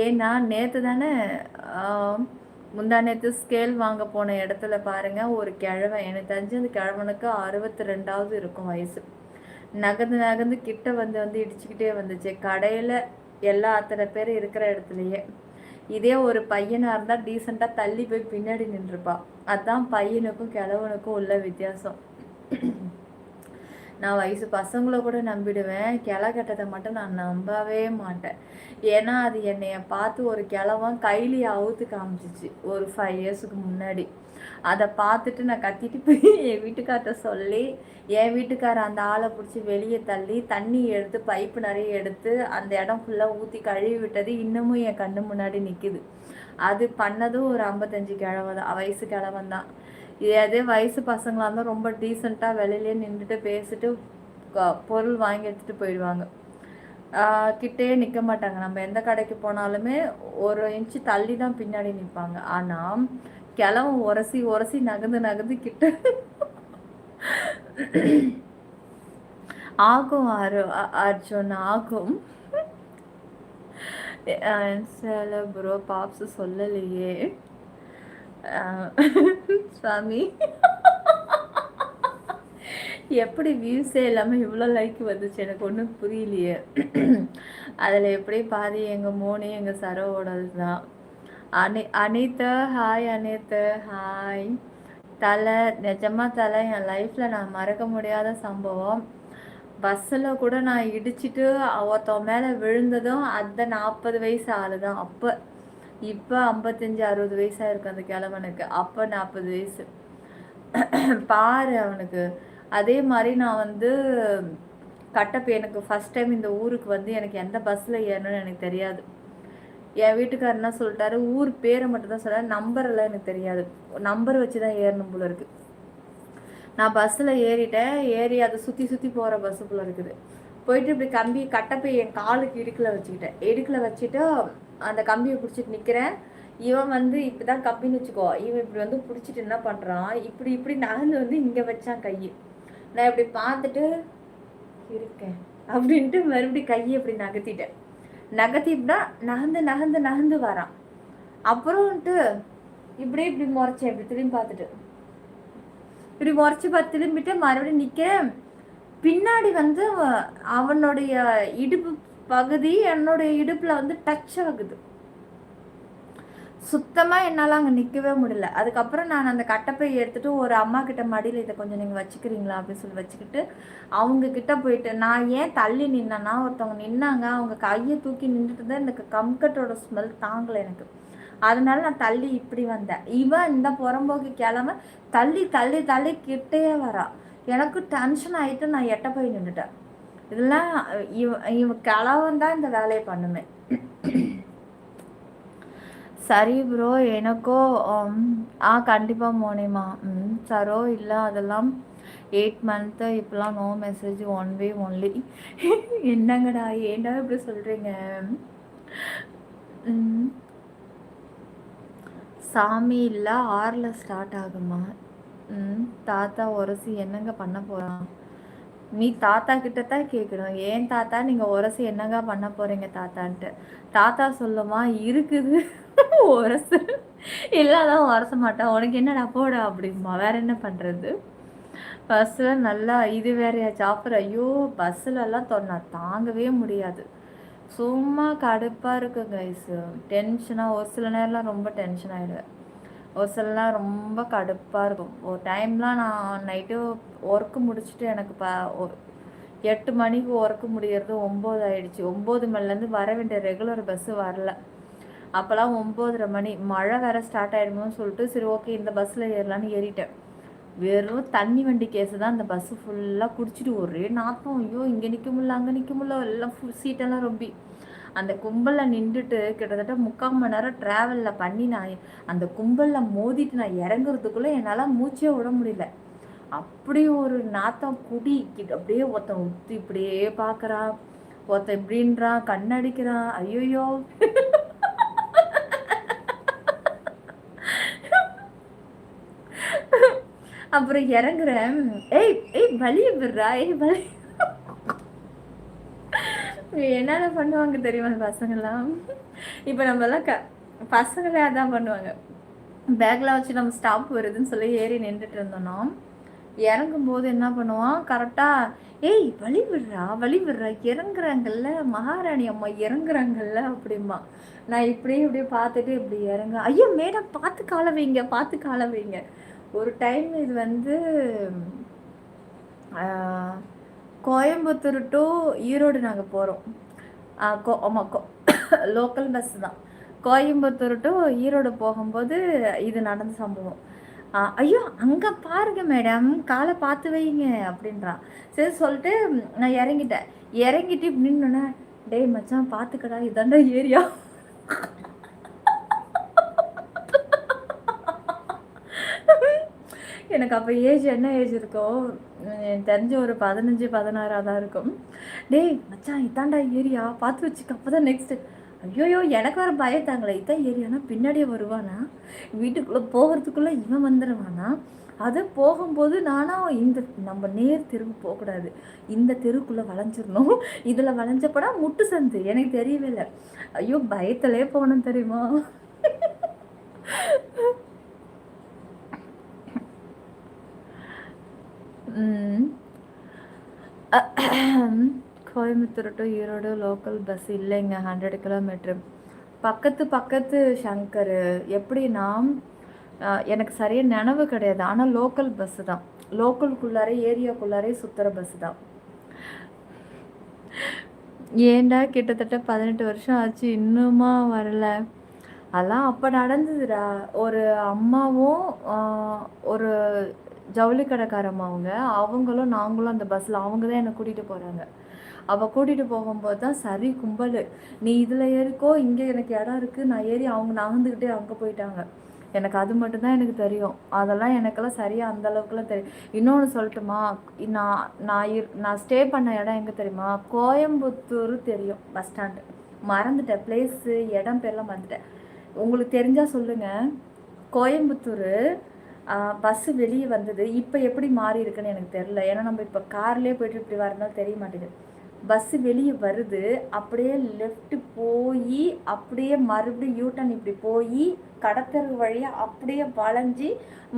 ஏன்னா நேற்று தானே முந்தா நேற்று ஸ்கேல் வாங்க போன இடத்துல பாருங்கள், ஒரு கிழவன், எனக்கு தெரிஞ்சு அந்த கிழவனுக்கு 62வது இருக்கும் வயசு. நகர்ந்து நகர்ந்து கிட்ட வந்து இடிச்சுக்கிட்டே வந்துச்சு கடையில் எல்லா அத்தனை பேர் இருக்கிற இடத்துலையே. இதே ஒரு பையனாக இருந்தால் டீசெண்டாக தள்ளி போய் பின்னாடி நின்றுப்பா. அதுதான் பையனுக்கும் கிழவனுக்கும் உள்ள வித்தியாசம். நான் வயசு பசங்களை கூட நம்பிடுவேன், கிளை கட்டதை மட்டும் நான் நம்பவே மாட்டேன். ஏன்னா அது என்னைய பார்த்து ஒரு கிழவன் கையிலேயே அவுத்து காமிச்சிச்சு ஒரு 5 இயர்ஸுக்கு முன்னாடி. அதை பார்த்துட்டு நான் கத்திட்டு போய் என் வீட்டுக்கார்ட்ட சொல்லி, என் வீட்டுக்கார அந்த ஆளை பிடிச்சி வெளியே தள்ளி தண்ணி எடுத்து பைப்பு நிறைய எடுத்து அந்த இடம் ஃபுல்லாக ஊற்றி கழுவி விட்டது இன்னமும் என் கண்ணு முன்னாடி நிற்கிது. அது பண்ணதும் ஒரு 55 வயசு கிழவன் தான். இதே வயசு பசங்களாக இருந்தால் ரொம்ப டீசெண்டாக வெளியிலே நின்றுட்டு பேசிட்டு பொருள் வாங்கி எடுத்துகிட்டு போயிடுவாங்க. கிட்டே நிற்க மாட்டாங்க. நம்ம எந்த கடைக்கு போனாலுமே 1 இன்ச்சு தள்ளி தான் பின்னாடி நிற்பாங்க. ஆனால் கிழவன் உரசி உரசி நகர்ந்து நகர்ந்து கிட்ட ஆகும். அர்ஜுன் ஆகும். சில ப்ரோ பாப்ஸ் சொல்லலையே சாமி. எப்படி வியூஸே இல்லாமல் இவ்வளோ லைக் வந்துச்சு எனக்கு ஒன்றும் புரியலையே. அதில் எப்படி பாதி எங்கள் மோனி எங்கள் சரோவோடது தான். அனிதா ஹாய். அனிதா ஹாய். தலை நிஜமாக தலை என் லைஃப்பில் நான் மறக்க முடியாத சம்பவம். பஸ்ஸில் கூட நான் இடிச்சிட்டு ஒருத்தவன் மேலே விழுந்ததும் அந்த 40 வயசு ஆளு தான் அப்போ. இப்போ 55-60 வயசாக இருக்கும் அந்த கிழவனுக்கு. அப்போ 40 வயசு பாரு அவனுக்கு. அதே மாதிரி நான் கட்டப்ப எனக்கு ஃபஸ்ட் டைம் இந்த ஊருக்கு எனக்கு எந்த பஸ்ஸில் ஏறணும்னு எனக்கு தெரியாது. என் வீட்டுக்காரர் என்ன சொல்லிட்டாரு, ஊர் பேரை மட்டும் தான் சொல்கிறார், நம்பரெல்லாம் எனக்கு தெரியாது. நம்பர் வச்சு தான் ஏறணும் போல இருக்குது. நான் பஸ்ஸில் ஏறிட்டேன். ஏறி அதை சுற்றி சுற்றி போகிற பஸ்ஸு போல இருக்குது. போயிட்டு இப்படி கட்டப்பை என் காலுக்கு இடுக்கில் வச்சுட்டு அந்த கம்பியை பிடிச்சிட்டு நிற்கிறேன். இவன் இப்போ தான் கம்பின்னு வச்சுக்கோ, இவன் இப்படி பிடிச்சிட்டு என்ன பண்ணுறான், இப்படி நகர்ந்து இங்கே வச்சான் கையை. நான் இப்படி பார்த்துட்டு இருக்கேன் அப்படின்ட்டு மறுபடியும் கையை இப்படி நகர்த்திட்டா நகர்ந்து வரான். அப்புறம்ட்டு இப்படி முறைச்சேன். இப்படி திரும்பி பார்த்துட்டு இப்படி முறைச்சி பார்த்து திரும்பிட்டு மறுபடியும் நிற்கிறேன். பின்னாடி அவனுடைய இடுப்பு பகுதி என்னுடைய இடுப்பில் டச் ஆகுது. சுத்தமாக என்னால் அங்கே நிற்கவே முடியல. அதுக்கப்புறம் நான் அந்த கட்டப்பை எடுத்துகிட்டு ஒரு அம்மா கிட்ட மடியில் இதை கொஞ்சம் நீங்கள் வச்சுக்கிறீங்களா அப்படின்னு சொல்லி வச்சுக்கிட்டு அவங்கக்கிட்ட போயிட்டு, நான் ஏன் தள்ளி நின்னேன்னா ஒருத்தவங்க நின்னாங்க, அவங்க கையை தூக்கி நின்றுட்டு தான் எனக்கு கம்கட்டோட ஸ்மெல் தாங்கலை எனக்கு. அதனால நான் தள்ளி இப்படி வந்தேன். இவன் இந்த புறம்போக்கு கிளம்ப தள்ளி தள்ளி தள்ளி கிட்டேயே வரா. எனக்கு டென்ஷன் ஆகிட்டு நான் எட்ட போய் நின்றுட்டேன். இதெல்லாம் இவன் கிளவன் தான் இந்த வேலையை பண்ணுமே. சரி ப்ரோ, எனக்கோ கண்டிப்பாக மோனிமா. சரோ இல்லை, அதெல்லாம் 8 மந்த்து இப்போலாம் நோ மெசேஜ், 1 way ஒன்லி. என்னங்கடா ஏண்டா இப்படி சொல்கிறீங்க? சாமி இல்லை 6ல் ஸ்டார்ட் ஆகுமா? தாத்தா உரசி என்னங்க பண்ண போகிறான்? நீ தாத்தா கிட்ட தான் கேட்கணும். ஏன் தாத்தா நீங்கள் உரசி என்னங்க பண்ண போகிறீங்க தாத்தான்ட்டு. தாத்தா சொல்லுமா, இருக்குது உரசு இல்லாதான் உரச மாட்டான், உனக்கு என்னடா போட அப்படிமா. வேற என்ன பண்ணுறது? பஸ்ஸில் நல்லா இது வேறையா சாப்பிட்ற. ஐயோ பஸ்ஸிலலாம் தாங்கவே முடியாது. சும்மா கடுப்பாக இருக்குது கைஸு. டென்ஷனாக ஒரு சில நேரம்லாம் ரொம்ப டென்ஷன் ஆகிடுவேன். ஒரு சிலலாம் ரொம்ப கடுப்பாக இருக்கும். ஒரு டைம்லாம் நான் நைட்டு ஒர்க்கு முடிச்சுட்டு எனக்கு 8 மணிக்கு ஒர்க்கு முடிகிறது 9 ஆகிடுச்சு. 9 மணிலேருந்து வர வேண்டிய ரெகுலர் பஸ்ஸு வரல. அப்போல்லாம் 9:30 மணி. மழை வேறு ஸ்டார்ட் ஆகிடுமோன்னு சொல்லிட்டு சரி ஓகே இந்த பஸ்ஸில் ஏறலான்னு ஏறிட்டேன். வெறும் தண்ணி வண்டி கேஸு தான் அந்த பஸ்ஸு ஃபுல்லாக குடிச்சிட்டு ஒரே நாத்தம். ஐயோ இங்கே நிற்க முடியல அங்கே நிற்க முடியல, எல்லாம் சீட்டெல்லாம் ரொம்ப. அந்த கும்பலில் நின்றுட்டு கிட்டத்தட்ட 3/4 மணி நேரம் ட்ராவலில் பண்ணி நான் அந்த கும்பலில் மோதிட்டு நான் இறங்குறதுக்குள்ளே என்னால் மூச்சே விட முடியல. அப்படி ஒரு நாத்தம். அப்படியே ஒருத்தன் ஊற்றி இப்படியே பார்க்குறா. ஒருத்தன் இப்படின்றான், கண்ணடிக்கிறான். ஐயோ! அப்புறம் இறங்குறேன். ஏய் ஏய் வலிய விடுறா, ஏய் வலி. என்னென்ன பண்ணுவாங்க தெரியுமா பசங்கள்லாம்? இப்போ நம்மலாம் பசங்களே அதான் பண்ணுவாங்க. பேக்கில் வச்சு நம்ம ஸ்டாப் வருதுன்னு சொல்லி ஏறி நின்றுட்டு இருந்தோன்னா, இறங்கும்போது என்ன பண்ணுவான் கரெக்டாக, ஏய் வழி விடுறா இறங்குறாங்கல்ல, மகாராணி அம்மா இறங்குறாங்கல்ல அப்படிம்பா. நான் இப்படியே பார்த்துட்டு இப்படி இறங்க, ஐயோ மேடம் பார்த்து கால வைங்க. ஒரு டைம் இது வந்து கோயம்புத்தூர் டு ஈரோடு நாங்கள் போகிறோம். ஆமாம் லோக்கல் பஸ் தான். கோயம்புத்தூர் டு ஈரோடு போகும்போது இது நடந்த சம்பவம். ஐயோ அங்கே பாருங்க மேடம், காலை பார்த்து வைங்க அப்படின்றான். சரி சொல்லிட்டு நான் இறங்கிட்டு இப்படின்னு, டேய் மச்சான் பார்த்துக்கடா, இதாண்டா ஏரியா. எனக்கு அப்போ என்ன ஏஜ் இருக்கும், எனக்கு தெரிஞ்ச ஒரு 15-16 தான் இருக்கும். டேய் மச்சான் இதாண்டா ஏரியா, பார்த்து வச்சுக்க, அப்போ தான் நெக்ஸ்ட்டு. ஐயோயோ எனக்கு வர பயத்தாங்களே, இதான் ஏரியானா பின்னாடியே வருவானா, வீட்டுக்குள்ளே போகிறதுக்குள்ளே இவன் வந்துடுவானா. அது போகும்போது நானும் இந்த நம்ம நேர் தெருவு போகக்கூடாது, இந்த தெருவுக்குள்ளே வளைஞ்சிடணும், இதில் வளைஞ்சப்படா முட்டு சந்து எனக்கு தெரியவே இல்லை. ஐயோ பயத்திலே போகணும் தெரியுமா. Coimbatore to Erode local bus இல்லைங்க, 100 கிலோமீட்ரு. பக்கத்து சங்கர். எப்படின்னா எனக்கு சரியாக நினைவு கிடையாது, ஆனால் லோக்கல் பஸ்ஸு தான், லோக்கலுக்குள்ளாரே ஏரியாக்குள்ளாரே சுற்றுற பஸ்ஸு தான். ஏண்டா கிட்டத்தட்ட 18 வருஷம் ஆச்சு இன்னுமா வரல. அதெல்லாம் அப்போ நடந்ததுடா. ஒரு அம்மாவும் ஒரு ஜவுளி கடைக்காரம்மாவங்க, அவங்களும் நாங்களும் அந்த பஸ்ஸில், அவங்க தான் என்னை கூட்டிகிட்டு போகிறாங்க. அவள் கூட்டிகிட்டு போகும்போது தான் சரி கும்பல், நீ இதில் ஏறிக்கோ, இங்கே எனக்கு இடம் இருக்குது, நான் ஏறி அவங்க நகர்ந்துக்கிட்டே அங்கே போயிட்டாங்க. எனக்கு அது மட்டும்தான் எனக்கு தெரியும், அதெல்லாம் எனக்கெல்லாம் சரியாக அந்தளவுக்குலாம் தெரியும். இன்னொன்று சொல்லட்டுமா, நான் ஸ்டே பண்ண இடம் எங்கே தெரியுமா, கோயம்புத்தூர் தெரியும், பஸ் ஸ்டாண்டு மறந்துட்டேன், பிளேஸு இடம் பேர்லாம் மறந்துட்டேன். உங்களுக்கு தெரிஞ்சால் சொல்லுங்கள். கோயம்புத்தூர் பஸ்ஸு வெளியே வந்தது, இப்போ எப்படி மாறி இருக்குன்னு எனக்கு தெரில, ஏன்னா நம்ம இப்போ கார்லேயே போய்ட்டு இப்படி வரனால தெரிய மாட்டேங்குது. பஸ்ஸு வெளியே வருது, அப்படியே லெஃப்ட்டு போய் அப்படியே மறுபடியும் யூட்டன் இப்படி போய் கடத்தரு வழியாக அப்படியே வளைஞ்சி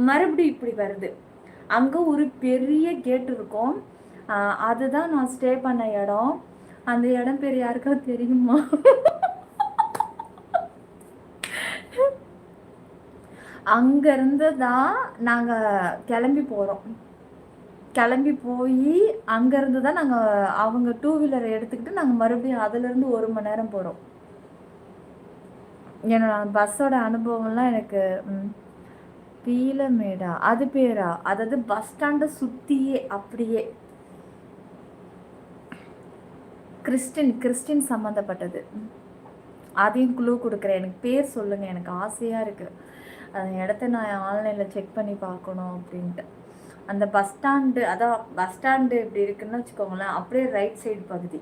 மறுபடியும் இப்படி வருது. அங்கே ஒரு பெரிய கேட் இருக்கும், அதுதான் நான் ஸ்டே பண்ண இடம். அந்த இடம் பேர் யாருக்காவது தெரியுமா? அங்கேருந்து தான் நாங்கள் கிளம்பி போகிறோம். கிளம்பி போய் அங்கேருந்து தான் நாங்கள் அவங்க 2 வீலரை எடுத்துக்கிட்டு நாங்கள் மறுபடியும் அதிலேருந்து 1 மணி நேரம் போகிறோம். என்னோட பஸ்ஸோட அனுபவம்லாம் எனக்கு பீலமேடா அது பேரா, அதாவது பஸ் ஸ்டாண்டை சுற்றியே அப்படியே கிறிஸ்டின் சம்மந்தப்பட்டது. அதையும் குழு கொடுக்குறேன், எனக்கு பேர் சொல்லுங்கள், எனக்கு ஆசையாக இருக்குது. அந்த இடத்த நான் ஆன்லைனில் செக் பண்ணி பார்க்கணும் அப்படின்ட்டு. அந்த பஸ் ஸ்டாண்டு, அதான் பஸ் ஸ்டாண்டு இப்படி இருக்குன்னு வச்சுக்கோங்களேன், அப்படியே ரைட் சைடு பகுதி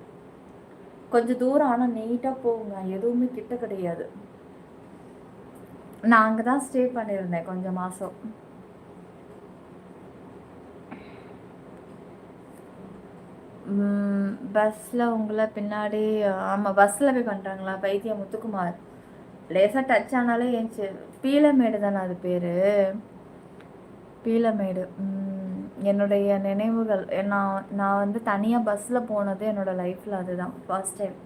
கொஞ்சம் தூரம், ஆனால் நீட்டாக போகுங்க, எதுவுமே கிட்ட கிடையாது. நான் அங்கே தான் ஸ்டே பண்ணியிருந்தேன் கொஞ்சம் மாதம். பஸ்ஸில் உங்களை பின்னாடி, ஆமாம் பஸ்ஸில் போய் பண்ணுறாங்களா பைத்தியம் முத்துக்குமார், லேசாக டச் ஆனாலே ஏஞ்சி. பீலமேடு தானே அது பேர், பீலமேடு. என்னுடைய நினைவுகள், நான் வந்து தனியாக பஸ்ஸில் போனது என்னோடய லைஃப்பில் அதுதான் ஃபர்ஸ்ட் டைம்.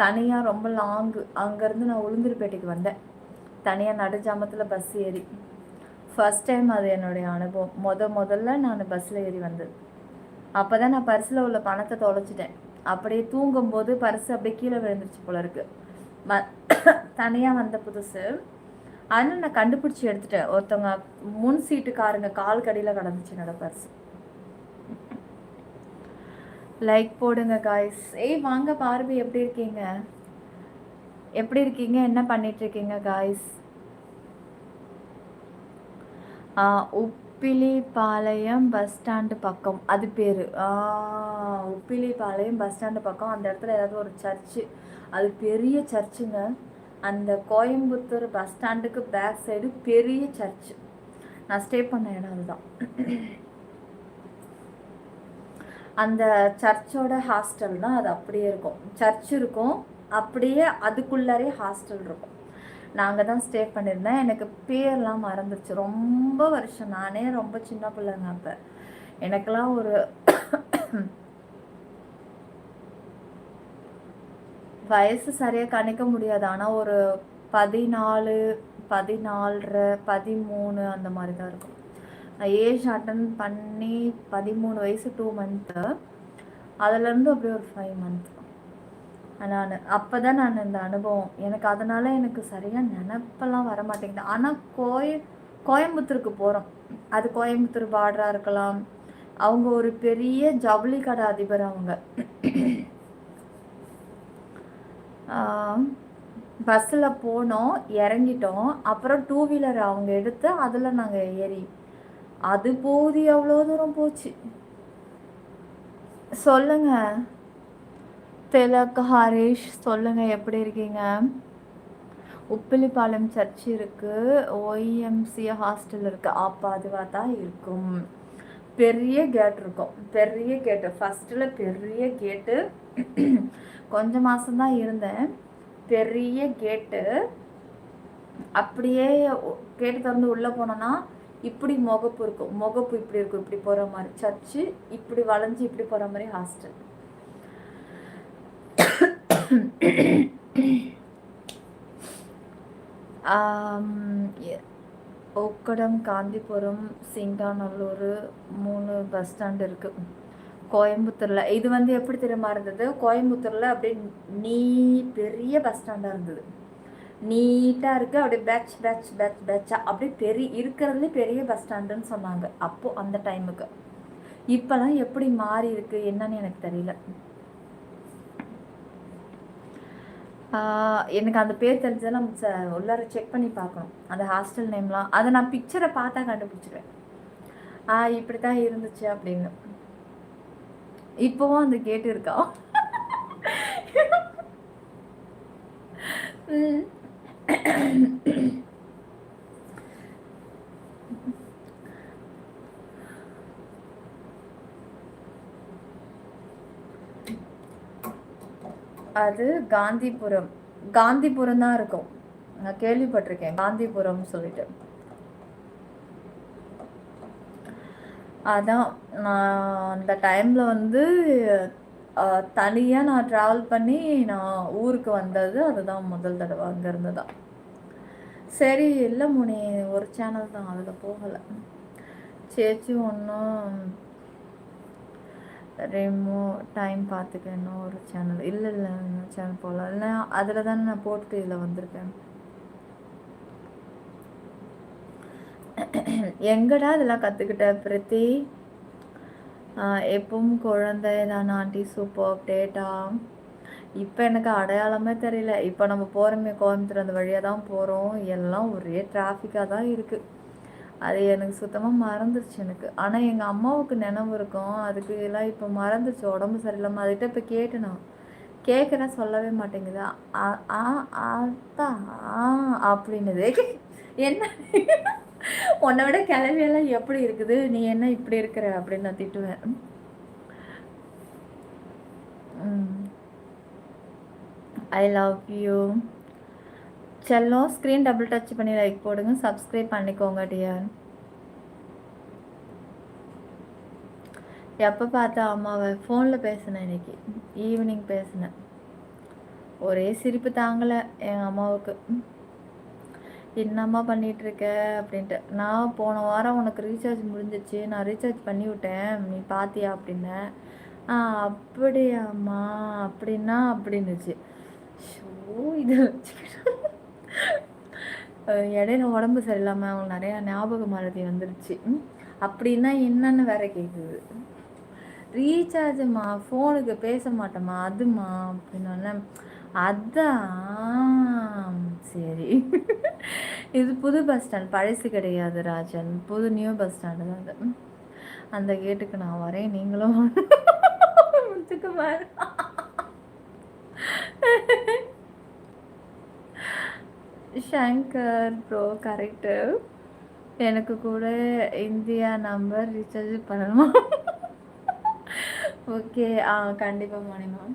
தனியாக ரொம்ப லாங்கு, அங்கேருந்து நான் உளுந்தூர்பேட்டைக்கு வந்தேன் தனியாக நடுஜாமத்தில் பஸ் ஏறி. ஃபர்ஸ்ட் டைம் அது என்னுடைய அனுபவம். முதல்ல நான் பஸ்ஸில் ஏறி வந்தது. அப்போ தான் நான் பர்ஸில் உள்ள பணத்தை தொலைச்சிட்டேன். அப்படியே தூங்கும்போது பர்ஸு அப்படியே கீழே விழுந்துருச்சு போல இருக்குது. தனியாக வந்த புதுசு, அதனால் நான் கண்டுபிடிச்சி எடுத்துட்டேன். ஒருத்தவங்க முன் சீட்டுக்காரங்க கால் கடியில் கிடந்துச்சு என்னோட பர்ஸ். லைக் போடுங்க காய்ஸ். வாங்க பார்வை, எப்படி இருக்கீங்க, என்ன பண்ணிட்டு இருக்கீங்க காய்ஸ்? உப்பிலிபாளையம் பஸ் ஸ்டாண்டு பக்கம் அது பேர். உப்பிலிபாளையம் பஸ் ஸ்டாண்டு பக்கம் அந்த இடத்துல ஏதாவது ஒரு சர்ச்சு, அது பெரிய சர்ச்சுங்க. அந்த கோயம்புத்தூர் பஸ் ஸ்டாண்டுக்கு பேக் சைடு பெரிய சர்ச்சு. நான் ஸ்டே பண்ண இடம் அதுதான். அந்த சர்ச்சோட ஹாஸ்டல் தான் அது. அப்படியே இருக்கும், சர்ச் இருக்கும், அப்படியே அதுக்குள்ளாரே ஹாஸ்டல் இருக்கும். நாங்கள் தான் ஸ்டே பண்ணியிருந்தேன். எனக்கு பேர்லாம் மறந்துடுச்சு, ரொம்ப வருஷம். நானே ரொம்ப சின்ன பிள்ளைங்க அப்போ. எனக்கெல்லாம் ஒரு வயசு சரியாக கணிக்க முடியாது, ஆனால் ஒரு 14, 14, 13 அந்த மாதிரி தான் இருக்கும். நான் ஏஜ் அட்டன் பண்ணி 13 வயசு 2 மந்த்து. அதுலேருந்து அப்படியே ஒரு 5 மந்த் நான் அப்போ தான் நான் இந்த அனுபவம் எனக்கு. அதனால் எனக்கு சரியாக நினப்பெல்லாம் வர மாட்டேங்குது. ஆனால் கோயம்புத்தூருக்கு போகிறோம். அது கோயம்புத்தூர் பார்டராக இருக்கலாம். அவங்க ஒரு பெரிய ஜவுளி கடை அதிபர். அவங்க பஸ்ஸில் போனோம், இறங்கிட்டோம். அப்புறம் 2 வீலர் அவங்க எடுத்து அதில் நாங்கள் ஏறி, அது போகுது எவ்வளோ தூரம் போச்சு சொல்லுங்க. திலக் ஹரிஷ் சொல்லுங்க, எப்படி இருக்கீங்க? உப்பிலிபாளையம் சர்ச் இருக்கு, OMC ஹாஸ்டல் இருக்கு. அப்போ அதுவாக தான் இருக்கும். பெரிய கேட் இருக்கும், பெரிய கேட்டு. ஃபஸ்ட்டில் பெரிய கேட்டு. கொஞ்சம் மாதம்தான் இருந்தேன். பெரிய கேட்டு. அப்படியே கேட்டு திறந்து உள்ளே போனோன்னா இப்படி முகப்பு இருக்கும், முகப்பு இப்படி இருக்கும், இப்படி போகிற மாதிரி சர்ச்சு, இப்படி வளைஞ்சு இப்படி போகிற மாதிரி hostel. Ukkadam, Gandhipuram, Singanallur 3 bus stand இருக்குது கோயம்புத்தூரில். இது வந்து எப்படி தெரியுமா இருந்தது, கோயம்புத்தூரில் அப்படியே பெரிய பஸ் ஸ்டாண்டாக இருந்தது, நீட்டாக இருக்குது. அப்படியே பேட்சாக அப்படியே இருக்கிறதுலே பெரிய பஸ் ஸ்டாண்டுன்னு சொன்னாங்க அப்போது அந்த டைமுக்கு. இப்போலாம் எப்படி மாறி இருக்கு என்னன்னு எனக்கு தெரியல. எனக்கு அந்த பேர் தெரிஞ்சதை நம்ம உள்ளார செக் பண்ணி பார்க்கணும், அந்த ஹாஸ்டல் நேம்லாம். அதை நான் பிக்சரை பார்த்தா கண்டுபிடிச்சிடுவேன், இப்படி தான் இருந்துச்சு அப்படின்னு. இப்போவும் அந்த கேட்டு இருக்கா? அது காந்திபுரம் தான் இருக்கும். நான் கேள்விப்பட்டிருக்கேன் காந்திபுரம் சொல்லிட்டு. அதான் நான் அந்த டைமில் வந்து தனியாக நான் ட்ராவல் பண்ணி நான் ஊருக்கு வந்தது அதுதான் முதல் தடவை. அங்கேருந்து தான். சரி, இல்லை முனி, ஒரு சேனல் தான், அதில் போகலை. சேச்சி ஒன்றும் ரெமோ டைம் பார்த்துக்கணும் ஒரு சேனல். இல்லை இன்னும் சேனல் போகலாம். இல்லை அதில் தானே நான் போட்டுட்டு இதில் வந்திருக்கேன். எங்கடா இதெல்லாம் கற்றுக்கிட்ட பிரித்தி? எப்பவும் குழந்தை தான் ஆண்டி. சூப்பர் அப்டேட்டா. இப்போ எனக்கு அடையாளமே தெரியல. இப்போ நம்ம போகிறோமே கோயம்புத்தூர், அந்த வழியாக தான் போகிறோம். எல்லாம் ஒரே டிராஃபிக்காக தான் இருக்குது. அது எனக்கு சுத்தமாக மறந்துருச்சு எனக்கு. ஆனால் எங்கள் அம்மாவுக்கு நினைவு இருக்கும், அதுக்கு எல்லாம் இப்போ மறந்துச்சு, உடம்பு சரியில்லாமல். அதுகிட்ட இப்போ கேட்டேனா, கேட்குறேன் சொல்லவே மாட்டேங்குதா. அதான் அப்படின்னுது. என்ன உன்னை விட கிளவியெல்லாம் எப்படி இருக்குது, நீ என்ன இப்படி இருக்கிற அப்படின்னு நான் திட்டுவேன். ஐ லவ் யூ செல்லம். ஸ்க்ரீன் டபுள் டச் பண்ணி லைக் போடுங்க, சப்ஸ்கிரைப் பண்ணிக்கோங்க டியர். எப்போ பார்த்தா அம்மாவை ஃபோனில் பேசினேன், இன்னைக்கு ஈவினிங் பேசினேன். ஒரே சிரிப்பு தாங்கலை எங்கள் அம்மாவுக்கு. என்னம்மா பண்ணிகிட்ருக்க அப்படின்ட்டு. நான் போன வாரம் உனக்கு ரீசார்ஜ் முடிஞ்சிச்சு, நான் ரீசார்ஜ் பண்ணி விட்டேன், நீ பார்த்தியா அப்படின்னேன். அப்படியாம்மா அப்படின்னா அப்படின்னுச்சு. ஷோ இது இடையில உடம்பு சரியில்லாமல் அவங்களுக்கு நிறையா ஞாபக மறதி வந்துருச்சு. அப்படின்னா என்னன்னு வேற கேட்குது. ரீசார்ஜுமா, ஃபோனுக்கு பேச மாட்டேம்மா அதுமா அப்படின்னோடனே, அதான் சரி இது புது பஸ் ஸ்டாண்ட், பழசு கிடையாது ராஜன், புது நியூ பஸ் ஸ்டாண்டு தான் அது. அந்த கேட்டுக்கு நான் வரேன், நீங்களும் முத்துக்குமார். Shankar bro correct. எனக்கு கூட இந்தியா நம்பர் ரீசார்ஜ் பண்ணணுமா? ஓகே, கண்டிப்பாக மார்னிங் மேம்.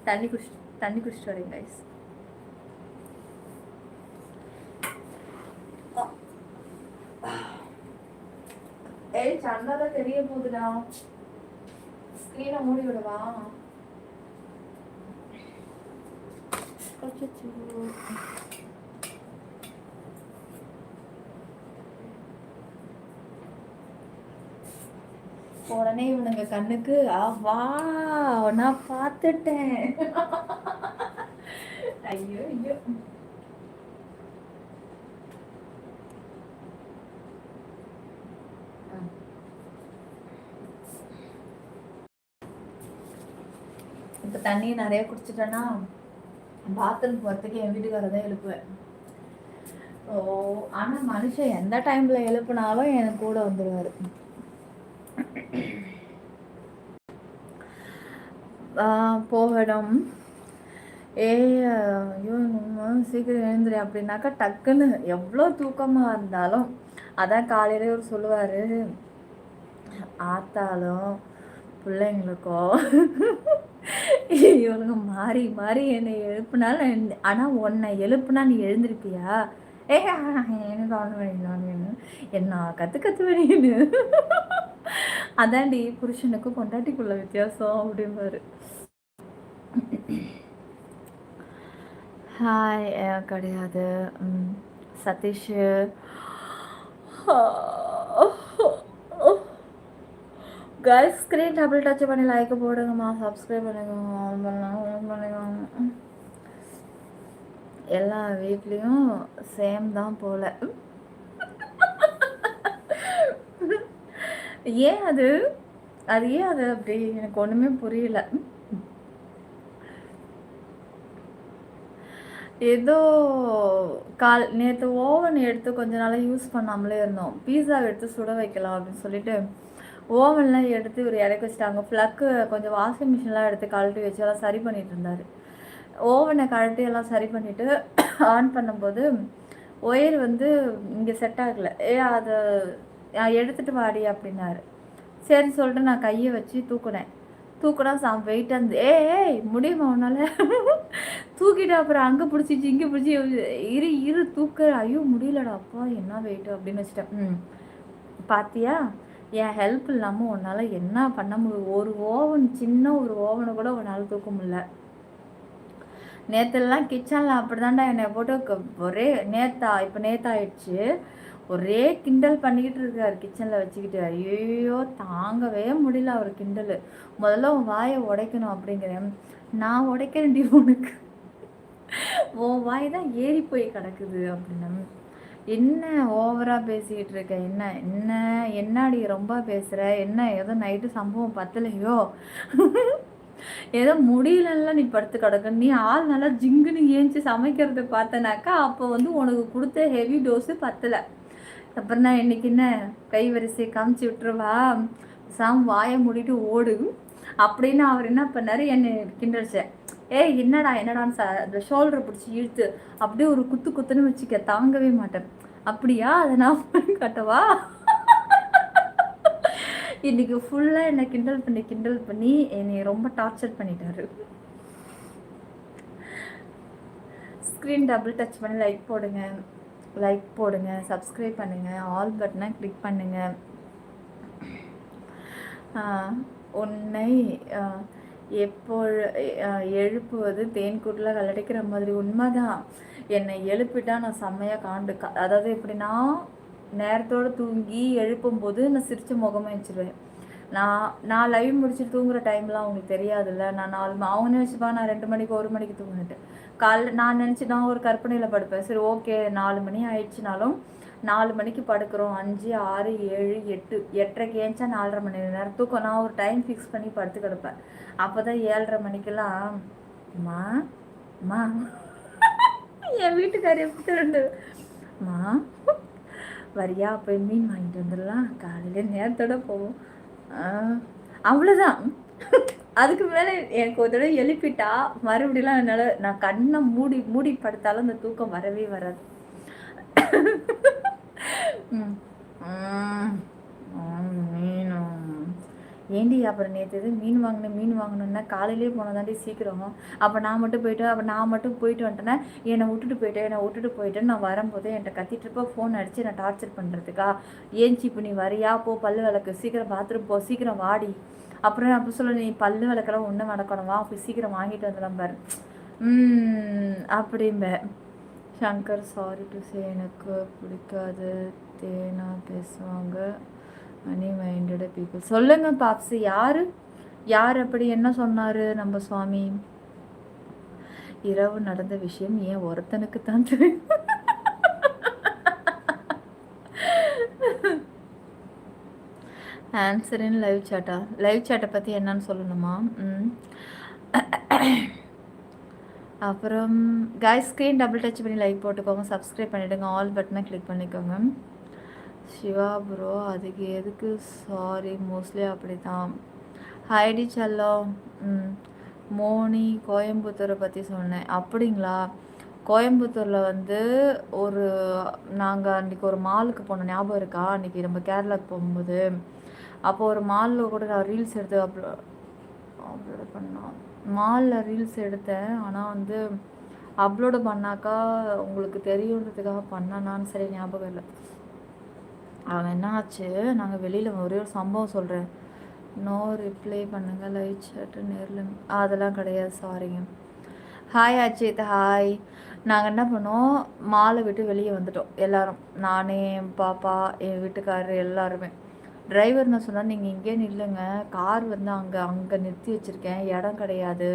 தண்ணி குடிச்சிட்டு வரேன் கைஸ். ஏய் சண்டை தான் தெரிய போகுதுடா, ஸ்க்ரீனை மூடி விடவா? உடனே இவனுங்க கண்ணுக்கு வா நான் பார்த்துட்டேன். ஐயோ ஐயோ. இப்போ தண்ணி நிறைய குடிச்சிட்டேன்னா பாத்ரூம் போகிறதுக்கு என் வீட்டுக்காரதான் எழுப்புவேன். ஓ, ஆனால் மனுஷன் எந்த டைமில் எழுப்புனாலும் எனக்கு கூட வந்துடுவார். போகணும். ஐயோ சீக்கிரம் எழுந்துரு அப்படின்னாக்கா டக்குன்னு எவ்வளோ தூக்கமாக இருந்தாலும், அதான் காலையிலே ஒரு சொல்லுவார், ஆத்தாலும் பிள்ளைங்களுக்கோ இவனுங்க மாறி மாறி என்னை எழுப்புனாலும், ஆனால் உன்னை எழுப்புனா நீ எழுந்திருப்பியா? எனக்கு ஒன்று வேணும் என்ன கற்று வேணுன்னு. அதாண்டி புருஷனுக்கும் பொண்டாட்டிக்குள்ள வித்தியாசம் அப்படிம்பாரு. ஹாய் கிடையாது Sathish. Guys screen double touch பண்ணி லைக் போடுங்கம்மா, சப்ஸ்கிரைப் பண்ணுங்க. எல்லா வீட்லேயும் சேம் தான் போல. ஏன் அது ஏன் அது அப்படி எனக்கு ஒன்றுமே புரியல. ஏதோ நேற்று ஓவன் எடுத்து கொஞ்ச நாளாக யூஸ் பண்ணாமலே இருந்தோம். பீஸா எடுத்து சுட வைக்கலாம் அப்படின்னு சொல்லிட்டு ஓவன்லாம் எடுத்து ஒரு இறக்கி வச்சுட்டாங்க. ஃப்ளக்கு கொஞ்சம் வாஷிங் மிஷின்லாம் எடுத்து கழட்டி வச்சு எல்லாம் சரி பண்ணிட்டு இருந்தார். ஓவனை கழட்டி எல்லாம் சரி பண்ணிவிட்டு ஆன் பண்ணும்போது ஒயர் வந்து இங்கே செட் ஆகலை. அதை எடுத்துகிட்டு வாடி அப்படின்னாரு. சரி சொல்லிட்டு நான் கையை வச்சு தூக்குனா வெயிட் அந்த ஏய் முடியுமா உன்னால்? தூக்கிட்டு அப்புறம் அங்கே பிடிச்சிச்சு இங்கே பிடிச்சி இரு தூக்க. ஐயோ முடியலடா அப்பா என்ன வெயிட்டு அப்படின்னு வச்சுட்டேன். பார்த்தியா என் ஹெல்ப் இல்லாமல் உன்னால் என்ன பண்ண முடியும்? ஒரு ஓவன், சின்ன ஒரு ஓவனை கூட உன்னால் தூக்க முடியல. நேற்றுலாம் கிச்சனில் அப்படி தாண்டா என்னை போட்டு ஒரே நேத்தாயிடுச்சு. ஒரே கிண்டல் பண்ணிக்கிட்டு இருக்காரு கிச்சனில் வச்சுக்கிட்டு. ஐயோ தாங்கவே முடியல அவர் கிண்டல். முதல்ல உன் வாயை உடைக்கணும் அப்படிங்கிறேன். நான் உடைக்கிறேன்டி உனக்கு, உன் வாய் தான் ஏறி போய் கிடக்குது அப்படின்னு. என்ன ஓவராக பேசிக்கிட்டு இருக்க? என்னடி ரொம்ப பேசுகிற? என்ன ஏதோ நைட்டு சம்பவம் பத்தலையோ? ஏதோ முடியலன்னா நீ படுத்து கிடக்க. நீ ஆள் நல்லா ஜிங்குன்னு ஏஞ்சி சமைக்கிறத பார்த்தனாக்கா அப்போ வந்து உனக்கு கொடுத்த ஹெவி டோஸு பத்தலை. அப்புறம் நான் இன்னைக்கு என்ன கை வரிசையை காமிச்சு விட்டுருவா, வாயை மூடிட்டு ஓடு அப்படின்னு அவர் என்ன பண்ணாரு, என்னை கிண்டடிச்சேன். என்னடான்னு அந்த ஷோல்டரை பிடிச்சி இழுத்து அப்படியே ஒரு குத்துன்னு வச்சுக்க, தாங்கவே மாட்டேன். அப்படியா? அதை நான் காட்டவா? இன்னைக்கு ஃபுல்லாக என்னை கிண்டல் பண்ணி என்னை ரொம்ப டார்ச்சர் பண்ணிட்டாரு. ஸ்க்ரீன் டபுள் டச் பண்ணி லைக் போடுங்க, சப்ஸ்கிரைப் பண்ணுங்கள், ஆல் பட்டனை கிளிக் பண்ணுங்கள். உன்னை எழுப்புவது தேன்கூட்டில் கல்லடைக்கிற மாதிரி. உண்மைதான், என்னை எழுப்பிட்டா நான் செம்மையாக அதாவது எப்படின்னா நேரத்தோடு தூங்கி எழுப்பும்போது நான் சிரித்த முகமே வச்சுருவேன். நான் லைவ் முடிச்சுட்டு தூங்குற டைம்லாம் அவங்களுக்கு தெரியாதுல்ல. நான் அவங்க நினச்சிப்பா நான் 2 மணிக்கு 1 மணிக்கு தூங்கினேன். காலைல நான் ஒரு கற்பனையில் படுப்பேன். சரி ஓகே 4 மணி ஆயிடுச்சுனாலும் 4 மணிக்கு படுக்கிறோம், 5, 6, 7, 8, 8:30 ஏஞ்சா 4:30 மணி நேரம் தூக்கம். நான் ஒரு டைம் ஃபிக்ஸ் பண்ணி படுத்து கிடப்பேன். அப்போ தான் 7:30 மணிக்கெல்லாம் மா என் வீட்டுக்காரி எப்படி மா வரியா போய் மீன் வாங்கிட்டு வந்துடலாம், காலையில் நேரத்தோட போவோம். அவ்வளோதான். அதுக்கு மேலே எனக்கு ஒரு தடவை எழுப்பிட்டா மறுபடியெல்லாம் என்னால், நான் கண்ணை மூடி மூடி படுத்தாலும் அந்த தூக்கம் வரவே வராது. மீனும் ஏண்டி அப்புறம் நேற்று எது மீன் வாங்கணுன்னா காலையிலேயே போனதாண்டி சீக்கிரம். அப்போ நான் மட்டும் போயிட்டு வந்துட்டேன்னா என்னை விட்டுட்டு போயிட்டேன்னு நான் வரும்போது என்கிட்ட கத்திட்டு இருப்ப, ஃபோன் அடித்து என்னை டார்ச்சர் பண்ணுறதுக்கா? ஏஞ்சி இப்போ நீ வரியா, போ பல்லு விளக்கு, சீக்கிரம் பாத்ரூம் போ, சீக்கிரம் வாடி. அப்புறம் அப்போ சொல்ல, நீ பல்லு விளக்கெல்லாம் ஒன்றும் நடக்கணும், வா போய் சீக்கிரம் வாங்கிட்டு வந்துடலாம் பாரு அப்படிம்ப. சங்கர் சாரி டு சே, எனக்கு பிடிக்காது தேனா பேசுவாங்க மணி மைண்டட் பீப்புள். சொல்லுங்க பாப்ஸு, யார் அப்படி என்ன சொன்னாரு நம்ம சுவாமி? இரவு நடந்த விஷயம் ஏன் ஒருத்தனுக்கு தான் தெரியும்? ஆன்சர் இன் லைவ் சாட்டை பற்றி என்னன்னு சொல்லணுமா? அப்புறம் காய்ஸ் ஸ்க்ரீன் டபுள் டச் பண்ணி லைக் போட்டுக்கோங்க, சப்ஸ்கிரைப் பண்ணிவிடுங்க, ஆல் பட்டனை கிளிக் பண்ணிக்கோங்க. சிவா ப்ரோ அதுக்கு எதுக்கு சாரி, மோஸ்ட்லி அப்படி தான். ஹைடி செல்லம். மோனி கோயம்புத்தூரை பற்றி சொன்னேன். அப்படிங்களா? கோயம்புத்தூரில் நாங்கள் அன்றைக்கி ஒரு மாலுக்கு போனோம், ஞாபகம் இருக்கா? அன்றைக்கி நம்ம கேரளாவுக்கு போகும்போது அப்போது ஒரு மாலில் கூட நான் ரீல்ஸ் எடுத்து அப்லோடு பண்ணோம். மாலில் ரீல்ஸ் எடுத்தேன், ஆனால் அப்லோடு பண்ணாக்கா உங்களுக்கு தெரியுன்றதுக்காக பண்ணனான்னு சரி ஞாபகம் இல்லை. அவன் என்ன ஆச்சு, நாங்கள் வெளியில் ஒரே ஒரு சம்பவம் சொல்கிறேன். நோ ரிப்ளை பண்ணுங்கள் லைவ் சாட்டு நேரில் அதெல்லாம் கிடையாது, சாரிங்க. Hi Ajith, hi. நாங்கள் என்ன பண்ணோம், மாலை விட்டு வெளியே வந்துட்டோம் எல்லோரும், நானே, என் பாப்பா, என் வீட்டுக்காரர் எல்லாருமே. டிரைவர் என்ன சொன்னால், நீங்கள் இங்கே நில்லுங்க, கார் அங்கே நிறுத்தி வச்சுருக்கேன், இடம் கிடையாது,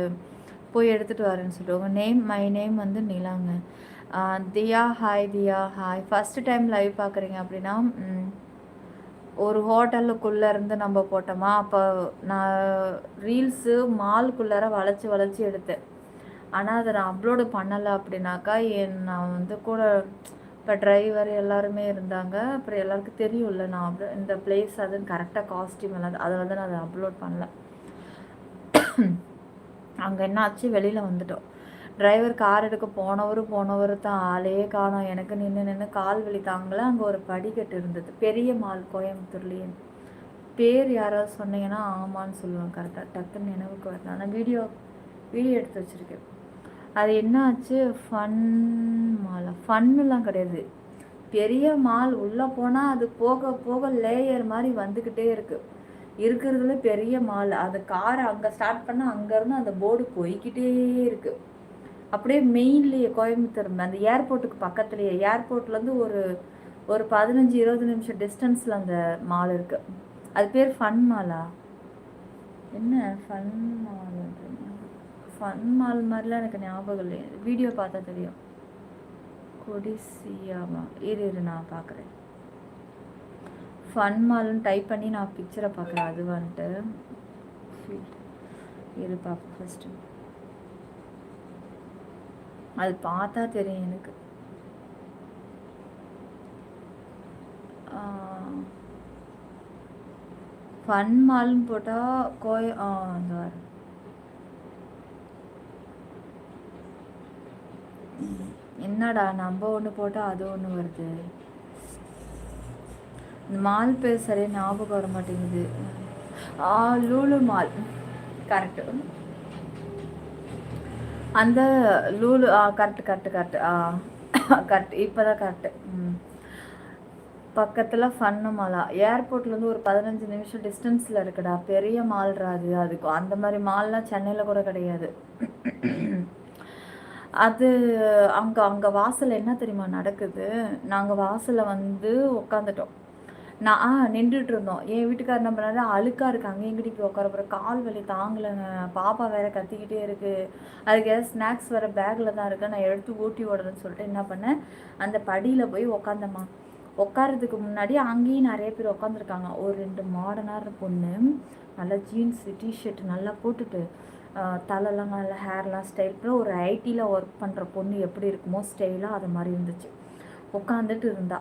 போய் எடுத்துகிட்டு வரேன்னு சொல்லிட்டு. மை நேம் நிலாங்க. Diya, hi Diya, hi. First time live பார்க்குறீங்க அப்படின்னா ஒரு ஹோட்டலுக்குள்ளே இருந்து நம்ம போட்டோமா, அப்போ நான் ரீல்ஸு மாலுக்குள்ளார வளைச்சி எடுத்தேன். ஆனால் அதை நான் அப்லோடு பண்ணலை அப்படின்னாக்கா நான் கூட இப்போ டிரைவர் எல்லாருமே இருந்தாங்க. அப்புறம் எல்லாருக்கும் தெரியும்ல நான் இந்த பிளேஸ் அதுன்னு கரெக்டாக காஸ்டியூம் எல்லாம், அதை நான் அதை அப்லோட் பண்ணல. அங்கே என்ன ஆச்சு, வெளியில் வந்துட்டோம். டிரைவர் கார் எடுக்க போனவர் தான், ஆளே காணோம். எனக்கு நின்று கால் வலி தாங்கல. அங்கே ஒரு படிக்கட்டு இருந்தது, பெரிய மால் கோயம்புத்தூர்லேயே. பேர் யாராவது சொன்னீங்கன்னா ஆமான்னு சொல்லுவேன் கரெக்டாக, டக்குன்னு நினைவுக்கு வரல. ஆனால் வீடியோ எடுத்து வச்சுருக்கேன். அது என்ன ஆச்சு, ஃபன்னுலாம் கிடையாது, பெரிய மால். உள்ளே போனால் அது போக போக லேயர் மாதிரி வந்துக்கிட்டே இருக்குது. இருக்கிறதுல பெரிய மால். அது காரை அங்கே ஸ்டார்ட் பண்ணால் அங்கேருந்து அந்த போர்டு போய்கிட்டே இருக்குது. அப்படியே மெயின்லேயே கோயம்புத்தூர் அந்த ஏர்போர்ட்டுக்கு பக்கத்துலேயே, ஏர்போர்ட்லேருந்து ஒரு 15-20 நிமிஷம் டிஸ்டன்ஸில் அந்த மால் இருக்குது. அது பேர் ஃபன் மாலா என்ன? ஃபன் மால் மாதிரிலாம் எனக்கு ஞாபகம் இல்லை, வீடியோ பார்த்தா தெரியும். கொடிசியாவா? இரு நான் பார்க்குறேன். ஃபன் மால்னு டைப் பண்ணி நான் பிக்சரை பார்க்குறேன். அது இரு பார்ப்போம் ஃபஸ்ட்டு. அது பார்த்தா தெரியும் எனக்கு. ஃபன் மால்னு போட்டால் அந்த என்னடா நம்ம ஒன்று போட்டால் அது ஒன்று வருது. இந்த மால் பேர் சரியாக ஞாபகம் வர மாட்டேங்குது. Lulu mall correct. அந்த லூலு கரெக்டு கரெக்ட் இப்போ தான் கரெக்டு. பக்கத்தில் ஃபன்னு மாலா, ஏர்போர்ட்லேருந்து ஒரு 15 நிமிஷம் டிஸ்டன்ஸில் இருக்குடா, பெரிய மால்ரா அது. அதுக்கு அந்த மாதிரி மால்லாம் சென்னையில் கூட கிடையாது. அது அங்கே வாசலில் என்ன தெரியுமா நடக்குது, நாங்கள் வாசலில் உட்காந்துட்டோம். நான் நின்றுட்டு இருந்தோம். என் வீட்டுக்காரர் என்ன பண்ணாரு, அழுக்காக இருக்குது அங்கே எங்கிட்ட போய் உட்கார போகிற, கால் வலி தாங்கலைங்க, பாப்பா வேறு கத்திக்கிட்டே இருக்குது, அதுக்கு ஏதாவது ஸ்நாக்ஸ் வேறு பேக்கில் தான் இருக்குது, நான் எடுத்து ஊட்டி விடுறேன்னு சொல்லிட்டு என்ன பண்ணேன், அந்த படியில் போய் உட்காந்தம்மா. உட்காரதுக்கு முன்னாடி அங்கேயும் நிறைய பேர் உட்காந்துருக்காங்க. ஒரு 2 மாடர்னான பொண்ணு, நல்லா ஜீன்ஸ் டிஷர்ட் நல்லா போட்டுட்டு, தலைலாம் நல்லா ஹேர்லாம் ஸ்டைல், ஒரு ஐடியில் ஒர்க் பண்ணுற பொண்ணு எப்படி இருக்குமோ ஸ்டைலாக அது மாதிரி இருந்துச்சு. உட்காந்துட்டு இருந்தா.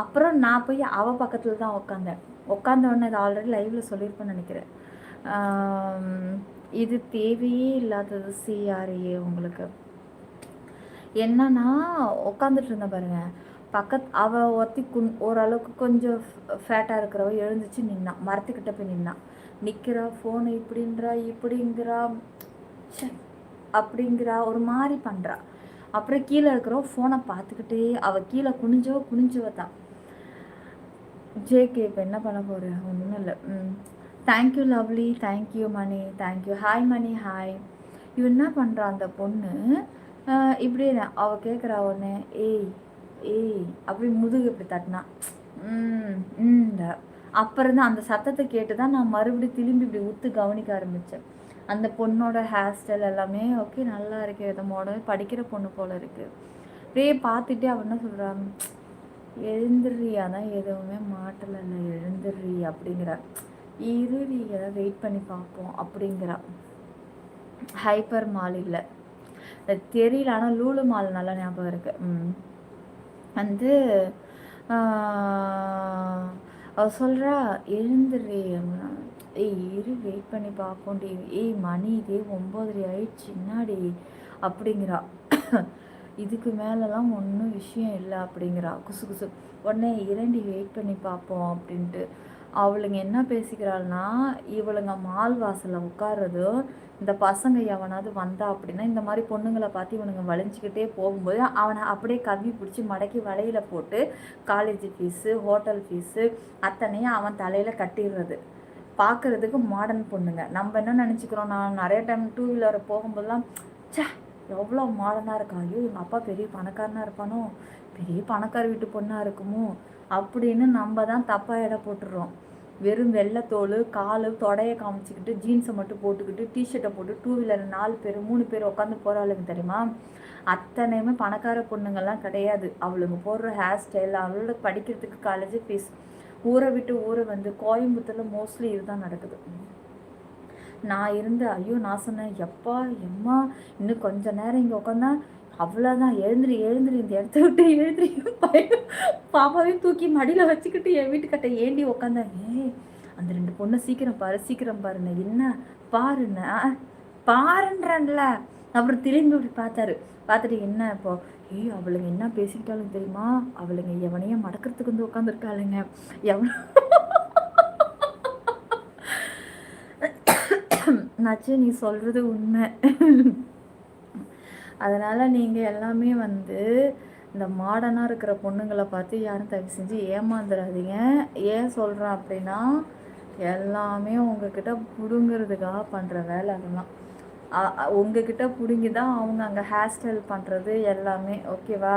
அப்புறம் நான் போய் அவள் பக்கத்தில் தான் உட்காந்தேன். உட்காந்த உடனே இது ஆல்ரெடி லைவில் சொல்லியிருப்பேன்னு நினைக்கிறேன். இது தேவையே இல்லாதது சிஆர்ஏ உங்களுக்கு. என்னன்னா உட்காந்துட்டு இருந்தேன் பாருங்க, அவள் ஒருத்தி ஓரளவுக்கு கொஞ்சம் ஃபேட்டாக இருக்கிறவ எழுந்துச்சு நின்னா, மரத்துக்கிட்ட போய் நின்னா. நிற்கிறா, ஃபோனை இப்படிங்கிறா அப்படிங்கிறா, ஒரு மாதிரி பண்ணுறா. அப்புறம் கீழே இருக்கிறவ ஃபோனை பார்த்துக்கிட்டே அவள் கீழே குனிஞ்சவ தான். ஜேகே இப்போ என்ன பண்ண போகிறேன்? ஒன்றும் இல்லை. தேங்க்யூ லவ்லி, தேங்க்யூ மணி, தேங்க்யூ. ஹாய் மணி, ஹாய். இவன் என்ன பண்ணுறா அந்த பொண்ணு, இப்படியே அவள் கேட்குறா ஒன்று, ஏய் ஏய் அப்படி முதுகு இப்படி தட்டினா. அப்புறம் தான் அந்த சத்தத்தை கேட்டு தான் நான் மறுபடியும் திரும்பி இப்படி கவனிக்க ஆரம்பித்தேன். அந்த பொண்ணோட ஹேர் ஸ்டைல் எல்லாமே ஓகே, நல்லா இருக்கு, இதமோட படிக்கிற பொண்ணு போல் இருக்குது. அப்படியே பார்த்துட்டே அவன் என்ன சொல்கிறான், எழுந்துடுறியா தான் எதுவுமே மாட்டலை, எழுந்துடுறி அப்படிங்கிற. இருடி ஏதாவது வெயிட் பண்ணி பார்ப்போம் அப்படிங்கிறா. ஹைப்பர் மால் இல்லை தெரியல, ஆனால் லூலு மால் நல்லா ஞாபகம் இருக்குது. வந்து அவ சொல்கிறா எழுந்துடுறி. ஏய் இரு வெயிட் பண்ணி பார்ப்போண்டி. ஏய் மணி இதே 9:30 ஆயிடுச்சு என்னாடி அப்படிங்கிறா. இதுக்கு மேலெலாம் ஒன்றும் விஷயம் இல்லை அப்படிங்கிறா குசு. உடனே இரண்டி வெயிட் பண்ணி பார்ப்போம் அப்படின்ட்டு. அவளுங்க என்ன பேசிக்கிறாள்னா, இவளுங்க மால் வாசலில் உட்கார்றதும் இந்த பசங்க எவனாவது வந்தா அப்படின்னா இந்த மாதிரி பொண்ணுங்களை பார்த்து இவனுங்க வளைஞ்சிக்கிட்டே போகும்போது அவனை அப்படியே கவ்வி பிடிச்சி மடக்கி வலையில் போட்டு காலேஜ் ஃபீஸு, ஹோட்டல் ஃபீஸு அத்தனையும் அவன் தலையில் கட்டிடுறது. பார்க்குறதுக்கு மாடர்ன் பொண்ணுங்க. நம்ம என்ன நினச்சிக்கிறோம், நான் நிறைய டைம் 2 வீலர் போகும்போதெல்லாம் சே எவ்வளோ மாடர்னாக இருக்கா, ஐயோ எங்கள் அப்பா பெரிய பணக்காரனாக இருப்பானோ, பெரிய பணக்கார வீட்டு பொண்ணாக இருக்குமோ அப்படின்னு நம்ம தான் தப்பாக எடை போட்டுடுறோம். வெறும் வெள்ளைத்தோல், கால் தொடையை காமிச்சிக்கிட்டு ஜீன்ஸை மட்டும் போட்டுக்கிட்டு டிஷர்ட்டை போட்டு 2 வீலர் 4 பேர் 3 பேர் உட்காந்து போகிறாளுங்க தெரியுமா. அத்தனையுமே பணக்கார பொண்ணுங்கள்லாம் கிடையாது. அவளுங்க போடுற ஹேர் ஸ்டைல், அவளோட படிக்கிறதுக்கு காலேஜ் ஃபீஸ், ஊரை விட்டு ஊரை வந்து கோயம்புத்தூரில் மோஸ்ட்லி இதுதான் நடக்குது. நான் ஐயோ நான் சொன்னேன், எம்மா இன்னும் கொஞ்ச நேரம் இங்கே உட்காந்தா அவ்வளோதான், எழுந்திரி இந்த இடத்த விட்டு எழுந்திரி. பாப்பாவையும் தூக்கி மடியில் வச்சுக்கிட்டு என் வீட்டுக்கிட்ட ஏண்டி உட்காந்தேன். அந்த 2 பொண்ணை சீக்கிரம் பாருன்னு என்ன பாருன்றன்ல. அப்புறம் திரும்பி இப்படி பார்த்துட்டு என்ன இப்போ, அவளுங்க என்ன பேசிக்கிட்டாலும் தெரியுமா, அவளுங்க எவனையும் மடக்கிறதுக்கு வந்து உட்காந்துருக்காளுங்க. நச்சு நீ சொல்கிறது உண்மை. அதனால் நீங்கள் எல்லாமே வந்து இந்த மாடர்னாக இருக்கிற பொண்ணுங்களை பார்த்து யாரும் தயவு செஞ்சு ஏமாந்துடாதீங்க. ஏன் சொல்கிறேன் அப்படின்னா, எல்லாமே உங்ககிட்ட பிடுங்கிறதுக்காக பண்ணுற வேலை. அதெல்லாம் உங்ககிட்ட பிடுங்கி தான் அவங்க அங்கே ஹேர் ஸ்டைல் பண்ணுறது எல்லாமே. ஓகேவா?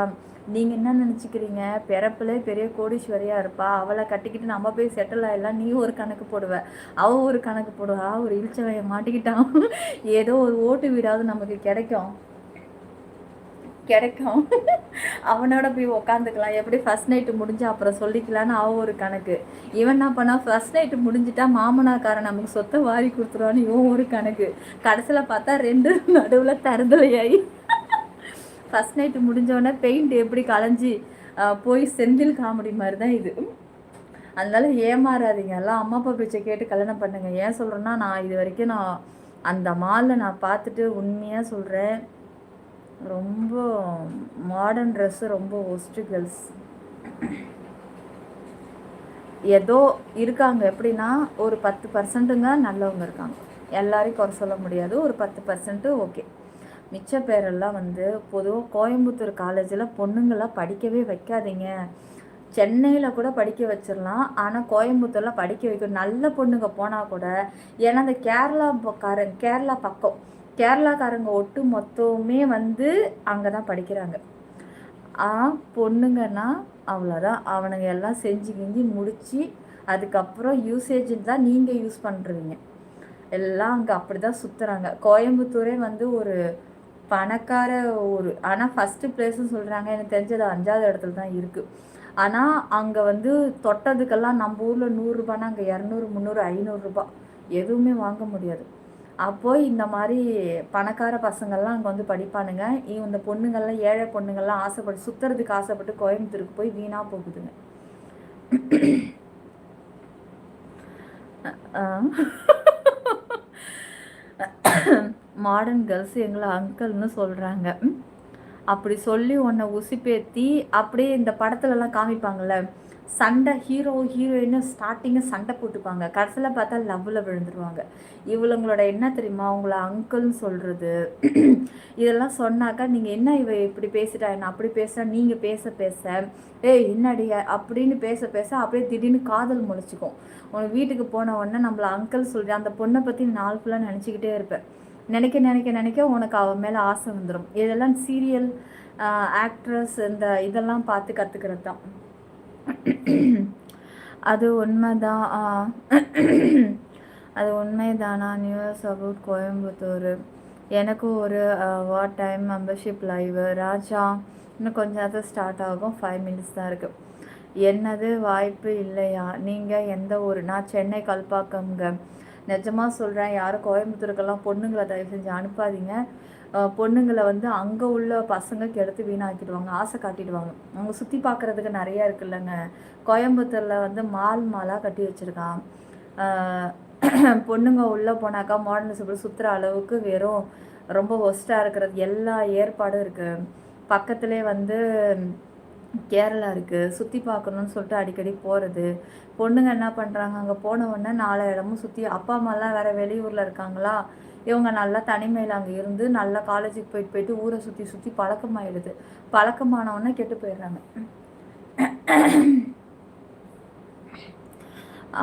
நீங்கள் என்ன நினச்சிக்கிறீங்க, பிறப்புலே பெரிய கோடீஸ்வரியாக இருப்பா, அவளை கட்டிக்கிட்டு நம்ம போய் செட்டில் ஆகிடலாம், நீ ஒரு கணக்கு போடுவ, அவள் ஒரு கணக்கு போடுவா, ஒரு இழிச்சவையை மாட்டிக்கிட்டான், ஏதோ ஒரு ஓட்டு வீடாவது நமக்கு கிடைக்கும் அவனோட போய் உக்காந்துக்கலாம், எப்படி ஃபர்ஸ்ட் நைட்டு முடிஞ்சு அப்புறம் சொல்லிக்கலான்னு அவன் ஒரு கணக்கு. இவன் என்ன பண்ணா, ஃபர்ஸ்ட் நைட்டு முடிஞ்சிட்டா மாமனாக்காரன் நமக்கு சொத்தை வாரி கொடுத்துருவான்னு இவன் ஒரு கணக்கு. கடைசியில் பார்த்தா 2 நடுவில் தருதலையாகி ஃபர்ஸ்ட் நைட்டு முடிஞ்சோடனே பெயிண்ட் எப்படி களைஞ்சி போய் செந்தில் காமெடி மாதிரி தான் இது. அதனால ஏமாறாதீங்க, எல்லாம் அம்மா அப்பா பேச்சை கேட்டு கல்யாணம் பண்ணுங்க. ஏன் சொல்கிறேன்னா, நான் இது வரைக்கும் அந்த மாலில் நான் பார்த்துட்டு உண்மையாக சொல்கிறேன், ரொம்ப மாடர்ன் ட்ரெஸ்ஸு ரொம்ப ஒஸ்ட்டு கேர்ள்ஸ் ஏதோ இருக்காங்க. எப்படின்னா, ஒரு 10% நல்லவங்க இருக்காங்க, எல்லாரையும் குறை சொல்ல முடியாது. ஒரு 10% ஓகே. மிச்ச பேரெல்லாம் வந்து பொதுவாக கோயம்புத்தூர் காலேஜில் பொண்ணுங்களாம் படிக்கவே வைக்காதீங்க. சென்னையில் கூட படிக்க வச்சிடலாம், ஆனால் கோயம்புத்தூரில் படிக்க வைக்கணும். நல்ல பொண்ணுங்க போனால் கூட, ஏன்னா அந்த கேரளா பக்கம் கேரளாக்காரங்க ஒட்டு மொத்தமே வந்து அங்கே தான் படிக்கிறாங்க. பொண்ணுங்கன்னா அவ்வளோதான், அவனுங்க எல்லாம் செஞ்சு முடித்து அதுக்கப்புறம் யூசேஜுன்னு தான் நீங்கள் யூஸ் பண்ணுறீங்க. எல்லாம் அங்கே அப்படி தான் சுற்றுறாங்க. கோயம்புத்தூரே வந்து ஒரு பணக்கார ஊர், ஆனால் ஃபஸ்ட்டு ப்ளேஸுன்னு சொல்கிறாங்க. எனக்கு தெரிஞ்சது 5வது இடத்துல தான் இருக்குது. ஆனால் அங்கே வந்து தொட்டதுக்கெல்லாம் நம்ம ஊரில் 100 ரூபானா அங்கே 200, 300, 500 ரூபா எதுவுமே வாங்க முடியாது. அப்போது இந்த மாதிரி பணக்கார பசங்கள்லாம் அங்கே வந்து படிப்பானுங்க. இந்த பொண்ணுங்கள்லாம் ஏழை பொண்ணுங்கள்லாம் ஆசைப்பட்டு சுற்றுறதுக்கு ஆசைப்பட்டு கோயம்புத்தூருக்கு போய் வீணாக போகுதுங்க. மாடர்ன் கேர்ள்ஸ் எங்களை அங்கிள்னு சொல்கிறாங்க. அப்படி சொல்லி உன்னை உசிப்பேத்தி அப்படியே இந்த படத்துலலாம் காமிப்பாங்கள்ல, சண்டை ஹீரோ ஹீரோயின்னு ஸ்டார்டிங்கு சண்டை போட்டுப்பாங்க, கடைசியில் பார்த்தா லவ்வில் விழுந்துருவாங்க. இவளுங்களோட என்ன தெரியுமா, உங்களை அங்கிள்னு சொல்கிறது. இதெல்லாம் சொன்னாக்கா நீங்கள் என்ன இவ இப்படி பேசிட்டா, என்ன அப்படி பேசுகிறா, நீங்கள் பேச பேச ஏய் என்னடி அப்படின்னு பேச பேச அப்படியே திடீர்னு காதல் முளைச்சிக்கும். உனக்கு வீட்டுக்கு போன உடனே நம்மளை அங்கிள் சொல்கிறேன், அந்த பொண்ணை பற்றி நாள் ஃபுல்லாக நினச்சிக்கிட்டே இருப்பேன். நினைக்க நினைக்க நினைக்க உனக்கு அவன் மேலே ஆசை வந்துடும். இதெல்லாம் சீரியல் ஆக்ட்ரஸ் இந்த இதெல்லாம் பார்த்து கற்றுக்கிறது தான். அது உண்மைதான். அது உண்மைதானா? News about Coimbatore. எனக்கு ஒரு வாட் டைம் மெம்பர்ஷிப் லைவ் ராஜா இன்னும் கொஞ்சம் நேரத்தில் ஸ்டார்ட் ஆகும். 5 minutes தான் இருக்குது. என்னது வாய்ப்பு இல்லையா? நீங்கள் எந்த ஊர்? நான் சென்னை கல்பாக்கம்ங்க. நிஜமாக சொல்கிறேன், யாரும் கோயம்புத்தூருக்கெல்லாம் பொண்ணுங்களை தயவு செஞ்சு அனுப்பாதீங்க. பொண்ணுங்களை வந்து அங்கே உள்ள பசங்க கெடுத்து வீணாக்கிடுவாங்க, ஆசை காட்டிடுவாங்க. அவங்க சுற்றி பார்க்குறதுக்கு நிறையா இருக்குல்லங்க. கோயம்புத்தூரில் வந்து மாலாக கட்டி வச்சுருக்கான். பொண்ணுங்க உள்ளே போனாக்கா மாடர்ன் சுற்றுற அளவுக்கு வெறும் ரொம்ப ஒஸ்ட்டாக இருக்கிறது எல்லா ஏற்பாடும் இருக்குது. பக்கத்துலேயே வந்து கேரளா இருக்குது, சுற்றி பார்க்கணுன்னு சொல்லிட்டு அடிக்கடி போகிறது. பொண்ணுங்க என்ன பண்ணுறாங்க, அங்கே போன உடனே 4 இடமும் சுற்றி, அப்பா அம்மாலாம் வேறு வெளியூரில் இருக்காங்களா, இவங்க நல்லா தனிமையில் அங்கே இருந்து நல்லா காலேஜுக்கு போயிட்டு போயிட்டு ஊரை சுற்றி சுற்றி பழக்கமாயிடுது. பழக்கமானவொடனே கெட்டு போயிடுறாங்க.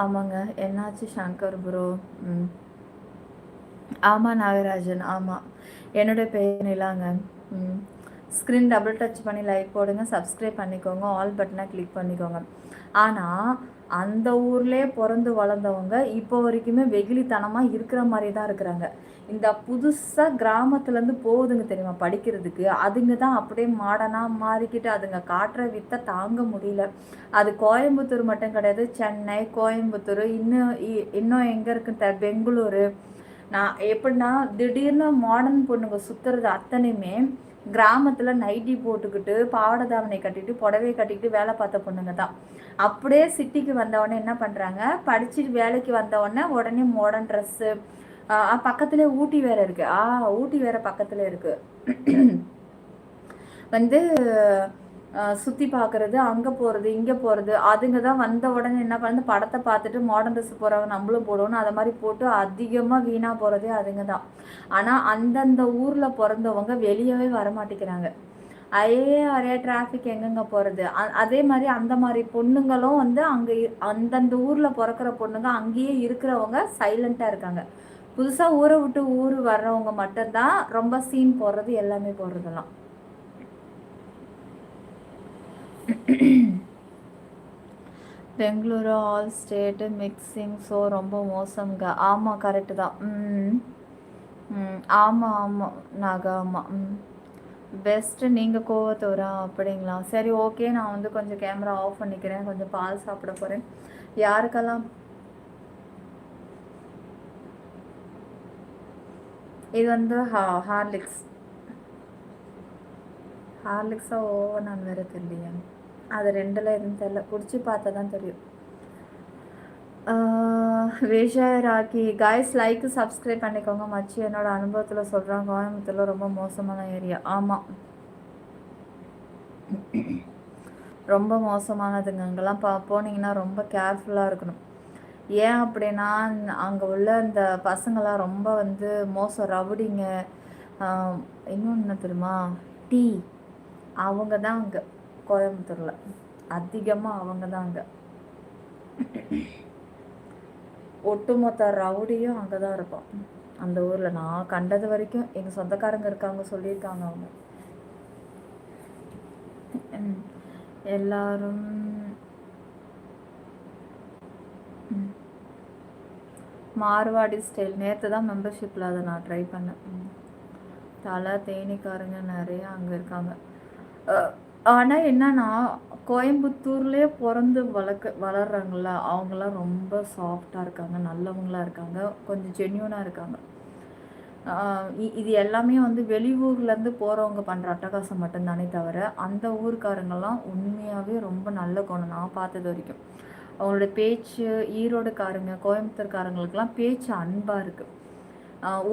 ஆமாங்க. என்னாச்சு சங்கர் ப்ரோ? ஆமாம் நாகராஜன். ஆமாம், என்னுடைய பேர் நிலாங்க. ஸ்க்ரீன் டபுள் டச் பண்ணி லைக் போடுங்க, சப்ஸ்கிரைப் பண்ணிக்கோங்க, ஆல் பட்டனை கிளிக் பண்ணிக்கோங்க. ஆனால் அந்த ஊர்லேயே பிறந்து வளர்ந்தவங்க இப்போ வரைக்குமே வெகுளித்தனமாக இருக்கிற மாதிரி தான் இருக்கிறாங்க. இந்த புதுசாக கிராமத்துலேருந்து போகுதுங்க தெரியுமா படிக்கிறதுக்கு, அதுங்க தான் அப்படியே மாடர்னாக மாறிக்கிட்டு அதுங்க காட்டுற வித்தை தாங்க முடியல. அது கோயம்புத்தூர் மட்டும் கிடையாது, சென்னை, கோயம்புத்தூர், இன்னும் எங்கே இருக்குன்னு பெங்களூரு. நான் எப்படின்னா திடீர்னு மாடர்ன் பொண்ணுங்க சுற்றுறது அத்தனையுமே கிராமத்தில் நைட்டி போட்டுக்கிட்டு பாவாடை தாவணை கட்டிட்டு புடவை கட்டிக்கிட்டு வேலை பார்த்த பொண்ணுங்க தான். அப்படியே சிட்டிக்கு வந்தவொடனே என்ன பண்ணுறாங்க, படிச்சுட்டு வேலைக்கு வந்தவொடனே உடனே மாடர்ன் ட்ரெஸ்ஸு. பக்கத்துலேயே ஊட்டி வேறு இருக்குது. ஊட்டி வேறு பக்கத்தில் இருக்குது. வந்து சுற்றி பார்க்குறது, அங்கே போகிறது இங்கே போகிறது. அதுங்க தான் வந்த உடனே என்ன பண்ணுது, படத்தை பார்த்துட்டு மாடர்ன் ட்ரெஸ் போகிறவங்க நம்மளும் போடணும், அதை மாதிரி போட்டு அதிகமாக வீணாக போகிறதே அதுங்க தான். ஆனால் அந்தந்த ஊரில் பிறந்தவங்க வெளியவே வரமாட்டேங்கிறாங்க. அதே டிராஃபிக் எங்கெங்கே போகிறது. அதே மாதிரி அந்த மாதிரி பொண்ணுங்களும் வந்து அங்கே அந்தந்த ஊரில் பிறக்கிற பொண்ணுங்க அங்கேயே இருக்கிறவங்க சைலண்ட்டாக இருக்காங்க. புதுசாக ஊரை விட்டு ஊர் வர்றவங்க மட்டும்தான் ரொம்ப சீன் போடுறது, எல்லாமே போடுறதெல்லாம். Bengaluru all state mixing so ரொம்ப மோசம்ங்க. ஆமாம் கரெக்டு தான். ஆமாம் நாகா. ஆமாம் பெஸ்ட்டு. நீங்கள் கோவத்தூரா? அப்படிங்களா? சரி ஓகே, நான் வந்து கொஞ்சம் கேமரா ஆஃப் பண்ணிக்கிறேன், கொஞ்சம் பால் சாப்பிட போகிறேன். யாருக்கெல்லாம் இது வந்து ஹார்லிக்ஸா நான் வேறு தெரியலையா? அது 2ல் எதுவும் தெரியல, குடிச்சு பார்த்தா தான் தெரியும். விஷய் ராக்கி காய்ஸ் லைக் சப்ஸ்கிரைப் பண்ணிக்கோங்க. மச்சி என்னோட அனுபவத்தில் சொல்கிறாங்க, கோயம்புத்தூரில் ரொம்ப மோசமான ஏரியா. ஆமாம், ரொம்ப மோசமானதுங்க. அங்கெல்லாம் போனீங்கன்னா ரொம்ப கேர்ஃபுல்லாக இருக்கணும். ஏன் அப்படின்னா அங்கே உள்ள இந்த பசங்களாம் ரொம்ப வந்து மோசம், ரவுடிங்க. இன்னொன்று என்ன தெரியுமா, டீ. அவங்க தான் அங்கே கோயம்புத்தூரில் அதிகமாக, அவங்க தான் அங்கே ஒட்டுமொத்த ரவுடியும் அங்கே தான் இருப்பான் அந்த ஊரில். நான் கண்டது வரைக்கும் எங்கள் சொந்தக்காரங்க இருக்காங்க, சொல்லியிருக்காங்க அவங்க எல்லாரும். மார்வாடி ஸ்டைல் நேற்று தான் மெம்பர்ஷிப்பில் அதை நான் ட்ரை பண்ணேன். தலை தேனிக்காரங்க நிறைய அங்கே இருக்காங்க. ஆனால் என்னன்னா கோயம்புத்தூர்லேயே பிறந்து வளர்கிறாங்கள அவங்களாம் ரொம்ப சாஃப்டாக இருக்காங்க, நல்லவங்களாக இருக்காங்க, கொஞ்சம் ஜென்யூனாக இருக்காங்க. இது எல்லாமே வந்து வெளியூர்லேருந்து போகிறவங்க பண்ணுற அட்டகாசம் மட்டும்தானே தவிர, அந்த ஊர்க்காரங்கெல்லாம் உண்மையாகவே ரொம்ப நல்ல குணம் நான் பார்த்தது வரைக்கும். அவங்களோட பேச்சு ஈரோடுக்காரங்க, கோயம்புத்தூர்காரங்களுக்கெல்லாம் பேச்சு அன்பாக இருக்குது.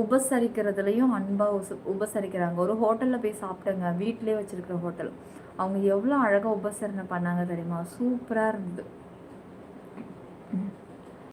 உபசரிக்கிறதுலையும் அன்பாக உபசரிக்கிறாங்க. ஒரு ஹோட்டலில் போய் சாப்பிட்டேங்க, வீட்டிலே வச்சுருக்கிற ஹோட்டல். அவங்க எவ்வளோ அழகாக உபசரணை பண்ணாங்க தெரியுமா? சூப்பராக இருந்தது.